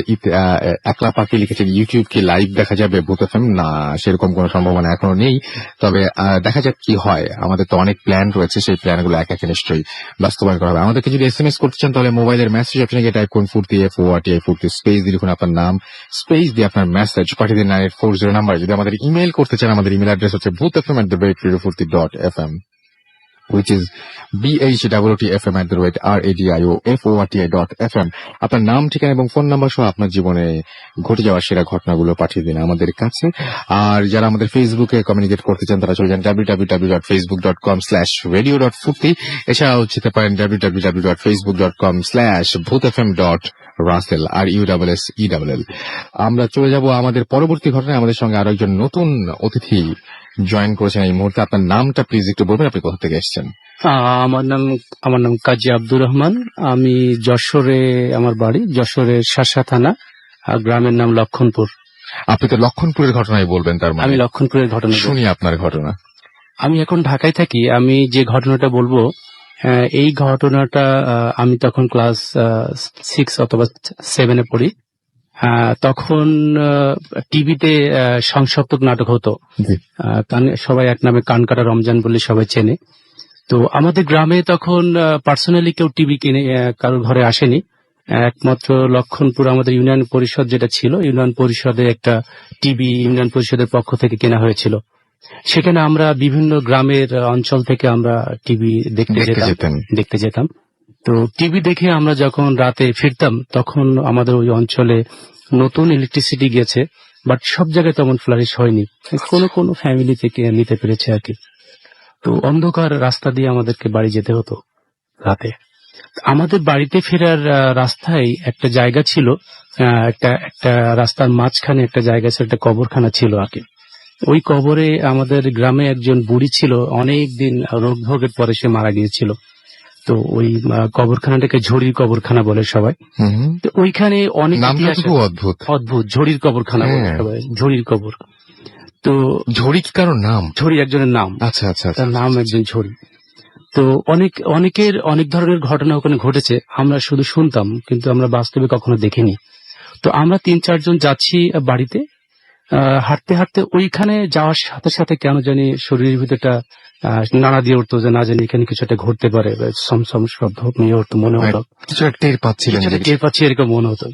একলা পাখি লিখেছেন ইউটিউব কি লাইভ দেখা যাবে ভূত এফএম? না, সেরকম কোনো সম্ভাবনা এখনো নেই, তবে দেখা যাক কি হয়। আমাদের তো অনেক প্ল্যান রয়েছে, সেই প্ল্যানগুলো একে একে নিশ্চয়ই বাস্তবায়ন করা হবে। আমাদেরকে যদি এস এম এস করতে চান তাহলে মোবাইলের মেসেজ অপশনে গিয়ে টাইপ করুন ফুর্তি FORTI ফুর্তি, স্পেস দিয়ে লিখুন আপনার নাম, স্পেস দিয়ে আপনার মেসেজ পাঠিয়ে দিন 9840 নাম্বার। যদি আমাদের ইমেল করতে চান আমাদের ইমেল অ্যাড্রেস হচ্ছে bhutfm@radiofurti.fm। which is BHWTFM@RADIOFORTI.FM। আপনার নাম, ঠিকানা এবং ফোন নাম্বার সহ আপনার জীবনে ঘটে যাওয়া সেরা ঘটনাগুলো পাঠিয়ে দিন আমাদের কাছে। আর যারা আমাদের ফেসবুকে কমিউনিকেট করতে চান তারা চলে যান www.facebook.com/radio.furti। এছাড়াও যেতে পারেন www.facebook.com/bhutfm.russell RUSSELL। আমরা চলে যাব আমাদের পরবর্তী ঘটনায়। আমাদের সঙ্গে আরো একজন নতুন অতিথি জয়েন করেছেন এই মুহূর্তে। আপনার নামটা প্লিজ একটু বলবেন, আপনি কোথা থেকে এসেছেন? আমার নাম কাজী আব্দুর রহমান। আমি যশোরে, আমার বাড়ি যশোরের শাসা থানা, আর গ্রামের নাম লক্ষণপুর। আপনি তো লক্ষণপুরের ঘটনাই বলবেন তার মানে? আমি লক্ষণপুরের ঘটনা বলবো। শুনি আপনার ঘটনা। আমি এখন ঢাকায় থাকি। আমি যে ঘটনাটা বলবো, এই ঘটনাটা আমি তখন ক্লাস 6 অথবা 7 পড়ি। তখন টিভিতে সংসপ্তক নাটক হতো। জি। সবাই এক নামে কান কাটা রমজান বলে সবাই চেনে। তো আমাদের গ্রামে তখন পার্সোনালি কেউ টিভি কিনে কারোর ঘরে আসেনি। একমাত্র লক্ষণপুর আমাদের ইউনিয়ন পরিষদ যেটা ছিল, ইউনিয়ন পরিষদে একটা টিভি ইউনিয়ন পরিষদের পক্ষ থেকে কেনা হয়েছিল। সেখানে আমরা বিভিন্ন গ্রামের অঞ্চল থেকে আমরা টিভি দেখতে যেতাম। তো টিভি দেখে আমরা যখন রাতে ফিরতাম তখন আমাদের ওই অঞ্চলে নতুন ইলেকট্রিসিটি গেছে, বাট সব জায়গায় তেমন ফ্লারিশ হয়নি। কোনো ফ্যামিলি থেকে নিতে পেরেছে আর কি। তো অন্ধকার রাস্তা দিয়ে আমাদেরকে বাড়ি যেতে হতো রাতে। আমাদের বাড়িতে ফেরার রাস্তায় একটা জায়গা ছিল, একটা রাস্তার মাঝখানে একটা জায়গা ছিল, একটা কবরখানা ছিল আর কি। ওই কবরে আমাদের গ্রামে একজন বুড়ি ছিল, অনেক দিন রোগ ভোগের পরে সে মারা গিয়েছিল। তো ওই কবরখানাটাকে ঝুড়ির কবরখানা বলে সবাই। তো ওইখানে অনেক অদ্ভুত ঝুড়ির কবরখানা বলে সবাই, ঝুড়ির কবর। তো ঝুড়ি কি কারোর নাম? ঝুড়ি একজনের নাম। আচ্ছা আচ্ছা, তার নাম একজন ঝুড়ি। তো অনেক ধরনের ঘটনা ওখানে ঘটেছে, আমরা শুধু শুনতাম, কিন্তু আমরা বাস্তবে কখনো দেখিনি। তো আমরা 3-4 জন যাচ্ছি বাড়িতে, হাঁটতে হাঁটতে ওইখানে যাওয়ার সাথে সাথে কেন জানি শরীরের ভিতরটা নাড়া দিয়ে উঠতো যে না জানি এখানে কিছু একটা ঘটতে পারে, সমসম শব্দ নিয়ে উঠতো, মনে হতো কিছু একটা টের পাচ্ছি এরকম মনে হতো।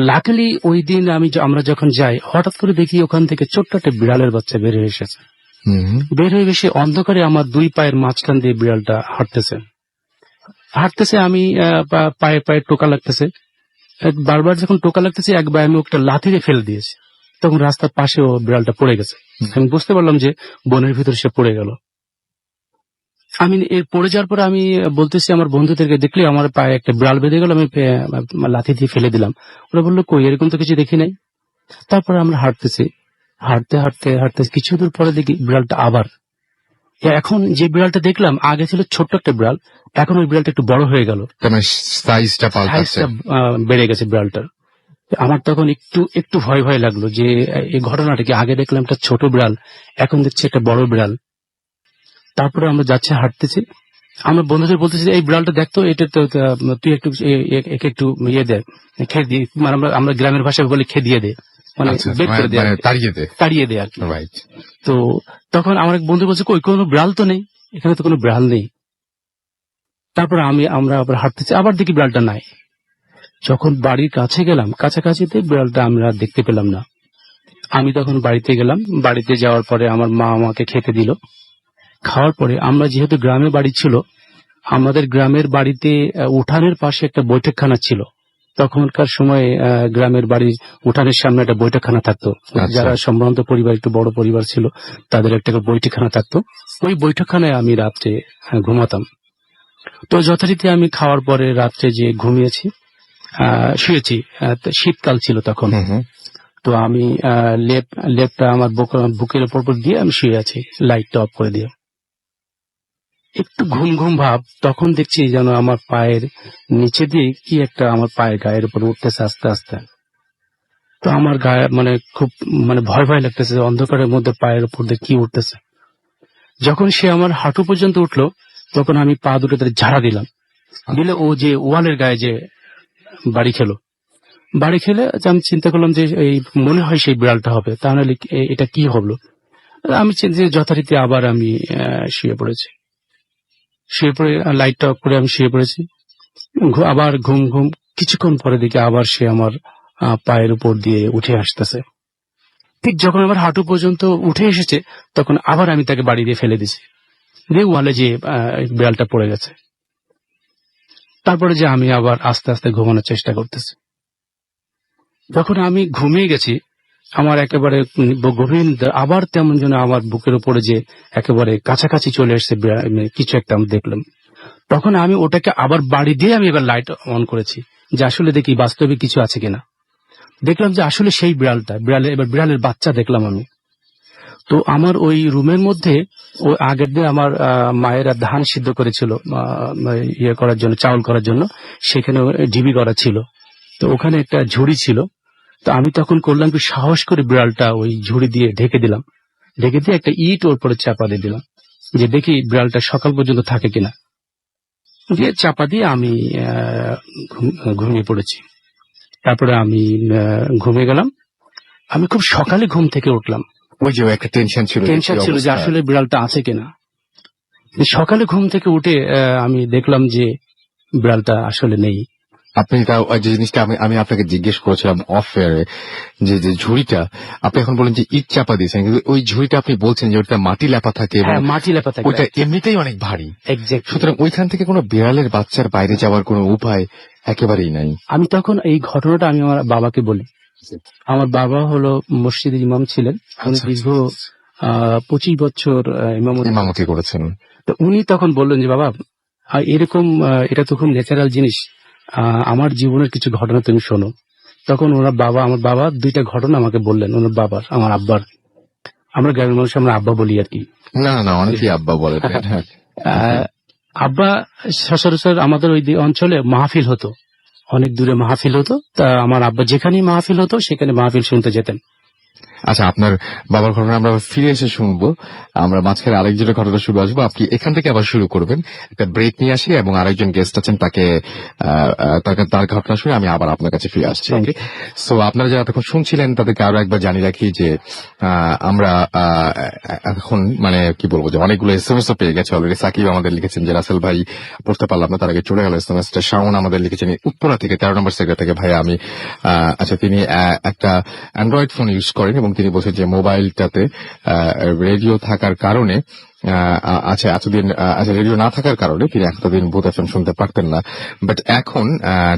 লাকিলি ওই দিন আমরা যখন যাই, হঠাৎ করে দেখি ওখান থেকে ছোট্ট একটা বিড়ালের বাচ্চা বের হয়ে এসেছে। বের হয়ে এসে অন্ধকারে আমার 2 পায়ের মাঝখান দিয়ে বিড়ালটা হাঁটতেছে। আমি পায়ে টোকা লাগতেছে, বারবার যখন টোকা লাগতেছে একবার আমি একটা লাথিতে ফেলে দিয়েছি। তখন রাস্তার পাশেও বিড়ালটা পড়ে গেছে। আমি বুঝতে পারলাম যে বনের ভিতরে সে পড়ে গেল। আমি এর পড়ে যাওয়ার পরে আমি বলতেছি আমার বন্ধুদেরকে, দেখলে আমার পায়ে একটা বিড়াল বেঁধে গেল, আমি লাথি দিয়ে ফেলে দিলাম। ওরা বললো কই, এরকম তো কিছু দেখি নাই। তারপরে আমরা হাঁটতে কিছু দূর পরে দেখি বিড়ালটা আবার, এখন যে বিড়ালটা দেখলাম আগে ছিল ছোট্ট একটা বিড়াল, এখন ওই বিড়ালটা একটু বড় হয়ে গেল, সাইজটা বেড়ে গেছে বিড়ালটার। আমার তখন একটু ভয় লাগলো যে এই ঘটনাটা কি, আগে দেখলাম একটা ছোট বিড়াল, এখন দেখছি একটা বড় বিড়াল। তারপরে আমরা যাচ্ছি, হাঁটতেছি, আমরা বন্ধুদের বলতেছি এই বিড়ালটা দেখতো, এটা তো তুই একটু ইয়ে দে, খেয়ে দিয়ে, মানে আমরা গ্রামের ভাষায় বলি খেয়ে দিয়ে দে, মানে বের করে দে, তাড়িয়ে দে আর কি। তো তখন আমার এক বন্ধু বলছে কই, কোনো বিড়াল তো নেই, এখানে তো কোনো বিড়াল নেই। তারপরে আমরা আবার হাঁটতেছি, আবার দেখি বিড়ালটা নাই। যখন বাড়ির কাছে গেলাম, কাছাকাছিতে বিড়ালটা আমরা দেখতে পেলাম না। আমি তখন বাড়িতে গেলাম, বাড়িতে যাওয়ার পরে আমার মা আমাকে খেতে দিল। খাওয়ার পরে আমরা, যেহেতু গ্রামে বাড়ি ছিল, আমাদের গ্রামের বাড়িতে উঠানের পাশে একটা বৈঠকখানা ছিল। তখনকার সময়ে গ্রামের বাড়ির উঠানের সামনে একটা বৈঠকখানা থাকতো। যারা সম্ভ্রান্ত পরিবার, একটু বড় পরিবার ছিল, তাদের একটা বৈঠকখানা থাকতো। ওই বৈঠকখানায় আমি রাত্রে ঘুমাতাম। তো যথারীতি আমি খাওয়ার পরে রাত্রে যে ঘুমিয়েছি, শুয়েছি, শীতকাল ছিল তখন। তো আমি লেপটা আমার বুকের উপর দিয়ে আমি শুয়ে আছি, লাইটটা অফ করে দিয়ে। একটু ঘুম ভাব, তখন দেখছি যেন আমার পায়ের নিচে দিয়ে কি একটা আমার পায়ের গায়ের উপর উঠতেছে আস্তে আস্তে। তো আমার গায়ে খুব ভয় লাগতেছে, অন্ধকারের মধ্যে পায়ের উপর দিয়ে কি উঠতেছে। যখন সে আমার হাঁটু পর্যন্ত উঠলো, তখন আমি পা দুটোতে ঝাড়া দিলাম, দিলে ও যে ওয়ালের গায়ে যে বাড়ি খেলে আমি চিন্তা করলাম যে এই মনে হয় সেই বিড়ালটা হবে, তাহলে এটা কি হলো। আমি যথারীতি আবার আমি শুয়ে পড়ে লাইটটা অফ করে আমি শুয়ে পড়েছি। আবার ঘুম কিছুক্ষণ পরে দেখি আবার সে আমার পায়ের উপর দিয়ে উঠে আসতেছে। ঠিক যখন আমার হাঁটু পর্যন্ত উঠে এসেছে, তখন আবার আমি তাকে বাড়ি দিয়ে ফেলে দিছি। দিয়ে ওয়ালে যে বিড়ালটা পড়ে গেছে। তারপরে যে আমি আবার আস্তে আস্তে ঘুমানোর চেষ্টা করতেছি। যখন আমি ঘুমিয়ে গেছি, আমার একেবারে গভীর নিদ্রা, আবার তেমন যেন আমার বুকের উপরে যে একেবারে কাছাকাছি চলে এসছে কিছু একটা আমি দেখলাম। তখন আমি ওটাকে আবার বাড়ি দিয়ে আমি এবার লাইট অন করেছি, যে আসলে দেখি বাস্তবে কিছু আছে কিনা। দেখলাম যে আসলে সেই এবার বিড়ালের বাচ্চা দেখলাম আমি। তো আমার ওই রুমের মধ্যে ওই আগের দিন আমার মায়েরা ধান সিদ্ধ করেছিল ইয়ে করার জন্য, চাউল করার জন্য, সেখানে ঢিবি করা ছিল। তো ওখানে একটা ঝুড়ি ছিল। তো আমি তখন করলাম কি, সাহস করে বিড়ালটা ওই ঝুড়ি দিয়ে ঢেকে দিলাম, ঢেকে দিয়ে একটা ইট ওর পরে চাপা দিয়ে দিলাম, যে দেখি বিড়ালটা সকাল পর্যন্ত থাকে কিনা। দিয়ে চাপা দিয়ে আমি ঘুমিয়ে পড়েছি। তারপরে আমি ঘুমিয়ে গেলাম। আমি খুব সকালে ঘুম থেকে উঠলাম, ওই যে একটা টেনশন ছিল যে আসলে বিড়ালটা আছে কিনা। সকালে ঘুম থেকে উঠে আমি দেখলাম যে বিড়ালটা আসলে নেই। আপনি যে জিনিসটা আমি আপনাকে জিজ্ঞেস করেছিলাম অফ এয়ারে, যে ঝুড়িটা আপনি এখন বলেন যে ইট চাপা দিয়েছেন, কিন্তু ওই ঝুড়িটা আপনি বলছেন যে ওটা মাটি লেপা থাকে, মাটি লেপা থাকে, ওইটা এমনিতেই অনেক ভারী। এক্স্যাক্ট। সুতরাং ওইখান থেকে কোনো বিড়ালের বাচ্চার বাইরে যাওয়ার কোনো উপায় একেবারেই নাই। আমি তখন এই ঘটনাটা আমি আমার বাবাকে বলি। আমার বাবা হলো মসজিদের ইমাম ছিলেন, উনি দীর্ঘ 25 বছর ইমামতি করেছেন। তো উনি তখন বললেন যে বাবা, এরকম এটা তো খুব ন্যাচারাল জিনিস, আমার জীবনের কিছু ঘটনা তুমি শোনো। তখন আমার বাবা 2টা ঘটনা আমাকে বললেন, ওনার বাবার, আমার আব্বার। আমরা গ্রামের মানুষ আমরা আব্বা বলি আর কি। না অনেকেই আব্বা বলে। আব্বা সচরাচর আমাদের ওই অঞ্চলে মাহফিল হতো, অনেক দূরে মাহফিল হতো। তা আমার আব্বা যেখানেই মাহফিল হতো সেখানে মাহফিল শুনতে যেতেন। আচ্ছা, আপনার বাবার ঘটনা আমরা ফিরে এসে শুনবো। আমরা মাঝখানে আরেকজনের ঘটনা শুরু আসবো, আপনি এখান থেকে আবার শুরু করবেন। একটা ব্রেক নিয়ে আসি এবং আরেকজন গেস্ট আছেন, তার ঘটনা শুনে আমি আবার আপনার কাছে ফিরে আসছি। ওকে, সো আপনারা যারা এতক্ষণ শুনছিলেন তাদেরকে আরো একবার জানিয়ে রাখি যে আমরা এখন মানে কি বলবো, যে অনেকগুলো SMS ও পেয়ে গেছে অলরেডি। সাকিব আমাদের লিখেছেন যে রাসেল ভাই পড়তে পারলাম না, তার আগে চলে গেল SMS-টা। শাওন আমাদের লিখেছেন উত্তরা থেকে 13 নম্বর সেক্টর থেকে, ভাইয়া আমি আচ্ছা, তিনি একটা অ্যান্ড্রয়েড ফোন ইউজ করেন এবং তিনি বলছেন যে মোবাইলটাতে রেডিও থাকার কারণে এতদিন রেডিও না থাকার কারণে তিনি এতদিন ভূত FM শুনতে পারতেন না, বাট এখন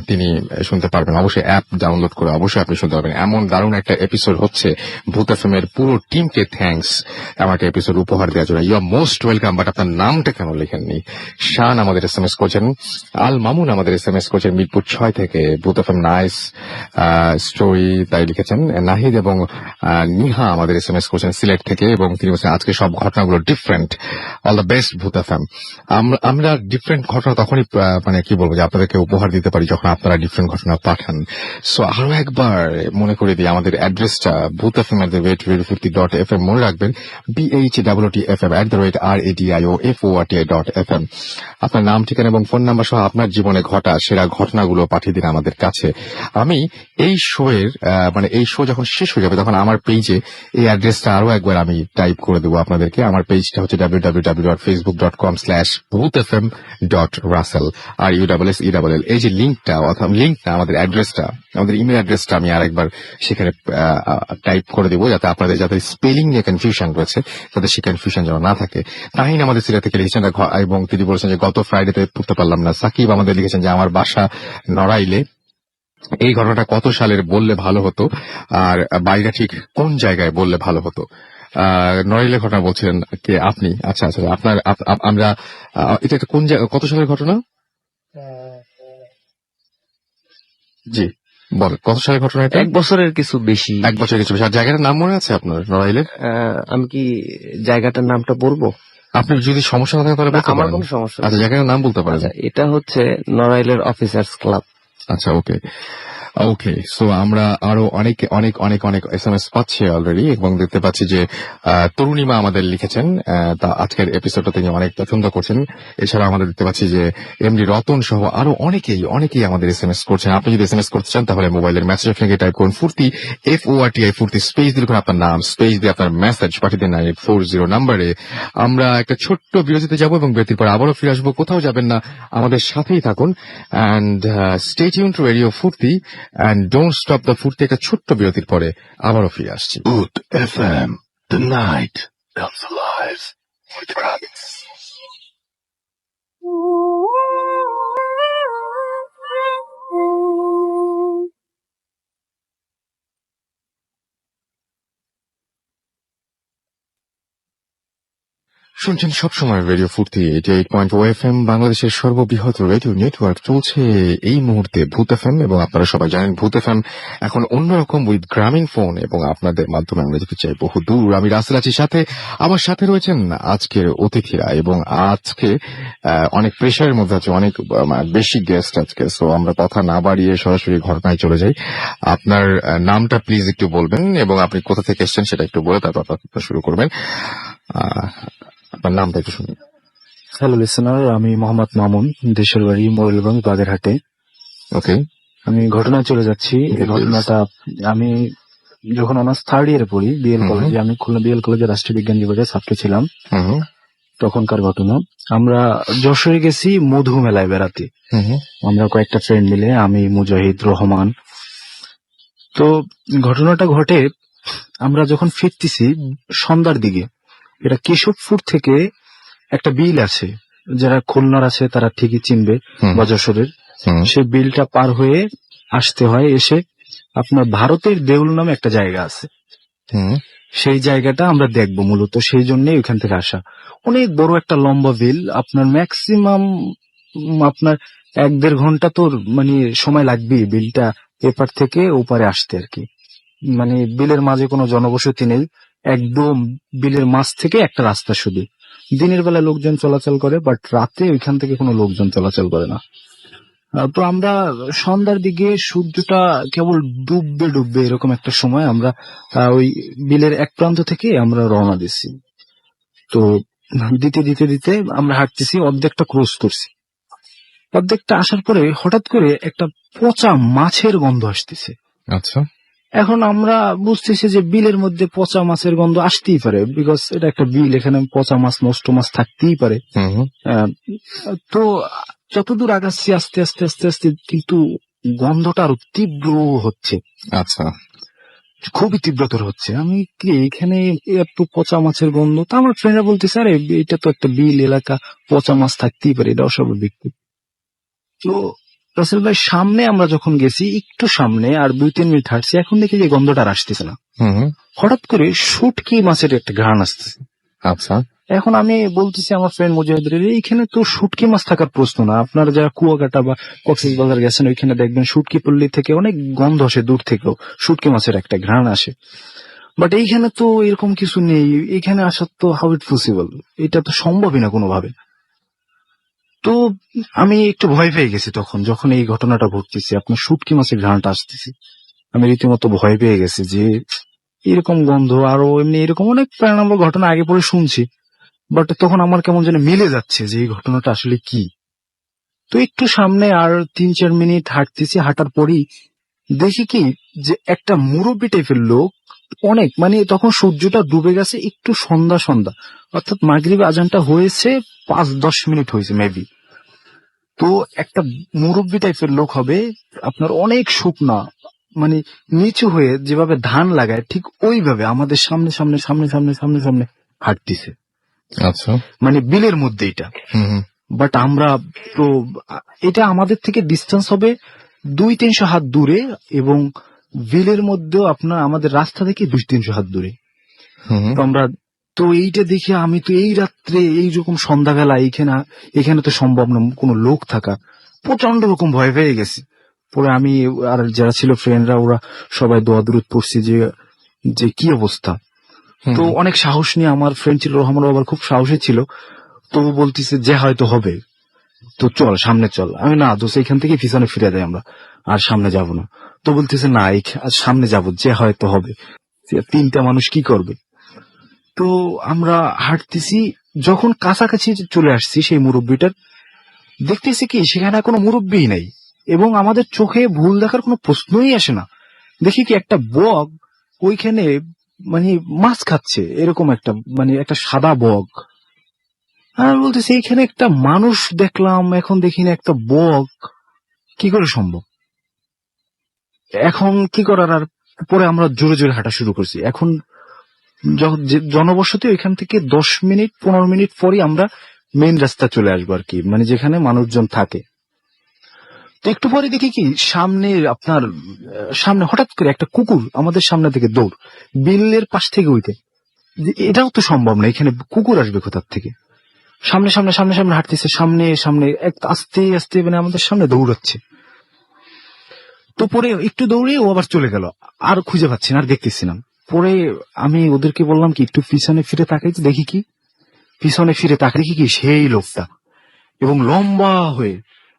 তিনি শুনতে পারবেন। অবশ্যই অ্যাপ ডাউনলোড করে অবশ্যই আপনি শুনতে পারবেন। এমন দারুণ একটা এপিসোড হচ্ছে, ভূত FM এর পুরো টিমকে থ্যাঙ্কস আমাকে এপিসোড উপহার দেওয়ার জন্য। You are most welcome, but আপনার নামটা কেন লেখেননি? শান আমাদের SMS করছেন, আল মামুন আমাদের SMS করছেন মিরপুর 6 থেকে, ভূত FM নাইস স্টোরি তাই লিখেছেন। নাহিদ এবং নিহা আমাদের SMS করছেন সিলেট থেকে এবং তিনি বলছেন আজকে সব ঘটনাগুলো ডিফারেন্ট, অল দ্য বেস্ট ভূত FM। আমরা ডিফারেন্ট ঘটনা তখনই মানে কি বলবো, যে আপনাদেরকে উপহার দিতে পারি যখন আপনারা ডিফারেন্ট ঘটনা পাঠান। সো আরো একবার মনে করে দিই আমাদের অ্যাড্রেসটা bhutfm@radio40.fm, মনে রাখবেন BHWTFM@RADIOFORTI.FM। আপনার নাম, ঠিকানা এবং ফোন নাম্বার সহ আপনার জীবনে ঘটা সেরা ঘটনাগুলো পাঠিয়ে দিন আমাদের কাছে। আমি এই শোয়ের মানে এই শো যখন শেষ হয়ে যাবে তখন আমার পেজে এই অ্যাড্রেসটা আরো একবার আমি টাইপ করে দেবো আপনাদেরকে। আমার পেজটা হচ্ছে www.facebook.com/bhutfm.russell RUSSELL। এই যে লিঙ্কটা আমাদের অ্যাড্রেসটা, আমাদের ইমেল অ্যাড্রেসটা আমি আরেকবার সেখানে টাইপ করে দেবো, যাতে আপনাদের যাতে স্পেলিং নিয়ে কনফিউশন রয়েছে তাদের সেই কনফিউশন যেন না থাকে। তাহিন আমাদের সিলেট থেকে লিখেছেন এবং তিনি বলেছেন যে গত ফ্রাইডেতে পড়তে পারলাম না। সাকিব আমাদের লিখেছেন যে আমার বাসা নড়াইলে। এই ঘটনাটা কত সালের বললে ভালো হতো, আর বাড়িটা ঠিক কোন জায়গায় বললে ভালো হতো? নড়াইলের ঘটনা বলছিলেন কে আপনি? আচ্ছা, আপনার আমরা এটা কোন জায়গা, কত সালের ঘটনা? জি বল, কত সালের ঘটনা এটা? 1 বছরের কিছু বেশি। 1 বছরের কিছু বেশি। আর জায়গাটার নাম মনে আছে আপনার নড়াইলের? আমি কি জায়গাটার নামটা বলবো? আপনার যদি সমস্যা না থাকে তাহলে বলতে আমার পারেন। কোনো সমস্যা আচ্ছা, জায়গাটার নাম বলতে পারেন। এটা হচ্ছে নড়াইলের অফিসার্স ক্লাব। আচ্ছা, ওকে। সো আমরা আরো অনেক SMS পাচ্ছি অলরেডি এবং দেখতে পাচ্ছি যে তরুণীমা আমাদের লিখেছেন, তা আজকের এপিসোডটা তিনি অনেক পছন্দ করছেন। এছাড়া আমাদের দেখতে পাচ্ছি যে এমডি রতন সহ আরো অনেকেই আমাদের SMS করছেন। আপনি যদি SMS করতে চান তাহলে মোবাইলের মেসেজ অপশনে টাইপ করুন ফুর্তি FORTI ফুর্তি, স্পেস দিয়ে আপনার নাম, স্পেস দিয়ে আপনার মেসেজ পাঠিয়ে দিন 9840 নম্বরে। আমরা একটা ছোট্ট বিরতিতে যাব এবং বিরতির পর আবারও ফিরে আসবো। কোথাও যাবেন না, আমাদের সাথেই থাকুন and stay tune two radio ফুর্তি and don't stop the ফুর্তি। একটা ছোট্ট বিরতির পরে আবারও ফিরে আসছি। Boot FM, the night comes alive with Robin. শুনছেন সবসময় রেডিও ফুর্তি 88.0 FM, বাংলাদেশের সর্ববৃহৎ রেডিও নেটওয়ার্ক। চলছে এই মুহূর্তে ভূত এফএম, এবং আপনারা সবাই জানেন ভূত এফএম এখন অন্যরকম উইথ গ্রামীণ ফোন, এবং আপনাদের মাধ্যমে আমরা যেতে চাই বহু দূর। আমি রাসেল আছি সাথে, আমার সাথে রয়েছেন আজকের অতিথিরা, এবং আজকে অনেক প্রেশারের মধ্যে আছে, অনেক বেশি গেস্ট আজকে। সো আমরা কথা না বাড়িয়ে সরাসরি ঘটনায় চলে যাই। আপনার নামটা প্লিজ একটু বলবেন, এবং আপনি কোথা থেকে এসেছেন সেটা একটু বলে তারপর আপনার শুরু করবেন। আপনার নামটা একটু শুনুন। হ্যালো লিসেনার, আমি মোহাম্মদ মামুন, দেশের বাড়ি ময়ূরভঞ্জ বাগেরহাটে। ওকে, আমি ঘটনায় চলে যাচ্ছি। এই ঘটনাটা আমি যখন অনার্স থার্ড ইয়ারে পড়ি বিএল কলেজে, আমি খুলনা বিএল কলেজে রাষ্ট্রীয় বিজ্ঞান বিভাগের ছাত্র ছিলাম। তখনকার ঘটনা, আমরা যশোরে গেছি মধু মেলায় বেড়াতে। আমরা কয়েকটা ফ্রেন্ড মিলে, আমি, মুজাহিদ, রহমান। তো ঘটনাটা ঘটে আমরা যখন ফিরতেছি সন্ধ্যার দিকে। এটা কেশবপুর থেকে একটা বিল আছে, যারা খুলনার আছে তারা ঠিকই চিনবে, বা যশোরের। সে বিলটা পার হয়ে আসতে হয়, এসে আপনার ভারতের দেউল নামে একটা জায়গা আছে। সেই জায়গাটা আমরা দেখবো মূলত, সেই জন্য ওইখান থেকে আসা। অনেক বড় একটা লম্বা বিল, আপনার ম্যাক্সিমাম আপনার 1-1.5 ঘন্টা তোর মানে সময় লাগবে বিলটা এপার থেকে ওপারে আসতে আর কি। মানে বিলের মাঝে কোনো জনবসতি নেই, একদম বিলের মাঝ থেকে একটা রাস্তা শুধু। দিনের বেলা লোকজন চলাচল করে, বাট রাতে ওইখান থেকে কোনো লোকজন চলাচল করে না। তো আমরা সন্ধ্যার দিকে সূর্যটা কেবল ডুববে ডুববে এরকম একটা সময় আমরা ওই বিলের এক প্রান্ত থেকে আমরা রওনা দিচ্ছি। তো দিতে দিতে দিতে আমরা হাঁটতেছি, অর্ধেকটা ক্রস করছি। অর্ধেকটা আসার পরে হঠাৎ করে একটা পচা মাছের গন্ধ আসতেছে। আচ্ছা, এখন আমরা বুঝতেছি যে বিলের মধ্যে পচা মাছের গন্ধ আসতেই পারে, বিকজ এটা একটা বিল, এখানে পচা মাছ নষ্ট মাছ থাকতেই পারে। তো যতদূর আগাচ্ছি আস্তে আস্তে আস্তে আস্তে কিন্তু গন্ধটা আরো তীব্র হচ্ছে। আচ্ছা, খুবই তীব্রতর হচ্ছে। আমি কি এখানে একটু পচা মাছের গন্ধ, তো আমার ফ্রেন্ডরা বলতেছে আরে এটা তো একটা বিল এলাকা, পচা মাছ থাকতেই পারে, এটা অস্বাভাবিক। তো রাসেল ভাই, সামনে আমরা যখন গেছি, একটু সামনে আর 2-3 মিনিট হাঁটছি, এখন দেখি যে গন্ধটা আর আসতেছে না। হঠাৎ করে শুটকি মাছের একটা ঘ্রাণ আসতেছে। আচ্ছা, এখন আমি বলতেছি আমার ফ্রেন্ড মুজাহিদের, এইখানে তো শুটকি মাছ থাকার প্রশ্ন না। আপনারা যারা কুয়াকাটা বা কক্সবাজার গেছেন, ওইখানে দেখবেন শুটকি পল্লী থেকে অনেক গন্ধ আসে, দূর থেকেও শুটকি মাছের একটা ঘ্রাণ আসে। বাট এইখানে তো এরকম কিছু নেই, এখানে আসার তো হাউ ইট পসিবল, এটা তো সম্ভবই না কোনোভাবে। তো আমি একটু ভয় পেয়ে গেছি তখন, যখন এই ঘটনাটা ঘটতেছে, আপনার শুটকি মাছের ঘ্রাণটা আসতেছে। আমি রীতিমতো ভয় পেয়ে গেছি যে এরকম গন্ধ, আরো এমনি এরকম অনেক প্যারানর্মাল ঘটনা আগে পরে শুনছি, বাট তখন আমার কেমন যেন মিলে যাচ্ছে যে এই ঘটনাটা আসলে কি। তো একটু সামনে আর 3-4 মিনিট হাঁটতেছি, হাঁটার পরই দেখি কি যে একটা মুরব্বী টাইপের লোক, অনেক মানে তখন সূর্যটা ডুবে গেছে, একটু সন্ধ্যা সন্ধ্যা, অর্থাৎ মাগরিব আজানটা হয়েছে 5-10 মিনিট হয়েছে মেবি। তো একটা মুরব্বী টাইপের লোক হবে, আপনার অনেক শুকনা, মানে নিচু হয়ে যেভাবে ধান লাগায় ঠিক ওইভাবে আমাদের সামনে সামনে সামনে সামনে সামনে সামনে হাঁটতেছে। আচ্ছা, মানে বিলের মধ্যে এটা। বাট আমরা তো, এটা আমাদের থেকে ডিস্টেন্স হবে 200-300 হাত দূরে, এবং বিলের মধ্যেও আপনার আমাদের রাস্তা থেকে 200-300 হাত দূরে। তো আমরা তো এইটা দেখে, আমি তো এই রাত্রে এইরকম সন্ধ্যাবেলা এখানে তো সম্ভব না কোনো লোক থাকা, প্রচন্ড রকম ভয় পেয়ে গেছি। পরে আমি আর যারা ছিল ফ্রেন্ডরা, ওরা সবাই দোয়া দুরুদ পড়ছি যে কি অবস্থা। তো অনেক সাহস নিয়ে, আমার ফ্রেন্ড ছিল রহমান, আবার খুব সাহসী ছিল, তো বলতেছে যে হয়তো হবে, তো চল সামনে চল। আমি না দোষ, এখান থেকে পিছনে ফিরে যাই আমরা, আর সামনে যাব না। তো বলতেছে না সামনে যাব, যে হয়তো হবে। 3টা মানুষ কি করবে। তো আমরা হাঁটতেছি, যখন কাছাকাছি চলে আসছি সেই মুরব্বীটার, দেখতেছি কি সেখানে কোনো মুরব্বী নাই, এবং আমাদের চোখে ভুল দেখার কোনো প্রশ্নই আসে না। দেখি কি একটা বগ ওইখানে মানে মাছ খাচ্ছে, এরকম একটা মানে একটা সাদা বগ। আর বলতেছি এখানে একটা মানুষ দেখলাম, এখন দেখি না একটা বগ, কি করে সম্ভব। এখন কি করার, আর পরে আমরা জোরে জোরে হাঁটা শুরু করছি। এখন জনবসতি ওইখান থেকে 10-15 মিনিট পরই আমরা মেইন রাস্তা চলে আসবো আর কি, মানে যেখানে মানুষজন থাকে। তো একটু পরে দেখি কি সামনে হঠাৎ করে একটা কুকুর আমাদের সামনে থেকে দৌড়, বিলের পাশ থেকে উঠে যে এটাও তো সম্ভব না, এখানে কুকুর আসবে কোথার থেকে? সামনে সামনে সামনে সামনে হাঁটতেছে, সামনে সামনে আস্তে আস্তে মানে আমাদের সামনে দৌড়াচ্ছে। তো পরে একটু দৌড়ে ও আবার চলে গেল, আর খুঁজে পাচ্ছি না, আর দেখতেছি না। পরে আমি ওদেরকে বললাম কি একটু পিছনে ফিরে তাকাইতে, দেখি কি পিছনে ফিরে তাকাই কি সেই লোকটা, এবং লম্বা হয়ে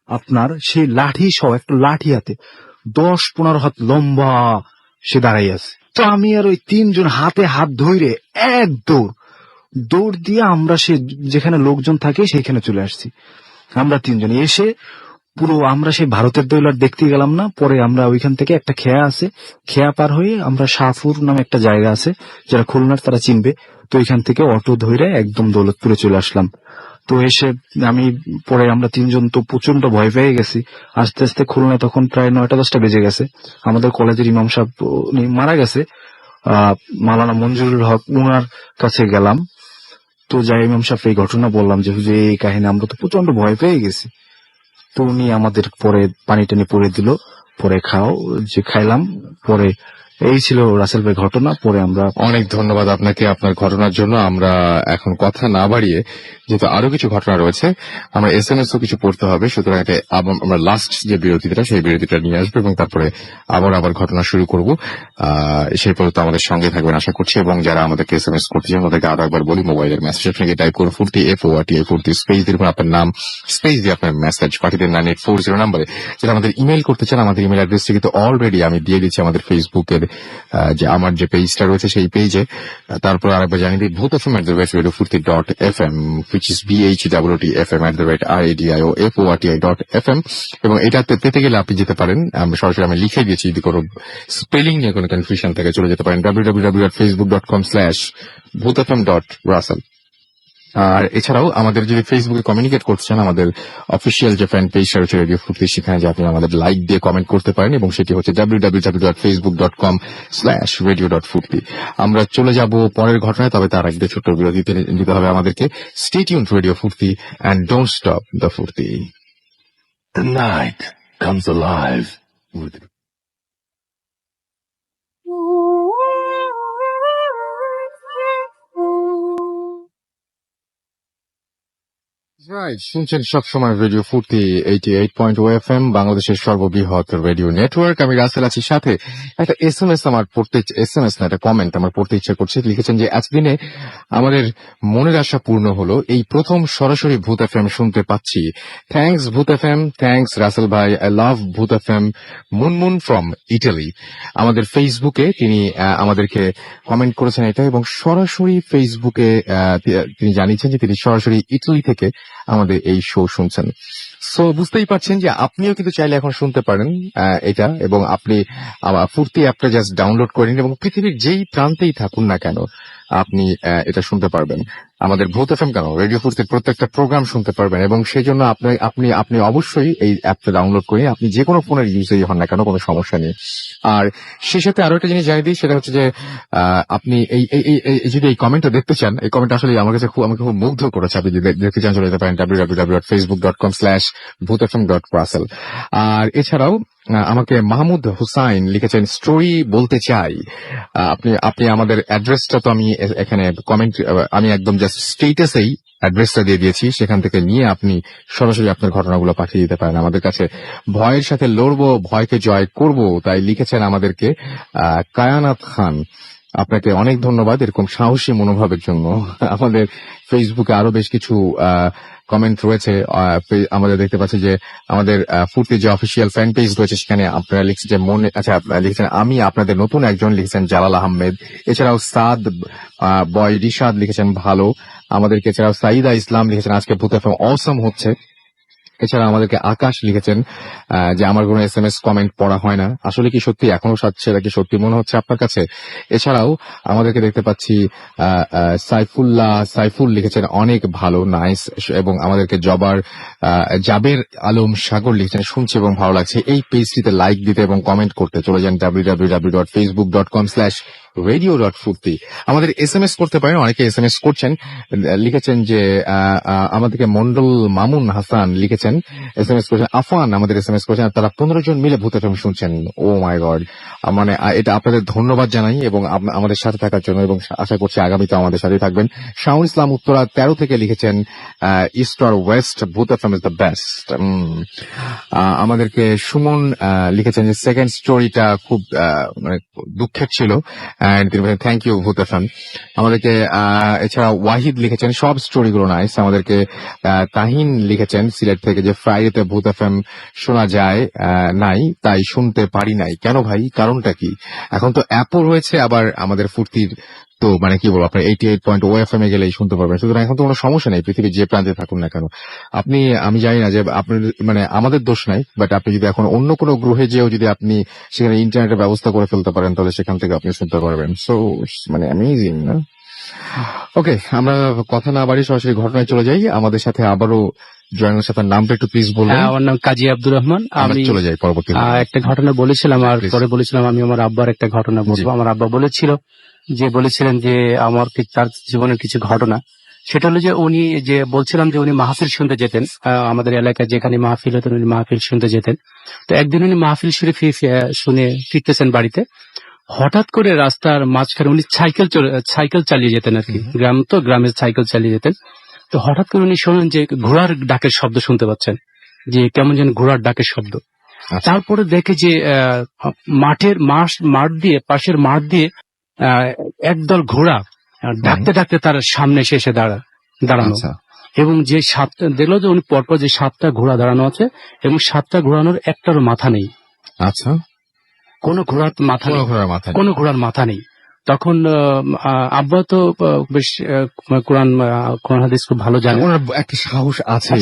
আপনার সেই লাঠি সহ একটা লাঠি হাতে 10-15 হাত লম্বা সে দাঁড়াই আছে। তো আমি আর ওই 3 জন হাতে হাত ধরে এক দৌড় দিয়ে আমরা সে যেখানে লোকজন থাকে সেখানে চলে আসছি। আমরা 3 জন এসে পুরো আমরা সেই ভারতের দৌলার দেখতে গেলাম না। পরে আমরা ওইখান থেকে একটা খেয়া আছে, খেয়া পার হয়ে আমরা শাহপুর নামে একটা জায়গা আছে, যারা খুলনার তারা চিনবে। তো ওইখান থেকে অটো ধরে একদম দৌলতপুরে চলে আসলাম। তো এসে আমি পরে আমরা 3 জন তো প্রচন্ড ভয় পেয়ে গেছি। আস্তে আস্তে খুলনায় তখন প্রায় 9টা-10টা বেজে গেছে। আমাদের কলেজের ইমাম সাহেব উনি মারা গেছে, মাওলানা মঞ্জুরুল হক, উনার কাছে গেলাম। তো যাই ইমাম সাহেব এই ঘটনা বললাম যে হুজুর এই কাহিনী, আমরা তো প্রচন্ড ভয় পেয়ে গেছি। তো উনি আমাদের পরে পানি টানি পরে দিল, পরে খাইলাম। পরে এই ছিল রাসেল ভাই ঘটনা। পরে আমরা অনেক ধন্যবাদ আপনাকে আপনার ঘটনার জন্য। আমরা এখন কথা না বাড়িয়ে, যেহেতু আরো কিছু ঘটনা রয়েছে, আমরা SMS ও কিছু পড়তে হবে, সুতরাং আমরা লাস্ট যে বিরতিটা সেই বিরতিটা নিয়ে আসবো এবং তারপরে আবার ঘটনা শুরু করব। সেই পর্যন্ত আমাদের সঙ্গে থাকবেন আশা করছি। এবং যারা আমাদেরকে SMS করতে চান তাদেরকে আরো একবার বলি, মোবাইলের মেসেজ আপনাকে টাইপ করুন 40 FORTI 40 স্পেস দিয়ে আপনার নাম, স্পেস দিয়ে আপনার মেসেজ পাঠিয়ে দেন 9840 নাম্বারে। যারা আমাদের ইমেল করতে চান, আমাদের ইমেল অ্যাড্রেসটি কিন্তু অলরেডি আমি দিয়ে দিচ্ছি আমাদের ফেসবুকের যে আমার যে পেজটা রয়েছে সেই পেজে। তারপর আরেকবার জানিয়ে দিই, bhutfm@radiofurti.fm, which is bhutfm@radiofurti.fm। এবং এটাতে পেতে গেলে আপনি যেতে পারেন, সরাসরি আমি লিখে দিয়েছি, যদি কোনো স্পেলিং নিয়ে কোনো কনফিউশন থাকে চলে যেতে পারেন www.facebook.com/bhutfm.russell। আর এছাড়াও আমাদের যদি ফেসবুকে কমিউনিকেট করতে চান, আমাদের অফিসিয়াল যে ফ্যান পেজটা রয়েছে রেডিও ফুর্তি, সেখানে যে আপনি আমাদের লাইক দিয়ে কমেন্ট করতে পারেন, এবং সেটি হচ্ছে www.facebook.com/radio.furti। আমরা চলে যাব পরের ঘটনায়, তবে তার আগে ছোট্ট বিরতিতে নিতে হবে আমাদেরকে। স্টে টিউনড রেডিও ফুর্তি এন্ড ডোন্ট স্টপ দ্য ফুর্তি। The night comes alive with শুনছেন সবসময় রেডিও ফুর্তি 88.0 FM, বাংলাদেশের সর্ববৃহৎ রেডিও নেটওয়ার্ক। আমি রাসেল আছি, সাথে একটা SMS আমার পড়তে, SMS না, একটা কমেন্ট আমার পড়তে ইচ্ছা করছে। লিখেছেন যে এতদিনে আমাদের মনের আশা পূর্ণ হলো, এই প্রথম সরাসরি ভূত FM শুনতে পাচ্ছি। থ্যাঙ্কস ভূত FM, থ্যাঙ্কস রাসেল ভাই, আই লাভ ভূত FM। মুনমুন ফ্রম ইটালি আমাদের ফেসবুকে তিনি আমাদেরকে কমেন্ট করেছেন এটা, এবং সরাসরি ফেসবুকে তিনি জানিয়েছেন যে তিনি সরাসরি ইটালি থেকে আমাদের এই শো শুনছেন। সো বুঝতেই পারছেন যে আপনিও কিন্তু চাইলে এখন শুনতে পারেন এটা, এবং আপনি ফুর্তি অ্যাপটা জাস্ট ডাউনলোড করে নিন, এবং পৃথিবীর যেই প্রান্তেই থাকুন না কেন আপনি এটা শুনতে পারবেন। আমাদের ভূত এফএম কেন, রেডিও ফুর্তির প্রত্যেকটা প্রোগ্রাম শুনতে পারবেন, এবং সেই জন্য আপনি অবশ্যই এই অ্যাপটা ডাউনলোড করে আপনি যে কোনো ফোনের ইউজেই হন না কেন, কোনো সমস্যা নেই। আর সেই সাথে আরো একটা জিনিস জানিয়ে দিই, সেটা হচ্ছে যে আপনি যদি এই কমেন্টটা দেখতে চান, এই কমেন্ট আসলে আমাকে খুব মুগ্ধ করেছে। আপনি যদি দেখতে চান চলে যেতে পারেন www.facebook.com/bhutfm.russell। আর এছাড়াও আমাকে মাহমুদ হুসাইন লিখেছেন, স্টোরি বলতে চাই। আপনি আমাদের অ্যাড্রেসটা তো আমি এখানে কমেন্ট, আমি একদম জাস্ট স্টেটাসেই অ্যাড্রেসটা দিয়ে দিয়েছি, সেখান থেকে নিয়ে আপনি সরাসরি আপনার ঘটনাগুলো পাঠিয়ে দিতে পারেন আমাদের কাছে। ভয়ের সাথে লড়বো, ভয়কে জয় করব, তাই লিখেছেন আমাদেরকে কায়ানাত খান। আপনাকে অনেক ধন্যবাদ এরকম সাহসী মনোভাবের জন্য। আমাদের ফেসবুকে আরো বেশ কিছু কমেন্ট রয়েছে, আমাদের দেখতে পাচ্ছি যে আমাদের ফুর্তি যে অফিসিয়াল ফ্যান পেজ রয়েছে সেখানে আপনারা লিখছেন যে লিখছেন আমি আপনাদের নতুন একজন, লিখছেন জালাল আহমেদ। এছাড়াও সাদ বয় রিশাদ লিখেছেন ভালো আমাদেরকে। এছাড়াও সাইদা ইসলাম লিখেছেন আজকে ভূত এফএম অসম হচ্ছে। এছাড়া আমাদেরকে আকাশ লিখেছেন যে আমার কোনো SMS কমেন্ট পড়া হয় না, আসলে কি সত্যি এখনো সেটা কি সত্যি মনে হচ্ছে আপনার কাছে? এছাড়াও আমাদেরকে দেখতে পাচ্ছি সাইফুল লিখেছেন অনেক ভালো, নাইস। এবং আমাদেরকে জাবের আলম সাগর লিখেছেন শুনছি এবং ভালো লাগছে। এই পেজটিতে লাইক দিতে এবং কমেন্ট করতে চলে যান www.facebook.com/ radio.ফুর্তি। আমাদের SMS করতে পারেন, অনেকে SMS করছেন। লিখেছেন যে আমাদেরকে মন্ডল মামুন হাসান লিখেছেন, SMS করেছেন। আফান আমাদের SMS করেছেন, তারা 15 জন মিলে ভূত এফএম শুনছেন। ও মাই গড, মানে এটা আপনাদের ধন্যবাদ জানাই এবং আমাদের সাথে থাকার জন্য, এবং আশা করছি আগামীতে আমাদের সাথে থাকবেন। শাহুল ইসলাম উত্তরা 13 থেকে লিখেছেন ইস্ট অর ওয়েস্ট, ভূত এফএম ইজ দ্য বেস্ট। আমাদেরকে সুমন লিখেছেন যে সেকেন্ড স্টোরিটা খুব মানে দুঃখের ছিল, থ্যাংক ইউ ভূত এফএম। আমাদেরকে এছাড়া ওয়াহিদ লিখেছেন সব স্টোরিগুলো নাইস। আমাদেরকে তাহিন লিখেছেন সিলেট থেকে যে ফ্রাইডেতে ভূত এফএম শোনা যায় নাই, তাই শুনতে পারি নাই। কেন ভাই, কারণটা কি? এখন তো অ্যাপও রয়েছে, আবার আমাদের ফুর্তির তো মানে কি বলবো, আপনার 88.0 FM এ গেলেই শুনতে পারবেন। সুতরাং এখন তো কোনো সমস্যা নেই, পৃথিবীর যে প্রান্তে থাকুন না কেন আপনি। আমি জানি না যে আপনার মানে আমাদের দোষ নাই, বাট আপনি যদি এখন অন্য কোনো গ্রহে যেও যদি আপনি সেখানে ইন্টারনেটের ব্যবস্থা করে ফেলতে পারেন, তাহলে সেখান থেকে আপনি শুনতে পারবেন। সো মানে অ্যামেজিং না? ওকে, আমরা কথা না বাড়ি সরাসরি ঘটনায় চলে যাই। আমাদের সাথে আবারও জয়েনের সাথে নামটা একটু প্লিজ বলবেন। আমার নাম কাজী আব্দুর রহমান। আমরা আমি চলে যাই পরবর্তী একটা ঘটনা বলেছিলাম, আর Please. পরে বলেছিলাম আমি আমার আব্বার একটা ঘটনা বলবো। আমার আব্বা বলেছিলেন যে আমার তার জীবনের কিছু ঘটনা। সেটা হলো যে উনি যে বলছিলাম যে উনি মাহফিল শুনতে যেতেন, আমাদের এলাকায় যেখানে মাহফিল হতেন উনি মাহফিল শুনতে যেতেন। তো একদিন উনি মাহফিল শুনে ফিরতেছেন বাড়িতে, হঠাৎ করে রাস্তার মাঝখানে উনি সাইকেল চালিয়ে যেতেন আর কি, গ্রামে সাইকেল চালিয়ে যেতেন। তো হঠাৎ করে উনি শোনেন যে ঘোড়ার ডাকের শব্দ শুনতে পাচ্ছেন, যে কেমন যেন ঘোড়ার ডাকের শব্দ। তারপরে দেখে যে পাশের মাঠ দিয়ে একদল ঘোড়া ডাকতে ডাকতে তার সামনে এসে দাঁড়ানো, এবং যে দেখলো যে উনি পরপর যে 7টা ঘোড়া দাঁড়ানো আছে, এবং 7টা ঘোড়ানোর একটারও মাথা নেই। আচ্ছা, কোনো ঘোড়ার মাথা নেই। তখন আব্বা তো বেশ কোরআন হাদিস খুব ভালো জানে, একটা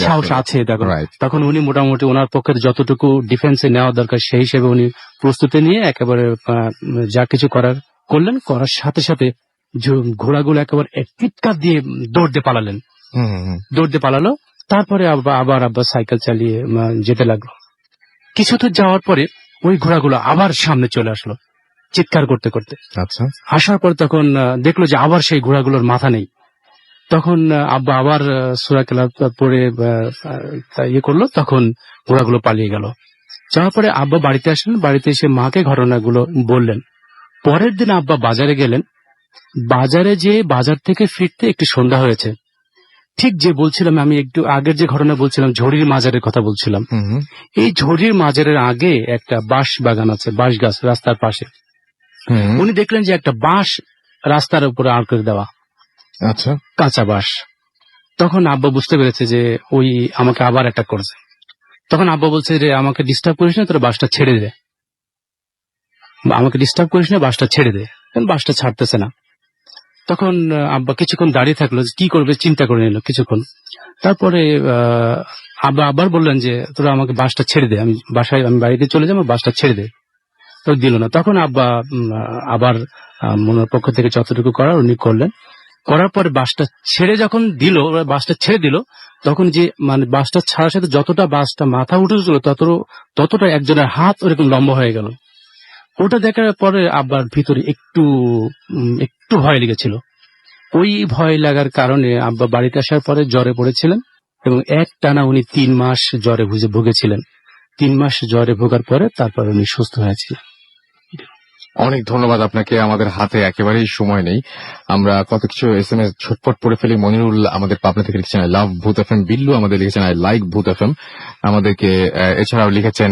সাহস আছে দেখো। তখন উনি মোটামুটি ওনার পক্ষে যতটুকু ডিফেন্সে নেওয়া দরকার সেই হিসেবে উনি প্রস্তুতি নিয়ে একেবারে যা কিছু করলেন, করার সাথে সাথে ঘোড়াগুলো একেবারে চিৎকার দিয়ে দৌড়তে পালালো। তারপরে আবার আব্বা সাইকেল চালিয়ে যেতে লাগলো। কিছু তো যাওয়ার পরে ওই ঘোড়াগুলো আবার সামনে চলে আসলো চিৎকার করতে করতে। আচ্ছা, আসার পর তখন দেখলো যে আবার সেই ঘোড়াগুলোর মাথা নেই। তখন আব্বা আবার সূরা কেলাত পড়ে করলো, তখন ঘোড়াগুলো পালিয়ে গেল। যাওয়ার পরে আব্বা বাড়িতে আসলেন, বাড়িতে এসে মাকে ঘটনাগুলো বললেন। পরের দিন আব্বা বাজারে গেলেন, বাজারে যে বাজার থেকে ফিরতে একটু সন্ধ্যা হয়েছে। ঠিক যে বলছিলাম আমি একটু আগের যে ঘটনা বলছিলাম, ঝড়ির মাজারের কথা বলছিলাম, এই ঝড়ির মাজারের আগে একটা বাঁশ বাগান আছে, বাঁশ গাছ রাস্তার পাশে। উনি দেখলেন যে একটা বাঁশ রাস্তার উপরে আড় করে দেওয়া, আচ্ছা, কাঁচা বাঁশ। তখন আব্বা বুঝতে পেরেছে যে ওই আমাকে আবার অ্যাটাক করেছে। তখন আব্বা বলছে যে আমাকে ডিস্টার্ব করিস না, তোর বাঁশটা ছেড়ে দে, বাঁশটা ছেড়ে দে। বাঁশটা ছাড়তেছে না। তখন আব্বা কিছুক্ষণ দাঁড়িয়ে থাকলো, কি করবে চিন্তা করে নিল কিছুক্ষণ। তারপরে আব্বা আবার বললেন যে তোরা আমাকে বাঁশটা ছেড়ে দে, আমি বাড়িতে চলে যাবো, বাঁশটা ছেড়ে দে। তো দিল না। তখন আব্বা আবার মনের পক্ষ থেকে যতটুকু করার উনি করলেন। করার পরে বাঁশটা ছেড়ে দিল, তখন যে মানে বাঁশটা ছাড়ার সাথে যতটা বাঁশটা মাথা উঠেছিল ততটা একজনের হাত ওরকম লম্বা হয়ে গেল। ওটা দেখার পরে আব্বার ভিতরে একটু ভয় লেগেছিল। ওই ভয় লাগার কারণে আব্বা বাড়িতে আসার পরে জ্বরে পড়েছিলেন, এবং একটানা উনি 3 মাস জ্বরে ভুগেছিলেন। 3 মাস জ্বরে ভোগার পরে তারপর উনি সুস্থ হয়েছিলেন। অনেক ধন্যবাদ আপনাকে। আমাদের হাতে একেবারেই সময় নেই, আমরা কত কিছু SMS ঝটপট পড়ে ফেলি। মনিরুল আমাদের পাবনা থেকে লিখেছেন I love Bhoot FM. Billu আমাদের লিখেছেন আই লাইক ভূত এফএম। আমাদেরকে এছাড়াও লিখেছেন